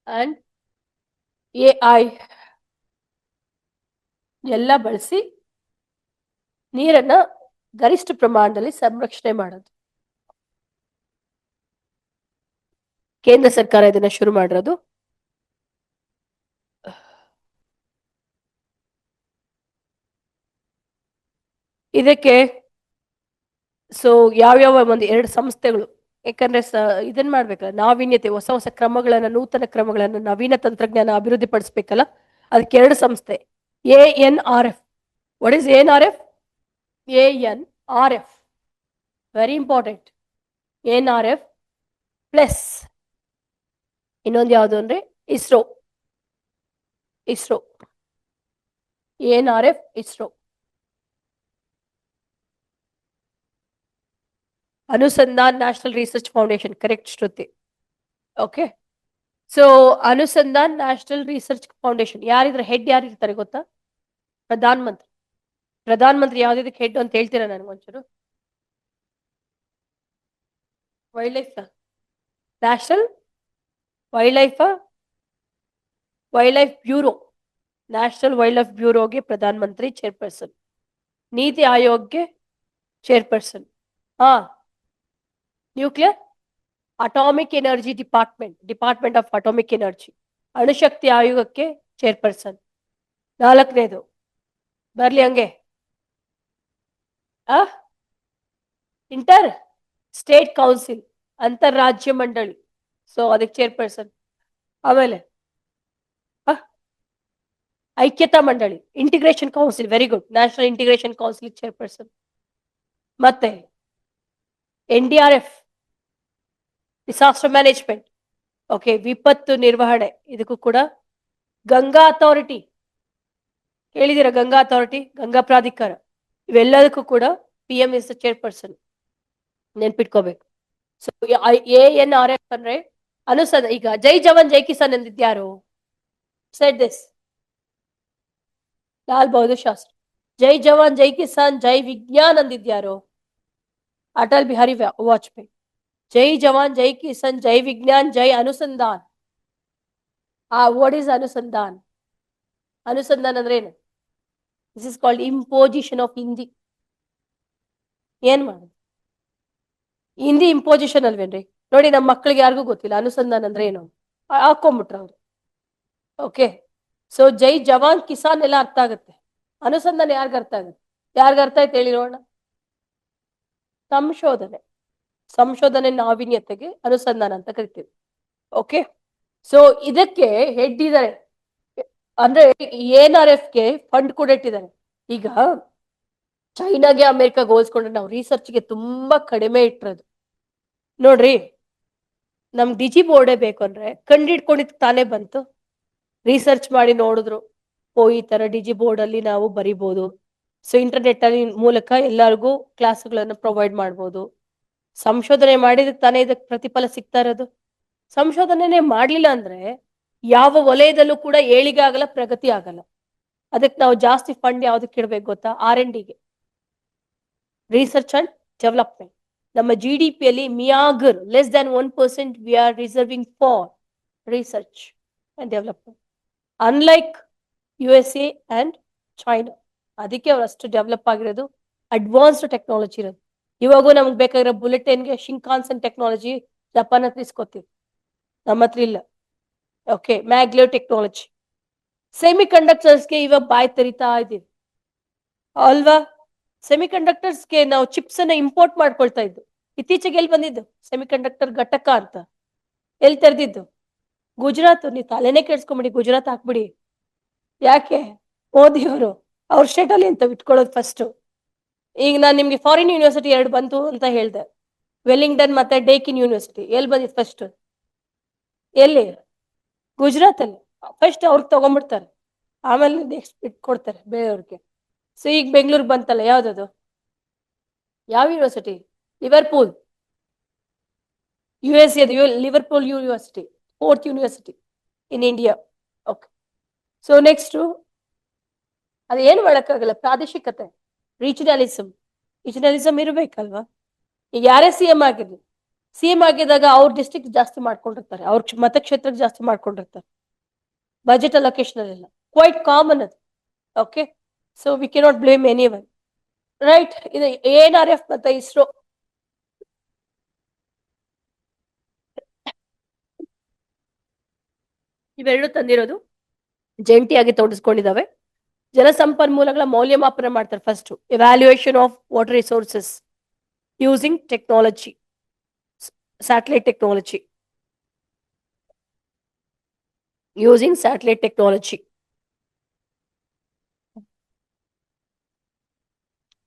and AI ಎಲ್ಲ ಬಳಸಿ ನೀರನ್ನ ಗರಿಷ್ಠ ಪ್ರಮಾಣದಲ್ಲಿ ಸಂರಕ್ಷಣೆ ಮಾಡೋದು. ಕೇಂದ್ರ ಸರ್ಕಾರ ಇದನ್ನ ಶುರು ಮಾಡಿರೋದು. ಇದಕ್ಕೆ ಸೊ ಯಾವ್ಯಾವ ಒಂದು 2 ಸಂಸ್ಥೆಗಳು, ಯಾಕಂದ್ರೆ ಇದನ್ನ ಮಾಡ್ಬೇಕಲ್ಲ, ನಾವೀನ್ಯತೆ, ಹೊಸ ಹೊಸ ಕ್ರಮಗಳನ್ನ, ನೂತನ ಕ್ರಮಗಳನ್ನ, ನವೀನ ತಂತ್ರಜ್ಞಾನ ಅಭಿವೃದ್ಧಿ ಪಡಿಸ್ಬೇಕಲ್ಲ, ಅದಕ್ಕೆ 2 ಸಂಸ್ಥೆ. ANRF. What is ANRF? ANRF very important. ANRF plus ಇನ್ನೊಂದು ಯಾವುದು ಅಂದ್ರೆ ISRO. ANRF, ISRO. Anusandhan national research foundation. Correct Shruti. Okay, so Anusandhan national research foundation ಯಾರಿದ್ರೆ ಹೆಡ್ ಯಾರಿರ್ತಾರೆ ಗೊತ್ತಾ? ಪ್ರಧಾನ ಮಂತ್ರಿ ಯಾವ್ದಿದಕ್ಕೆ ಹೆಡ್ ಅಂತ ಹೇಳ್ತೀರಾ ನನಗೊಂಚೂರು? Wild life national wild life bureau. National wild life ಬ್ಯೂರೋಗೆ ಪ್ರಧಾನ ಮಂತ್ರಿ ಚೇರ್ಪರ್ಸನ್, ನೀತಿ ಆಯೋಗ್ಗೆ ಚೇರ್ಪರ್ಸನ್. ಹಾ, nuclear atomic energy department of atomic energy, ಅಣುಶಕ್ತಿ ಆಯೋಗಕ್ಕೆ ಚೇರ್ಪರ್ಸನ್. 4ನೇದು ಬರ್ಲಿ ಹಂಗೆ, ಇಂಟರ್ ಸ್ಟೇಟ್ ಕೌನ್ಸಿಲ್, ಅಂತಾರಾಜ್ಯ ಮಂಡಳಿ, ಸೊ ಅದಕ್ಕೆ ಚೇರ್ಪರ್ಸನ್. ಆಮೇಲೆ ಐಕ್ಯತಾ ಮಂಡಳಿ, integration council, very good, national integration council chairperson. ಮತ್ತೆ NDRF, ಡಿಸಾಸ್ಟರ್ ಮ್ಯಾನೇಜ್ಮೆಂಟ್, ಓಕೆ, ವಿಪತ್ತು ನಿರ್ವಹಣೆ, ಇದಕ್ಕೂ ಕೂಡ. ಗಂಗಾ ಅಥಾರಿಟಿ, ಕೇಳಿದಿರ ಗಂಗಾ ಅಥಾರಿಟಿ, ಗಂಗಾ ಪ್ರಾಧಿಕಾರ, ಇವೆಲ್ಲದಕ್ಕೂ ಕೂಡ PM ಇಸ್ ದ ಚೇರ್ಪರ್ಸನ್, ನೆನ್ಪಿಟ್ಕೋಬೇಕು. ಸೊ ANRF ಅಂದ್ರೆ ಅನುಸಂಧಾನ. ಈಗ ಜೈ ಜವಾನ್ ಜೈ ಕಿಸಾನ್ ಅಂದಿದ್ಯಾರು? Said this, Lal Bahadur Shastri. ಜೈ ಜವಾನ್ ಜೈ ಕಿಸಾನ್ ಜೈ ವಿಜ್ಞಾನ್ ಅಂದಿದ್ಯಾರು? ಅಟಲ್ ಬಿಹಾರಿ ವಾಜಪೇಯಿ. ಜೈ ಜವಾನ್ ಜೈ ಕಿಸಾನ್ ಜೈ ವಿಜ್ಞಾನ್ ಜೈ ಅನುಸಂಧಾನ್. ವಾಟ್ ಈಸ್ ಅನುಸಂಧಾನ್? ಅನುಸಂಧಾನ್ ಅಂದ್ರೆ ಏನು? This is called imposition of Hindi. ಏನ್ ಮಾಡುದು? ಹಿಂದಿ ಇಂಪೋಸಿಷನ್ ಅಲ್ವೇನ್ರಿ? ನೋಡಿ, ನಮ್ಮ ಮಕ್ಕಳಿಗೆ ಯಾರಿಗೂ ಗೊತ್ತಿಲ್ಲ ಅನುಸಂಧಾನ್ ಅಂದ್ರೆ ಏನು, ಹಾಕೊಂಡ್ಬಿಟ್ರ ಅವ್ರು. ಓಕೆ, ಸೊ ಜೈ ಜವಾನ್ ಕಿಸಾನ್ ಎಲ್ಲ ಅರ್ಥ ಆಗುತ್ತೆ, ಅನುಸಂಧಾನ ಯಾರಿಗ ಅರ್ಥ ಆಗುತ್ತೆ? ಯಾರಿಗ ಅರ್ಥ ಆಯ್ತು ಹೇಳಿ ನೋಡೋಣ? ಸಂಶೋಧನೆ ನಾವೀನ್ಯತೆಗೆ ಅನುಸಂಧಾನ ಅಂತ ಕರಿತೀವಿ. ಓಕೆ, ಸೊ ಇದಕ್ಕೆ ಹೆಡ್ ಇದ್ದಾರೆ, ಅಂದ್ರೆ ANRFಗೆ ಫಂಡ್ ಕೂಡ ಇಟ್ಟಿದ್ದಾರೆ. ಈಗ ಚೈನಾಗೆ ಅಮೆರಿಕಾಗೆ ಹೋಲಿಸ್ಕೊಂಡ್ರೆ ನಾವು ರಿಸರ್ಚ್ಗೆ ತುಂಬಾ ಕಡಿಮೆ ಇಟ್ಟಿರೋದು. ನೋಡ್ರಿ, ನಮ್ ಡಿಜಿ ಬೋರ್ಡೇ ಬೇಕು ಅಂದ್ರೆ ಕಂಡಿಡ್ಕೊಂಡಿದ್ ತಾನೇ ಬಂತು. ರಿಸರ್ಚ್ ಮಾಡಿ ನೋಡಿದ್ರು, ಈ ತರ ಡಿಜಿ ಬೋರ್ಡ್ ಅಲ್ಲಿ ನಾವು ಬರಿಬಹುದು, ಸೊ ಇಂಟರ್ನೆಟ್ ಅಲ್ಲಿ ಮೂಲಕ ಎಲ್ಲರಿಗೂ ಕ್ಲಾಸ್ಗಳನ್ನು ಪ್ರೊವೈಡ್ ಮಾಡ್ಬೋದು. ಸಂಶೋಧನೆ ಮಾಡಿದಕ್ಕೆ ತಾನೇ ಇದಕ್ಕೆ ಪ್ರತಿಫಲ ಸಿಗ್ತಾ ಇರೋದು. ಸಂಶೋಧನೆ ಮಾಡ್ಲಿಲ್ಲ ಅಂದ್ರೆ ಯಾವ ವಲಯದಲ್ಲೂ ಕೂಡ ಏಳಿಗೆ ಆಗಲ್ಲ, ಪ್ರಗತಿ ಆಗಲ್ಲ. ಅದಕ್ಕೆ ನಾವು ಜಾಸ್ತಿ ಫಂಡ್ ಯಾವ್ದಕ್ಕೆ ಇಡ್ಬೇಕು ಗೊತ್ತಾ? R&Dಗೆ, ರಿಸರ್ಚ್ ಅಂಡ್ ಡೆವಲಪ್ಮೆಂಟ್. ನಮ್ಮ GDP ಅಲ್ಲಿ meagre less than 1% we are reserving for research and development, unlike USA and China. ಅದಕ್ಕೆ ಅವ್ರು ಅಷ್ಟು ಡೆವಲಪ್ ಆಗಿರೋದು, ಅಡ್ವಾನ್ಸ್ಡ್ ಟೆಕ್ನಾಲಜಿ ಇರೋದು. ಇವಾಗೂ ನಮ್ಗೆ ಬೇಕಾಗಿರೋ ಬುಲೆಟಿನ್ಗೆ ಶಿಂಕಾನ್ಸನ್ ಟೆಕ್ನಾಲಜಿ ಜಪಾನ್ ಹತ್ರ ಇಸ್ಕೊತೀವಿ, ನಮ್ಮ ಹತ್ರ ಇಲ್ಲ. Okay, maglev technology. ಸೆಮಿ ಕಂಡಕ್ಟರ್ಸ್ಗೆ ಇವಾಗ ಬಾಯ್ ತೆರಿತಾ ಇದೀವಿ ಅಲ್ವಾ? ಸೆಮಿ ಕಂಡಕ್ಟರ್ಸ್ಗೆ ನಾವು ಚಿಪ್ಸ್ ಅನ್ನ ಇಂಪೋರ್ಟ್ ಮಾಡ್ಕೊಳ್ತಾ ಇದ್ದು. ಇತ್ತೀಚೆಗೆ ಎಲ್ಲಿ ಬಂದಿದ್ದು ಸೆಮಿ ಕಂಡಕ್ಟರ್ ಘಟಕ ಅಂತ? ಎಲ್ಲಿ ತೆರೆದಿದ್ದು? ಗುಜರಾತ್. ನೀವು ತಲೆನೇ ಕೆಡ್ಸ್ಕೊಂಬಿಡಿ, ಗುಜರಾತ್ ಹಾಕ್ಬಿಡಿ. ಯಾಕೆ? ಮೋದಿ ಅವರು ಅವ್ರ ಸ್ಟೇಟ್ ಅಲ್ಲಿ ಅಂತ ಇಟ್ಕೊಳ್ಳೋದು ಫಸ್ಟ್. ಈಗ ನಾನು ನಿಮ್ಗೆ ಫಾರಿನ್ ಯೂನಿವರ್ಸಿಟಿ 2 ಬಂತು ಅಂತ ಹೇಳ್ದೆ, ವೆಲ್ಲಿಂಗ್ಟನ್ ಮತ್ತೆ ಡೇಕಿನ್ ಯೂನಿವರ್ಸಿಟಿ. ಎಲ್ಲಿ ಬಂದಿತ್ತು ಫಸ್ಟ್? ಎಲ್ಲಿ? ಗುಜರಾತ್ ಅಲ್ಲಿ. ಫಸ್ಟ್ ಅವ್ರಿಗೆ ತಗೊಂಡ್ಬಿಡ್ತಾರೆ, ಆಮೇಲೆ ನೆಕ್ಸ್ಟ್ ಇಟ್ಕೊಡ್ತಾರೆ ಬೇರೆಯವ್ರಿಗೆ. ಸೊ ಈಗ ಬೆಂಗಳೂರಿಗೆ ಬಂತಲ್ಲ, ಯಾವ್ದದು? ಯಾವ university? Liverpool, USA Liverpool university, 4th university in India. Okay, so next ಅದೇನು ಮಾಡಕ್ಕಾಗಲ್ಲ, ಪ್ರಾದೇಶಿಕತೆ, ರೀಜನಲಿಸಮ್ ಇರ್ಬೇಕಲ್ವಾ? ಈಗ ಯಾರೇ CM ಆಗಿರ್ಲಿ, CM ಆಗಿದಾಗ ಅವ್ರ ಡಿಸ್ಟ್ರಿಕ್ಟ್ ಜಾಸ್ತಿ ಮಾಡ್ಕೊಂಡಿರ್ತಾರೆ, ಅವ್ರ ಮತಕ್ಷೇತ್ರಕ್ಕೆ ಜಾಸ್ತಿ ಮಾಡ್ಕೊಂಡಿರ್ತಾರೆ, ಬಜೆಟ್ ಅಲೋಕೇಶನ್ ಅಲ್ಲೆಲ್ಲ ಕ್ವೈಟ್ ಕಾಮನ್ ಅದು. Okay, so we cannot blame anyone, right? ಇದು ANRF ಮತ್ತೆ ಇಸ್ರೋ ಇವೆರಡು ತಂದಿರೋದು, ಜಂಟಿಯಾಗಿ ತೊಡಗಿಸ್ಕೊಂಡಿದ್ದಾವೆ. ಜಲಸಂಪನ್ಮೂಲಗಳ ಮೌಲ್ಯಮಾಪನ ಮಾಡ್ತಾರೆ. First evaluation of water resources using technology, satellite technology, using satellite technology.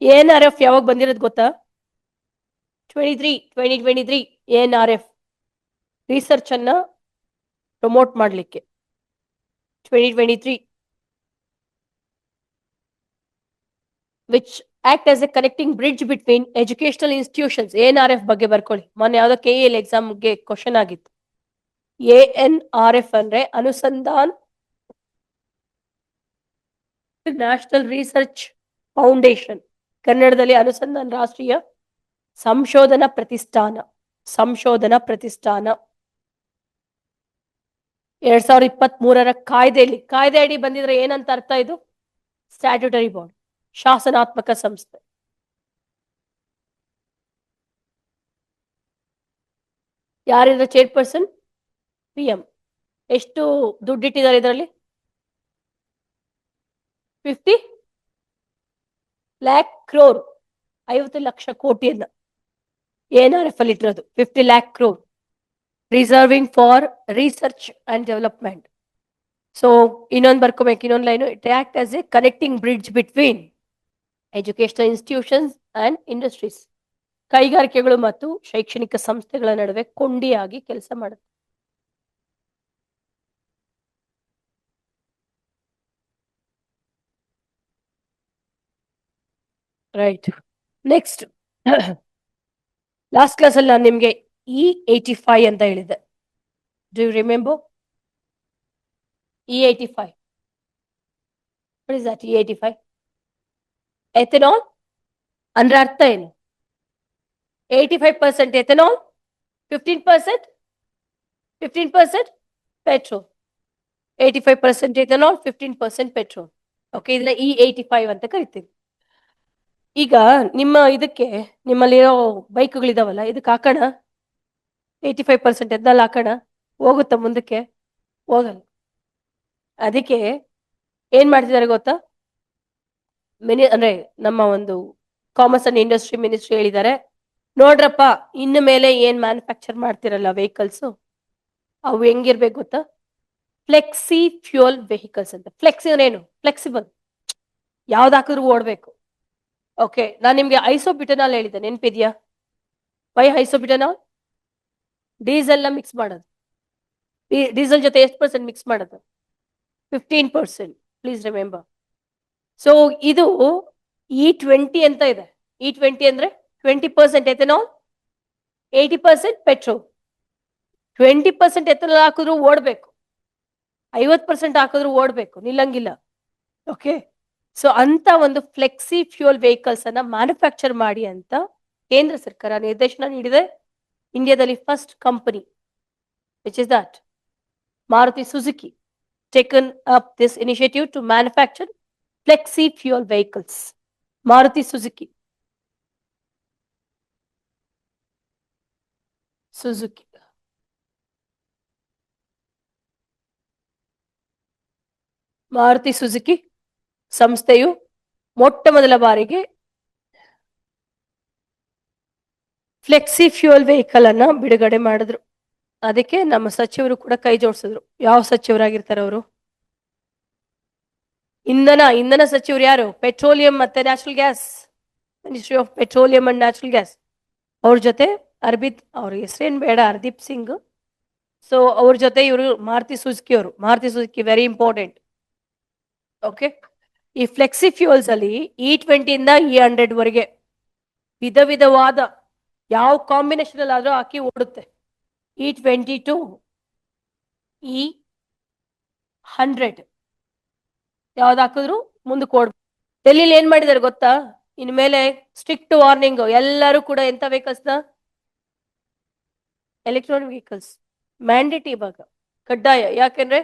ANRF ಯಾವಾಗ ಬಂದಿರೋದು ಗೊತ್ತಾ? 2023 ANRF ರಿಸರ್ಚ್ ಅನ್ನ ಪ್ರಮೋಟ್ ಮಾಡ್ಲಿಕ್ಕೆ 2023, which act as a connecting bridge between educational institutions. ANRF ಬಗ್ಗೆ ಬರ್ಕೊಳ್ಳಿ, ಮೊನ್ನೆ ಯಾವ್ದೋ KEL ಎಕ್ಸಾಮ್ಗೆ ಕ್ವಶನ್ ಆಗಿತ್ತು. ANRF ಅಂದ್ರೆ ಅನುಸಂಧಾನ್ ನ್ಯಾಷನಲ್ ರಿಸರ್ಚ್ ಫೌಂಡೇಶನ್, ಕನ್ನಡದಲ್ಲಿ ಅನುಸಂಧಾನ್ ರಾಷ್ಟ್ರೀಯ ಸಂಶೋಧನಾ ಪ್ರತಿಷ್ಠಾನ. 2023 ಕಾಯ್ದೆ ಅಡಿ ಬಂದಿದ್ರೆ ಏನಂತ ಅರ್ಥ ಇದು? ಸ್ಟ್ಯಾಟ್ಯೂಟರಿ ಬಾಡಿ, ಶಾಸನಾತ್ಮಕ ಸಂಸ್ಥೆ. ಯಾರಿದ್ರೆ ಚೇರ್ಪರ್ಸನ್? PM. ಎಷ್ಟು ದುಡ್ಡಿಟ್ಟಿದ್ದಾರೆ ಇದರಲ್ಲಿ? 50 lakh crore, 50 ಲಕ್ಷ ಕೋಟಿಯನ್ನ NRF ಅಲ್ಲಿ ಇಟ್ಟಿರೋದು. 50 lakh crore reserving for research and development. So ಇನ್ನೊಂದು ಬರ್ಕೋಬೇಕು, ಇನ್ನೊಂದು line. It act as a connecting bridge between educational institutions and industries. ಕೈಗಾರಿಕೆಗಳು ಮತ್ತು ಶೈಕ್ಷಣಿಕ ಸಂಸ್ಥೆಗಳ ನಡುವೆ ಕೊಂಡಿಯಾಗಿ ಕೆಲಸ ಮಾಡುತ್ತೆ. ರೈಟ್. ನೆಕ್ಸ್ಟ್, ಲಾಸ್ಟ್ ಕ್ಲಾಸ್ ಅಲ್ಲಿ ನಾನು ನಿಮ್ಗೆ E85 ಅಂತ ಹೇಳಿದ್ದೆ. Do you remember E85? What is that E85? Ethanol ಅಂದ್ರೆ ಅರ್ಥ ಏನು? 85% ethanol, 15% petrol. 85% ethanol, 15% petrol. Okay, ಇದನ್ನ E85 ಅಂತ ಕರಿತೀವಿ. ಈಗ ನಿಮ್ಮ ಇದಕ್ಕೆ ನಿಮ್ಮಲ್ಲಿರೋ ಬೈಕ್ಗಳಿದಾವಲ್ಲ, ಇದಕ್ಕೆ ಹಾಕೋಣ 85% ಎಥೆನಾಲ್ ಹಾಕೋಣ, ಹೋಗುತ್ತಾ ಮುಂದಕ್ಕೆ? ಹೋಗಲ್ಲ. ಅದಕ್ಕೆ ಏನ್ ಮಾಡ್ತಿದ್ದಾರೆ ಗೊತ್ತಾ? ಅಂದ್ರೆ ನಮ್ಮ ಒಂದು ಕಾಮರ್ಸ್ ಅಂಡ್ ಇಂಡಸ್ಟ್ರಿ ಮಿನಿಸ್ಟ್ರಿ ಹೇಳಿದ್ದಾರೆ, ನೋಡ್ರಪ್ಪ, ಇನ್ನು ಮೇಲೆ ಏನ್ ಮ್ಯಾನುಫ್ಯಾಕ್ಚರ್ ಮಾಡ್ತಿರಲ್ಲ ವೆಹಿಕಲ್ಸ್, ಅವು ಹೆಂಗಿರ್ಬೇಕು ಗೊತ್ತಾ? ಫ್ಲೆಕ್ಸಿ ಫ್ಯೂಯಲ್ ವೆಹಿಕಲ್ಸ್ ಅಂತ. ಫ್ಲೆಕ್ಸಿ ಅಂದ್ರೆ ಏನು? ಫ್ಲೆಕ್ಸಿಬಲ್, ಯಾವ್ದು ಹಾಕಿದ್ರು ಓಡ್ಬೇಕು. ಓಕೆ, ನಾನು ನಿಮ್ಗೆ ಐಸೋಬ್ಯುಟನಾಲ್ ಹೇಳಿದ್ದೆ, ನೆನ್ಪಿದ್ಯಾ? ವೈ ಐಸೋಬ್ಯುಟನಾಲ್? ಡೀಸೆಲ್ ನ ಮಿಕ್ಸ್ ಮಾಡೋದು. ಡೀಸೆಲ್ ಜೊತೆ ಎಷ್ಟು ಪರ್ಸೆಂಟ್ ಮಿಕ್ಸ್ ಮಾಡೋದು? 15%. Please remember. ಸೊ ಇದು E20 ಅಂತ ಇದೆ. E20 ಅಂದ್ರೆ 20% ಎಥೆನಾಲ್, 80% ಪೆಟ್ರೋಲ್. 20% ಎಥೆನಾಲ್ ಹಾಕಿದ್ರು ಓಡ್ಬೇಕು, 50% ಹಾಕಿದ್ರು ಓಡ್ಬೇಕು, ನಿಲ್ಲಂಗಿಲ್ಲ. ಓಕೆ, ಸೊ ಅಂತ ಒಂದು ಫ್ಲೆಕ್ಸಿ ಫ್ಯೂಯಲ್ ವೆಹಿಕಲ್ಸ್ ಅನ್ನ ಮ್ಯಾನುಫ್ಯಾಕ್ಚರ್ ಮಾಡಿ ಅಂತ ಕೇಂದ್ರ ಸರ್ಕಾರ ನಿರ್ದೇಶನ ನೀಡಿದೆ. ಇಂಡಿಯಾದಲ್ಲಿ first company which is that Maruti Suzuki taken up this initiative to manufacture flexi fuel vehicles. Maruti Suzuki. Maruti Suzuki ಸಂಸ್ಥೆಯು ಮೊಟ್ಟ ಮೊದಲ ಬಾರಿಗೆ ಫ್ಲೆಕ್ಸಿ ಫ್ಯೂಯಲ್ ವೆಹಿಕಲ್ ಅನ್ನ ಬಿಡುಗಡೆ ಮಾಡಿದ್ರು. ಅದಕ್ಕೆ ನಮ್ಮ ಸಚಿವರು ಕೂಡ ಕೈ ಜೋಡಿಸಿದ್ರು. ಯಾವ ಸಚಿವರಾಗಿರ್ತಾರೆ ಅವರು? ಇಂಧನ ಸಚಿವರು ಯಾರು? ಪೆಟ್ರೋಲಿಯಂ ಮತ್ತೆ natural gas, ministry of petroleum and natural gas. ಅವ್ರ ಜೊತೆ ಅವ್ರ ಹೆಸರೇನ್ ಬೇಡ, ಹರ್ದೀಪ್ ಸಿಂಗ್. ಸೊ ಅವ್ರ ಜೊತೆ ಇವರು ಮಾರುತಿ ಸುಜುಕಿ ಅವರು. Maruti Suzuki very important. Okay, ಈ ಫ್ಲೆಕ್ಸಿ ಫ್ಯೂಯಲ್ಸ್ ಅಲ್ಲಿ E20 ಇಂದ E100 ವರೆಗೆ ವಿಧವಾದ ಯಾವ ಕಾಂಬಿನೇಷನ್ ಅಲ್ಲಿ ಆದ್ರೂ ಹಾಕಿ ಓಡುತ್ತೆ. E20 ಟು E100 ಯಾವ್ದು ಹಾಕಿದ್ರು ಮುಂದಕ್ಕೆ ಓಡ್ಬೇಕು. ಡೆಲ್ಲಿಲಿ ಏನ್ ಮಾಡಿದಾರೆ ಗೊತ್ತಾ? ಇನ್ಮೇಲೆ ಸ್ಟ್ರಿಕ್ಟ್ ವಾರ್ನಿಂಗ್, ಎಲ್ಲರೂ ಕೂಡ ಎಂತ ವೆಹಿಕಲ್ಸ್ ನ ಎಲೆಕ್ಟ್ರಾನಿಕ್ ವೆಹಿಕಲ್ಸ್ ಮ್ಯಾಂಡೇಟ್ ಇವಾಗ ಕಡ್ಡಾಯ. ಯಾಕೆಂದ್ರೆ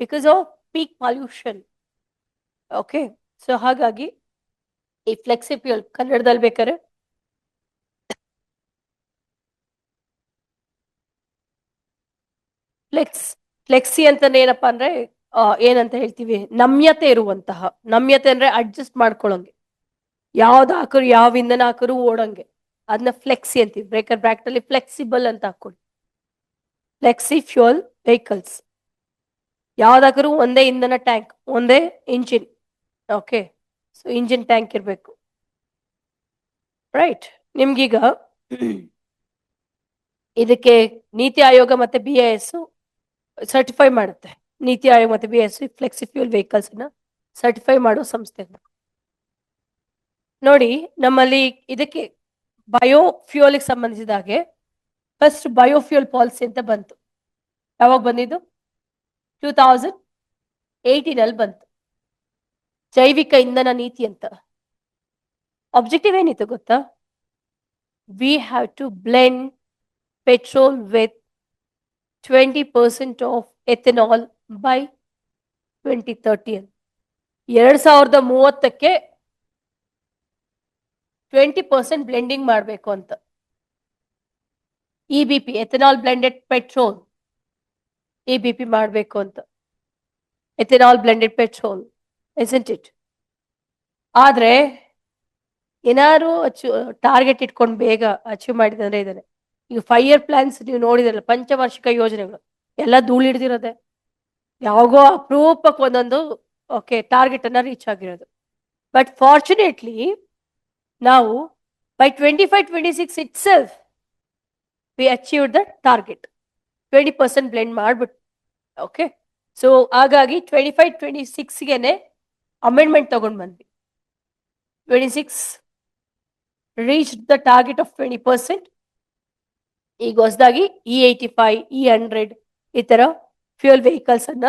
because off peak pollution. Okay, so ಹಾಗಾಗಿ ಈ ಫ್ಲೆಕ್ಸಿ ಫ್ಯೂಯಲ್ ಕನ್ನಡದಲ್ಲಿ ಬೇಕಾದ್ರೆ ಫ್ಲೆಕ್ಸಿ ಅಂತಂದ್ರೆ ಏನಪ್ಪಾ ಅಂದ್ರೆ ಏನಂತ ಹೇಳ್ತೀವಿ? ನಮ್ಯತೆ ಇರುವಂತಹ. ನಮ್ಯತೆ ಅಂದ್ರೆ ಅಡ್ಜಸ್ಟ್ ಮಾಡ್ಕೊಳ್ಳೋಂಗೆ, ಯಾವ್ದು ಹಾಕರು, ಯಾವ ಇಂಧನ ಹಾಕರು ಓಡಂಗೆ, ಅದನ್ನ ಫ್ಲೆಕ್ಸಿ ಅಂತೀವಿ. ಬ್ರಾಕೆಟ್ ಅಲ್ಲಿ ಫ್ಲೆಕ್ಸಿಬಲ್ ಅಂತ ಹಾಕೊಳ್ಳಿ. ಫ್ಲೆಕ್ಸಿ ಫ್ಯೂಯಲ್ ವೆಹಿಕಲ್ಸ್ ಯಾವ್ದಾಕರು ಒಂದೇ ಇಂಧನ ಟ್ಯಾಂಕ್, ಒಂದೇ engine. Okay, so engine tank ಇರಬೇಕು. ರೈಟ್. ನಿಮ್ಗೀಗ ಇದಕ್ಕೆ ನೀತಿ ಆಯೋಗ ಮತ್ತೆ BIS ಸರ್ಟಿಫೈ ಮಾಡುತ್ತೆ. ನೀತಿ ಆಯೋಗ ಮತ್ತೆ BIS ಫ್ಲೆಕ್ಸಿ ಫ್ಯೂಯಲ್ ವೆಹಿಕಲ್ಸ್ ನ ಸರ್ಟಿಫೈ ಮಾಡೋ ಸಂಸ್ಥೆ. ನೋಡಿ, ನಮ್ಮಲ್ಲಿ ಇದಕ್ಕೆ ಬಯೋಫ್ಯೂಯಲ್ ಸಂಬಂಧಿಸಿದ ಹಾಗೆ ಫಸ್ಟ್ ಬಯೋಫ್ಯೂಯಲ್ ಪಾಲಿಸಿ ಅಂತ ಬಂತು. ಯಾವಾಗ ಬಂದಿದ್ದು? 2018 ಅಲ್ಲಿ ಬಂತು. ಜೈವಿಕ ಇಂಧನ ನೀತಿ ಅಂತ. ಆಬ್ಜೆಕ್ಟಿವ್ ಏನಿತ್ತು ಗೊತ್ತಾ? We have to blend petrol with 20% of ethanol by 2030. 2030ಕ್ಕೆ 20% ಬ್ಲೆಂಡಿಂಗ್ ಮಾಡಬೇಕು ಅಂತ. EBP, ethanol blended petrol, EBP ಮಾಡಬೇಕು ಅಂತ. ethanol blended petrol, isn't it? ಆದ್ರೆ ಏನಾರು ಟಾರ್ಗೆಟ್ ಇಟ್ಕೊಂಡು ಬೇಗ ಅಚೀವ್ ಮಾಡಿದ್ರೆ ಇದ್ದಾರೆ. ಈಗ 5 year ಪ್ಲಾನ್ಸ್ ನೀವು ನೋಡಿದ್ರಲ್ಲ, ಪಂಚವಾರ್ಷಿಕ ಯೋಜನೆಗಳು ಎಲ್ಲ ಧೂಳು ಹಿಡಿದಿರೋದೆ. ಯಾವಾಗೋ ಅಪರೂಪಕ್ಕೆ ಒಂದೊಂದು ಟಾರ್ಗೆಟ್ ಅನ್ನ ರೀಚ್ ಆಗಿರೋದು. ಬಟ್ ಫಾರ್ಚುನೇಟ್ಲಿ ನಾವು by 25-26 itself we achieved the target. 20% blend ಮಾಡ್ಬಿಟ್ಟು. ಓಕೆ, ಸೊ ಹಾಗಾಗಿ 25-26ಗೆನೆ ಅಮೆಂಡ್ಮೆಂಟ್ ತಗೊಂಡು ಬಂದ್ವಿ. 26 reached the target of 20%. ಈಗ ಹೊಸದಾಗಿ E85, E100 ಈ ತರ ಫ್ಯೂಯಲ್ ವೆಹಿಕಲ್ಸ್ ಅನ್ನ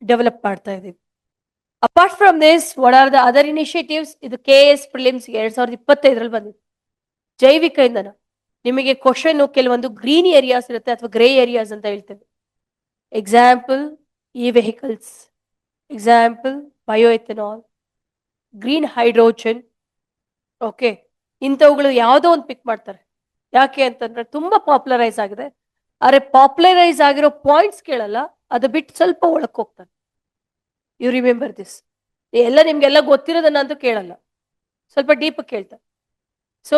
ಡೆವಲಪ್ ಮಾಡ್ತಾ ಇದೀವಿ. Apart from this, what are the other initiatives? ಇದು KS ಪ್ರಿಲಿಮ್ಸ್ 2025 ಬಂದಿದೆ. ಜೈವಿಕ ಇಂಧನ. ನಿಮಗೆ ಕ್ವಶನ್ ಕೆಲವೊಂದು ಗ್ರೀನ್ ಏರಿಯಾಸ್ ಇರುತ್ತೆ ಅಥವಾ ಗ್ರೇ ಏರಿಯಾಸ್ ಅಂತ ಹೇಳ್ತೇವೆ. Example e vehicles, example bio ethanol, green hydrogen. Okay, ಇಂಥವುಗಳು ಯಾವುದೋ ಒಂದು ಪಿಕ್ ಮಾಡ್ತಾರೆ. ಯಾಕೆ ಅಂತಂದ್ರೆ ತುಂಬಾ ಪಾಪ್ಯುಲರೈಸ್ ಆಗಿದೆ. ಆದ್ರೆ ಪಾಪ್ಯುಲರೈಸ್ ಆಗಿರೋ ಪಾಯಿಂಟ್ಸ್ ಕೇಳಲ್ಲ, ಅದು ಬಿಟ್ಟು ಸ್ವಲ್ಪ ಒಳಕ್ಕೆ ಹೋಗ್ತಾರೆ. You remember this. ಎಲ್ಲ ನಿಮ್ಗೆಲ್ಲ ಗೊತ್ತಿರೋದನ್ನಂತೂ ಕೇಳಲ್ಲ, ಸ್ವಲ್ಪ ಡೀಪ್ ಕೇಳ್ತಾರೆ. ಸೊ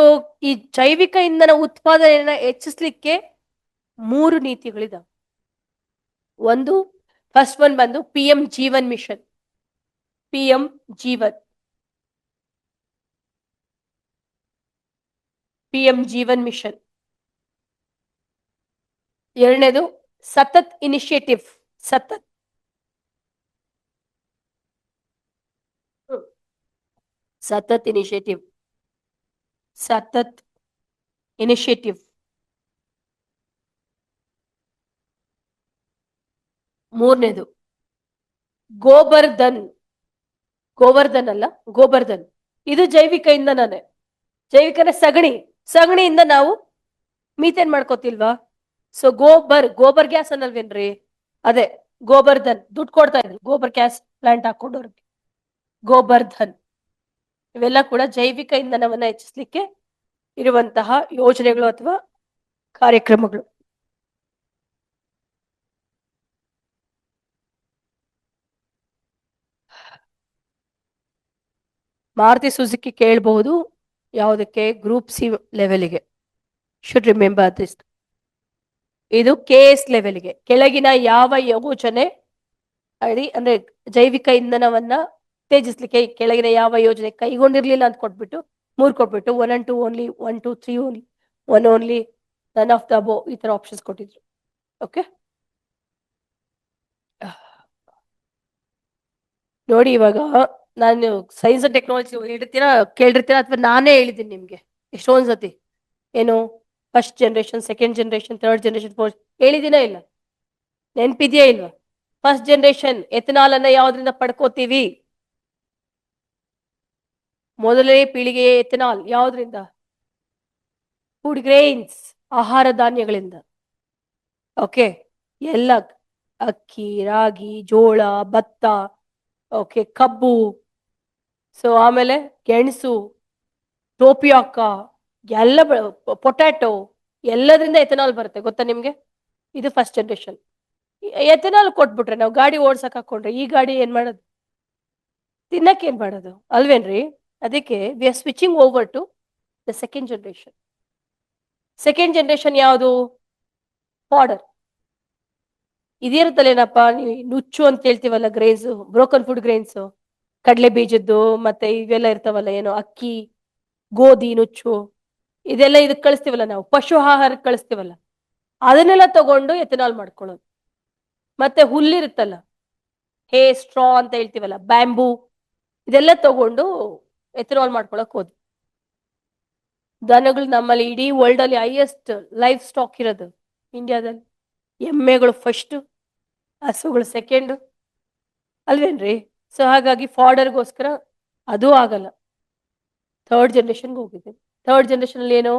ಈ ಜೈವಿಕ ಇಂಧನ ಉತ್ಪಾದನೆಯನ್ನ ಹೆಚ್ಚಿಸ್ಲಿಕ್ಕೆ 3 ನೀತಿಗಳಿದಾವೆ. ಒಂದು, ಫಸ್ಟ್ ಒನ್ ಬಂದು PM Jeevan mission. PM Jeevan, PM Jeevan mission. ಎರಡನೇದು ಸತತ್ ಇನಿಷಿಯೇಟಿವ್. ಸತತ್ ಇನಿಷಿಯೇಟಿವ್. ಮೂರನೇದು ಗೋಬರ್ಧನ್ ಅಲ್ಲ, ಗೋಬರ್ಧನ್. ಇದು ಜೈವಿಕ ಇಂಧನನೇ. ಜೈವಿಕನ ಸಗಣಿಯಿಂದ ನಾವು ಮೀಥೇನ್ ಮಾಡ್ಕೋತಿಲ್ವಾ? ಸೊ ಗೋಬರ್ ಗ್ಯಾಸ್ ಅನ್ನಲ್ವೇನ್ರಿ, ಅದೇ ಗೋಬರ್ಧನ್. ದುಡ್ಡು ಕೊಡ್ತಾ ಇದ್ರು ಗೋಬರ್ ಗ್ಯಾಸ್ ಪ್ಲಾಂಟ್ ಹಾಕೊಂಡವ್ರಿಗೆ. ಗೋಬರ್ಧನ್ ಇವೆಲ್ಲ ಕೂಡ ಜೈವಿಕ ಇಂಧನವನ್ನ ಹೆಚ್ಚಿಸ್ಲಿಕ್ಕೆ ಇರುವಂತಹ ಯೋಜನೆಗಳು ಅಥವಾ ಕಾರ್ಯಕ್ರಮಗಳು. ಮಾರುತಿ ಸುಜುಕಿ ಕೇಳಬಹುದು, ಯಾವುದಕ್ಕೆ? ಗ್ರೂಪ್ ಸಿ ಲೆವೆಲ್ಗೆ. Should remember this. ಇದು KS ಲೆವೆಲ್ಗೆ. ಕೆಳಗಿನ ಯಾವ ಯೋಜನೆ ಅಂದ್ರೆ ಜೈವಿಕ ಇಂಧನವನ್ನ ಉತ್ತೇಜಿಸ್ಲಿಕ್ಕೆ ಕೆಳಗಿನ ಯಾವ ಯೋಜನೆ ಕೈಗೊಂಡಿರ್ಲಿಲ್ಲ ಅಂತ ಕೊಟ್ಬಿಟ್ಟು 3 ಕೊಟ್ಬಿಟ್ಟು 1 and 2 only, 1, 2, 3 only, 1 only, none of the above, ಈ ತರ ಆಪ್ಷನ್ಸ್ ಕೊಟ್ಟಿದ್ರು. ಓಕೆ, ನೋಡಿ ಇವಾಗ ನಾನು ಸೈನ್ಸ್ ಅಂಡ್ ಟೆಕ್ನಾಲಜಿ ಕೇಳಿರ್ತೀರಾ ಅಥವಾ ನಾನೇ ಹೇಳಿದ್ದೀನಿ ನಿಮ್ಗೆ ಎಷ್ಟೊಂದ್ ಸತಿ. ಏನು first generation, second generation, third generation, fourth ಹೇಳಿದಿನ ಇಲ್ಲ? ನೆನ್ಪಿದ್ಯಾ ಇಲ್ವಾ? ಫಸ್ಟ್ ಜನರೇಷನ್ ಎಥನಾಲ್ ಅನ್ನ ಯಾವ್ದ್ರಿಂದ ಪಡ್ಕೋತೀವಿ? ಮೊದಲನೇ ಪೀಳಿಗೆ ಎಥನಾಲ್ ಯಾವ್ದ್ರಿಂದ? ಫುಡ್ ಗ್ರೇನ್ಸ್, ಆಹಾರ ಧಾನ್ಯಗಳಿಂದ. ಓಕೆ, ಎಲ್ಲ ಅಕ್ಕಿ, ರಾಗಿ, ಜೋಳ, ಭತ್ತ, ಓಕೆ, ಕಬ್ಬು, ಸೊ ಆಮೇಲೆ ಗೆಣಸು, ಟೋಪಿಯಾಕ, ಎಲ್ಲ ಪೊಟ್ಯಾಟೊ, ಎಲ್ಲದರಿಂದ ಎಥನಾಲ್ ಬರುತ್ತೆ. ಗೊತ್ತಾ ನಿಮ್ಗೆ? ಇದು ಫಸ್ಟ್ ಜನರೇಷನ್. ಎಥನಾಲ್ ಕೊಟ್ಬಿಟ್ರೆ ನಾವು ಗಾಡಿ ಓಡ್ಸಕ್ ಹಾಕೊಂಡ್ರೆ ಈ ಗಾಡಿ ಏನ್ ಮಾಡೋದು? ತಿನ್ನಕ್ ಏನ್ ಮಾಡೋದು ಅಲ್ವೇನ್ರಿ? ಅದಕ್ಕೆ we are switching over to the second generation. Second generation ಯಾವುದು? ಫಾಡರ್. ಇದಿರುತ್ತಲ್ಲೇನಪ್ಪ, ನೀವು ನುಚ್ಚು ಅಂತ ಹೇಳ್ತೀವಲ್ಲ, ಗ್ರೇನ್ಸ್, ಬ್ರೋಕನ್ ಫುಡ್ ಗ್ರೇನ್ಸ್, ಕಡಲೆ ಬೀಜದ್ದು, ಮತ್ತೆ ಇವೆಲ್ಲ ಇರ್ತಾವಲ್ಲ, ಏನು ಅಕ್ಕಿ, ಗೋಧಿ ನುಚ್ಚು, ಇದೆಲ್ಲ ಇದಕ್ಕೆ ಕಳಿಸ್ತೀವಲ್ಲ ನಾವು, ಪಶು ಆಹಾರಕ್ಕೆ ಕಳಿಸ್ತೀವಲ್ಲ, ಅದನ್ನೆಲ್ಲ ತಗೊಂಡು ಎಥನಾಲ್ ಮಾಡ್ಕೊಳ್ಳೋದು. ಮತ್ತೆ ಹುಲ್ಲಿರುತ್ತಲ್ಲ, ಹೇ ಸ್ಟ್ರಾ ಅಂತ ಹೇಳ್ತೀವಲ್ಲ, ಬ್ಯಾಂಬೂ, ಇದೆಲ್ಲ ತಗೊಂಡು ಎಥನಾಲ್ ಮಾಡ್ಕೊಳಕ್ ಹೋದ್. ದನಗಳು ನಮ್ಮಲ್ಲಿ ಇಡೀ ವರ್ಲ್ಡ್ ಅಲ್ಲಿ ಹೈಯೆಸ್ಟ್ ಲೈಫ್ ಸ್ಟಾಕ್ ಇರೋದು ಇಂಡಿಯಾದಲ್ಲಿ. ಎಮ್ಮೆಗಳು ಫಸ್ಟ್, ಹಸುಗಳು ಸೆಕೆಂಡ್, ಅಲ್ವೇನ್ರಿ? ಸೊ ಹಾಗಾಗಿ ಫಾಡರ್ಗೋಸ್ಕರ ಅದು ಆಗಲ್ಲ. ಥರ್ಡ್ ಜನರೇಷನ್ಗೆ ಹೋಗಿದೆ. ಥರ್ಡ್ ಜನರೇಷನ್ ಅಲ್ಲಿ ಏನು?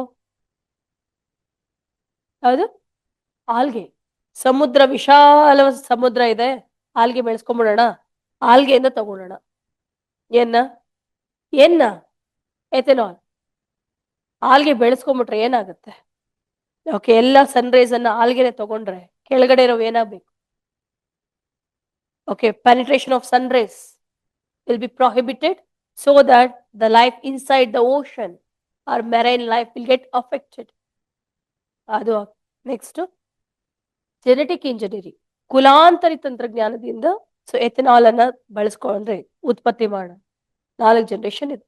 ಯಾವುದು? ಆಲ್ಗೆ. ಸಮುದ್ರ ವಿಶಾಲ ಸಮುದ್ರ ಇದೆ, ಆಲ್ಗೆ ಬೆಳೆಸ್ಕೊಂಡ್ಬಿಡೋಣ, ಆಲ್ಗೆಯಿಂದ ತಗೊಳ್ಳೋಣ. ಏನ್ನ ಎಥೆನಾಲ್. ಆಲ್ಗೆ ಬೆಳೆಸ್ಕೊಂಡ್ಬಿಟ್ರೆ ಏನಾಗುತ್ತೆ? ಓಕೆ, ಎಲ್ಲ ಸನ್ರೈಸ್ ಅನ್ನ ಆಲ್ಗೆನೆ ತಗೊಂಡ್ರೆ ಕೆಳಗಡೆ ಇರೋ ಏನಾಗ್ಬೇಕು? Okay, penetration of sun rays will be prohibited so that the life inside the ocean or marine life will get affected. ಅದು ನೆಕ್ಸ್ಟ್ ಜೆನೆಟಿಕ್ ಇಂಜಿನಿಯರಿಂಗ್, ಕುಲಾಂತರಿ ತಂತ್ರಜ್ಞಾನದಿಂದ ಸೊ ಎಥೆನಾಲ್ ಅನ್ನ ಬಳಸ್ಕೊಂಡ್ರೆ ಉತ್ಪತ್ತಿ ಮಾಡೋಣ. 4 ಜನರೇಷನ್ ಇದೆ.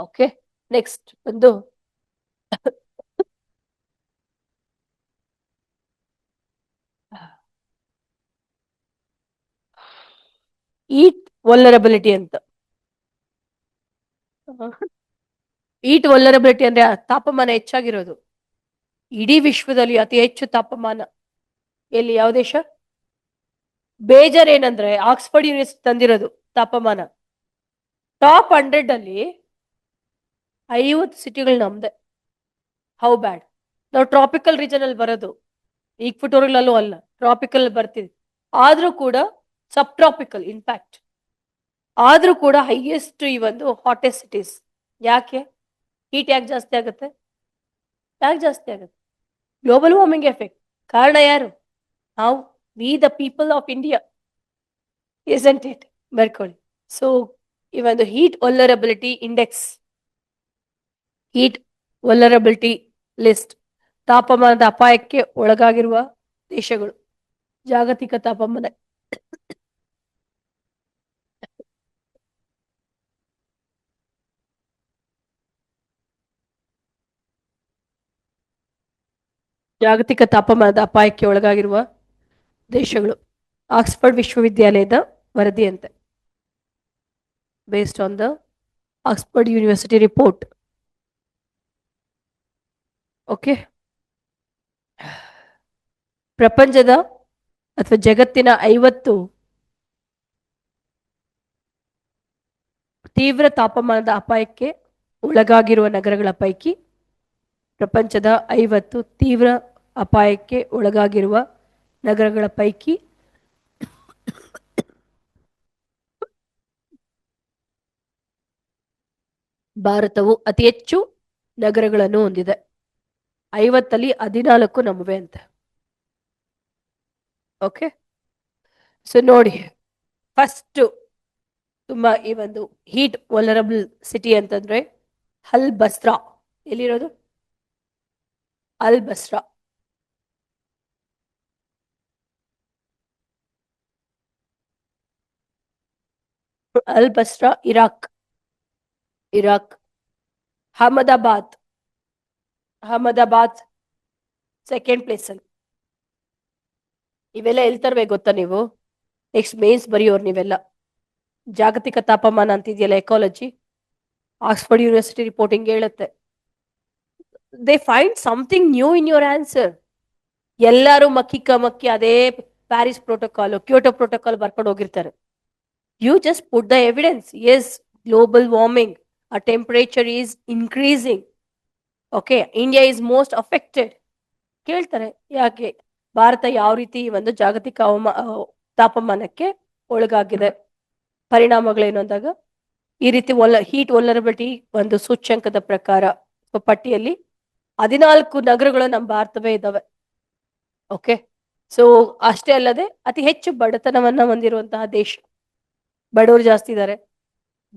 ಓಕೆ, ನೆಕ್ಸ್ಟ್ ಒಂದು ಈಟ್ ವಲ್ನರಬಿಲಿಟಿ ಅಂತ. ಈಟ್ ವಲ್ನರಬಿಲಿಟಿ ಅಂದ್ರೆ ತಾಪಮಾನ ಹೆಚ್ಚಾಗಿರೋದು. ಇಡೀ ವಿಶ್ವದಲ್ಲಿ ಅತಿ ಹೆಚ್ಚು ತಾಪಮಾನ ಎಲ್ಲಿ, ಯಾವ ದೇಶ? ಬೇಜಾರ್ ಏನಂದ್ರೆ ಆಕ್ಸ್ಫರ್ಡ್ ಯೂನಿವರ್ಸಿಟಿ ತಂದಿರೋದು ತಾಪಮಾನ ಟಾಪ್ 100 ಅಲ್ಲಿ 50 ಸಿಟಿಗಳು ನಮ್ದೆ. ಹೌ ಬ್ಯಾಡ್? ನಾವು ಟ್ರಾಪಿಕಲ್ ರೀಜನ್ ಅಲ್ಲಿ ಬರೋದು, ಈಕ್ವಟೋರಿಯಲ್ ಅಲ್ಲೂ ಅಲ್ಲ, ಟ್ರಾಪಿಕಲ್ ಬರ್ತೀವಿ. ಆದ್ರೂ ಕೂಡ ಸಬ್ ಟ್ರಾಪಿಕಲ್ ಇನ್ಫ್ಯಾಕ್ಟ್, ಆದ್ರೂ ಕೂಡ ಹೈಯೆಸ್ಟ್ ಈ ಒಂದು ಹಾಟೆಸ್ಟ್ ಸಿಟೀಸ್. ಯಾಕೆ ಹೀಟ್ ಯಾಕೆ ಜಾಸ್ತಿ ಆಗುತ್ತೆ? ಯಾಕೆ ಜಾಸ್ತಿ ಆಗುತ್ತೆ? Global warming effect. ಕಾರಣ ಯಾರು? ನಾವು, we the people of India, isn't it? ಬರ್ಕೊಳ್ಳಿ. ಸೊ ಈ ಒಂದು heat vulnerability index, heat vulnerability list, ತಾಪಮಾನದ ಅಪಾಯಕ್ಕೆ ಒಳಗಾಗಿರುವ ದೇಶಗಳು, ಜಾಗತಿಕ ತಾಪಮಾನ. ಜಾಗತಿಕ ತಾಪಮಾನದ ಅಪಾಯಕ್ಕೆ ಒಳಗಾಗಿರುವ ದೇಶಗಳು, ಆಕ್ಸ್ಫರ್ಡ್ ವಿಶ್ವವಿದ್ಯಾಲಯದ ವರದಿಯಂತೆ, based on the Oxford university report. Okay, ಪ್ರಪಂಚದ ಅಥವಾ ಜಗತ್ತಿನ 50 ತೀವ್ರ ತಾಪಮಾನದ ಅಪಾಯಕ್ಕೆ ಒಳಗಾಗಿರುವ ನಗರಗಳ ಪೈಕಿ, ಪ್ರಪಂಚದ 50 ತೀವ್ರ ಅಪಾಯಕ್ಕೆ ಒಳಗಾಗಿರುವ ನಗರಗಳ ಪೈಕಿ ಭಾರತವು ಅತಿ ಹೆಚ್ಚು ನಗರಗಳನ್ನು ಹೊಂದಿದೆ. 50 14 ನಮ್ಮವೆ ಅಂತ. ಓಕೆ, ಸೊ ನೋಡಿ, ಫಸ್ಟ್ ತುಂಬಾ ಈ ಒಂದು ಹೀಟ್ ವಲ್ನರಬಲ್ ಸಿಟಿ ಅಂತಂದ್ರೆ ಅಲ್ ಬಸ್ರಾ. ಎಲ್ಲಿರೋದು? ಅಲ್ ಬಸ್ರಾ. ಅಲ್ ಬಸ್ರಾ ಇರಾಕ್. ಅಹಮದಾಬಾದ್ ಸೆಕೆಂಡ್ ಪ್ಲೇಸ್ ಅಲ್ಲಿ. ಇವೆಲ್ಲ ಎಲ್ಲಿ ತರ್ಬೇಕು ಗೊತ್ತಾ ನೀವು? ನೆಕ್ಸ್ಟ್ ಮೇನ್ಸ್ ಬರೆಯೋರು ನೀವೆಲ್ಲ. ಜಾಗತಿಕ ತಾಪಮಾನ ಅಂತಿದೆಯಲ್ಲ, ಎಕಾಲಜಿ, ಆಕ್ಸ್ಫರ್ಡ್ ಯೂನಿವರ್ಸಿಟಿ ರಿಪೋರ್ಟಿಂಗ್ ಹೇಳುತ್ತೆ. They find something new in your answer. ಎಲ್ಲರೂ ಮಕ್ಕಿ ಅದೇ ಪ್ಯಾರಿಸ್ ಪ್ರೋಟೋಕಾಲ್, ಕ್ಯೋಟೋ ಪ್ರೋಟೋಕಾಲ್ ಬರ್ಕೊಂಡು ಹೋಗಿರ್ತಾರೆ. You just put the evidence. Yes, global warming, our temperature is increasing. Okay, India is most affected. ಕೇಳ್ತಾರೆ ಯಾಕೆ ಭಾರತ ಯಾವ ರೀತಿ ಒಂದು ಜಾಗತಿಕ ತಾಪಮಾನಕ್ಕೆ ಒಳಗಾಗಿದೆ, ಪರಿಣಾಮಗಳೇನು ಅಂದಾಗ ಈ ರೀತಿ ಹೀಟ್ ವಲ್ನರಬಿಲಿಟಿ ಒಂದು ಸೂಚ್ಯಂಕದ ಪ್ರಕಾರ ಪಟ್ಟಿಯಲ್ಲಿ 14 ನಗರಗಳು ನಮ್ಮ ಭಾರತವೇ ಇದ್ದಾವೆ. ಓಕೆ, ಸೊ ಅಷ್ಟೇ ಅಲ್ಲದೆ ಅತಿ ಹೆಚ್ಚು ಬಡತನವನ್ನ ಹೊಂದಿರುವಂತಹ ದೇಶ. ಬಡವರು ಜಾಸ್ತಿ ಇದ್ದಾರೆ.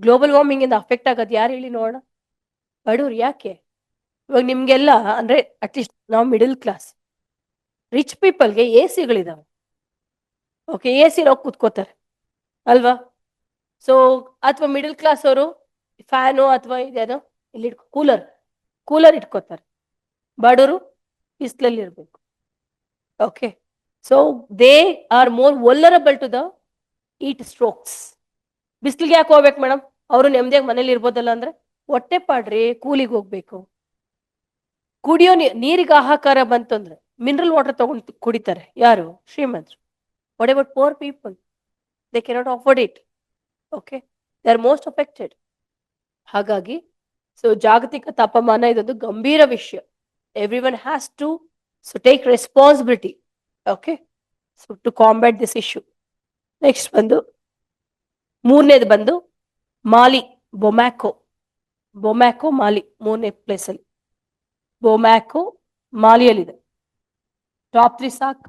ಗ್ಲೋಬಲ್ ವಾರ್ಮಿಂಗ್ ಇಂದ ಅಫೆಕ್ಟ್ ಆಗೋದು ಯಾರು ಹೇಳಿ ನೋಡೋಣ? ಬಡವರು. ಯಾಕೆ? ಇವಾಗ ನಿಮ್ಗೆಲ್ಲ ಅಂದ್ರೆ ಅಟ್ಲೀಸ್ಟ್ ನಾವು ಮಿಡಲ್ ಕ್ಲಾಸ್, ರಿಚ್ ಪೀಪಲ್ಗೆ ಎ ಸಿಗಳಿದಾವೆ. ಓಕೆ, ಎ ಸಿ ಹೋಗಿ ಕೂತ್ಕೋತಾರೆ ಅಲ್ವಾ? ಸೊ ಅಥವಾ ಮಿಡಲ್ ಕ್ಲಾಸ್ ಅವರು ಫ್ಯಾನು ಅಥವಾ ಇದೇನೋ ಇಲ್ಲಿ ಕೂಲರ್ ಇಟ್ಕೋತಾರೆ. ಬಡವರು ಬಿಸಿಲಲ್ಲಿ ಇರಬೇಕು. Okay, so they are more vulnerable to the heat strokes. ಬಿಸಿಲಿಗೆ ಯಾಕೆ ಹೋಗ್ಬೇಕು ಮೇಡಮ್? ಅವರು ನೆಮ್ಮದಿಯಾಗಿ ಮನೇಲಿ ಇರ್ಬೋದಲ್ಲ. ಅಂದ್ರೆ ಹೊಟ್ಟೆ ಪಾಡ್ರಿ, ಕೂಲಿಗೆ ಹೋಗ್ಬೇಕು. ಕುಡಿಯೋ ನೀರಿಗೆ ಹಾಹಾಕಾರ ಬಂತಂದ್ರೆ ಮಿನರಲ್ ವಾಟರ್ ತಗೊಂಡು ಕುಡಿತಾರೆ ಯಾರು? ಶ್ರೀಮಂತರು. What about poor people? They cannot afford it. Okay, they are most affected. ಹಾಗಾಗಿ ಸೊ ಜಾಗತಿಕ ತಾಪಮಾನ ಇದೊಂದು ಗಂಭೀರ ವಿಷಯ. Every one has to take responsibility. Okay, so to combat this issue. Next ಬಂದು ಮೂರನೇದು ಬಂದು ಮಾಲಿ, ಬೊಮ್ಯಾಕೋ ಮಾಲಿ ಮೂರನೇ ಪ್ಲೇಸ್ ಅಲ್ಲಿ. ಬೊಮ್ಯಾಕೋ ಮಾಲಿಯಲ್ಲಿದೆ. ಟಾಪ್ 3 ಸಾಕ್.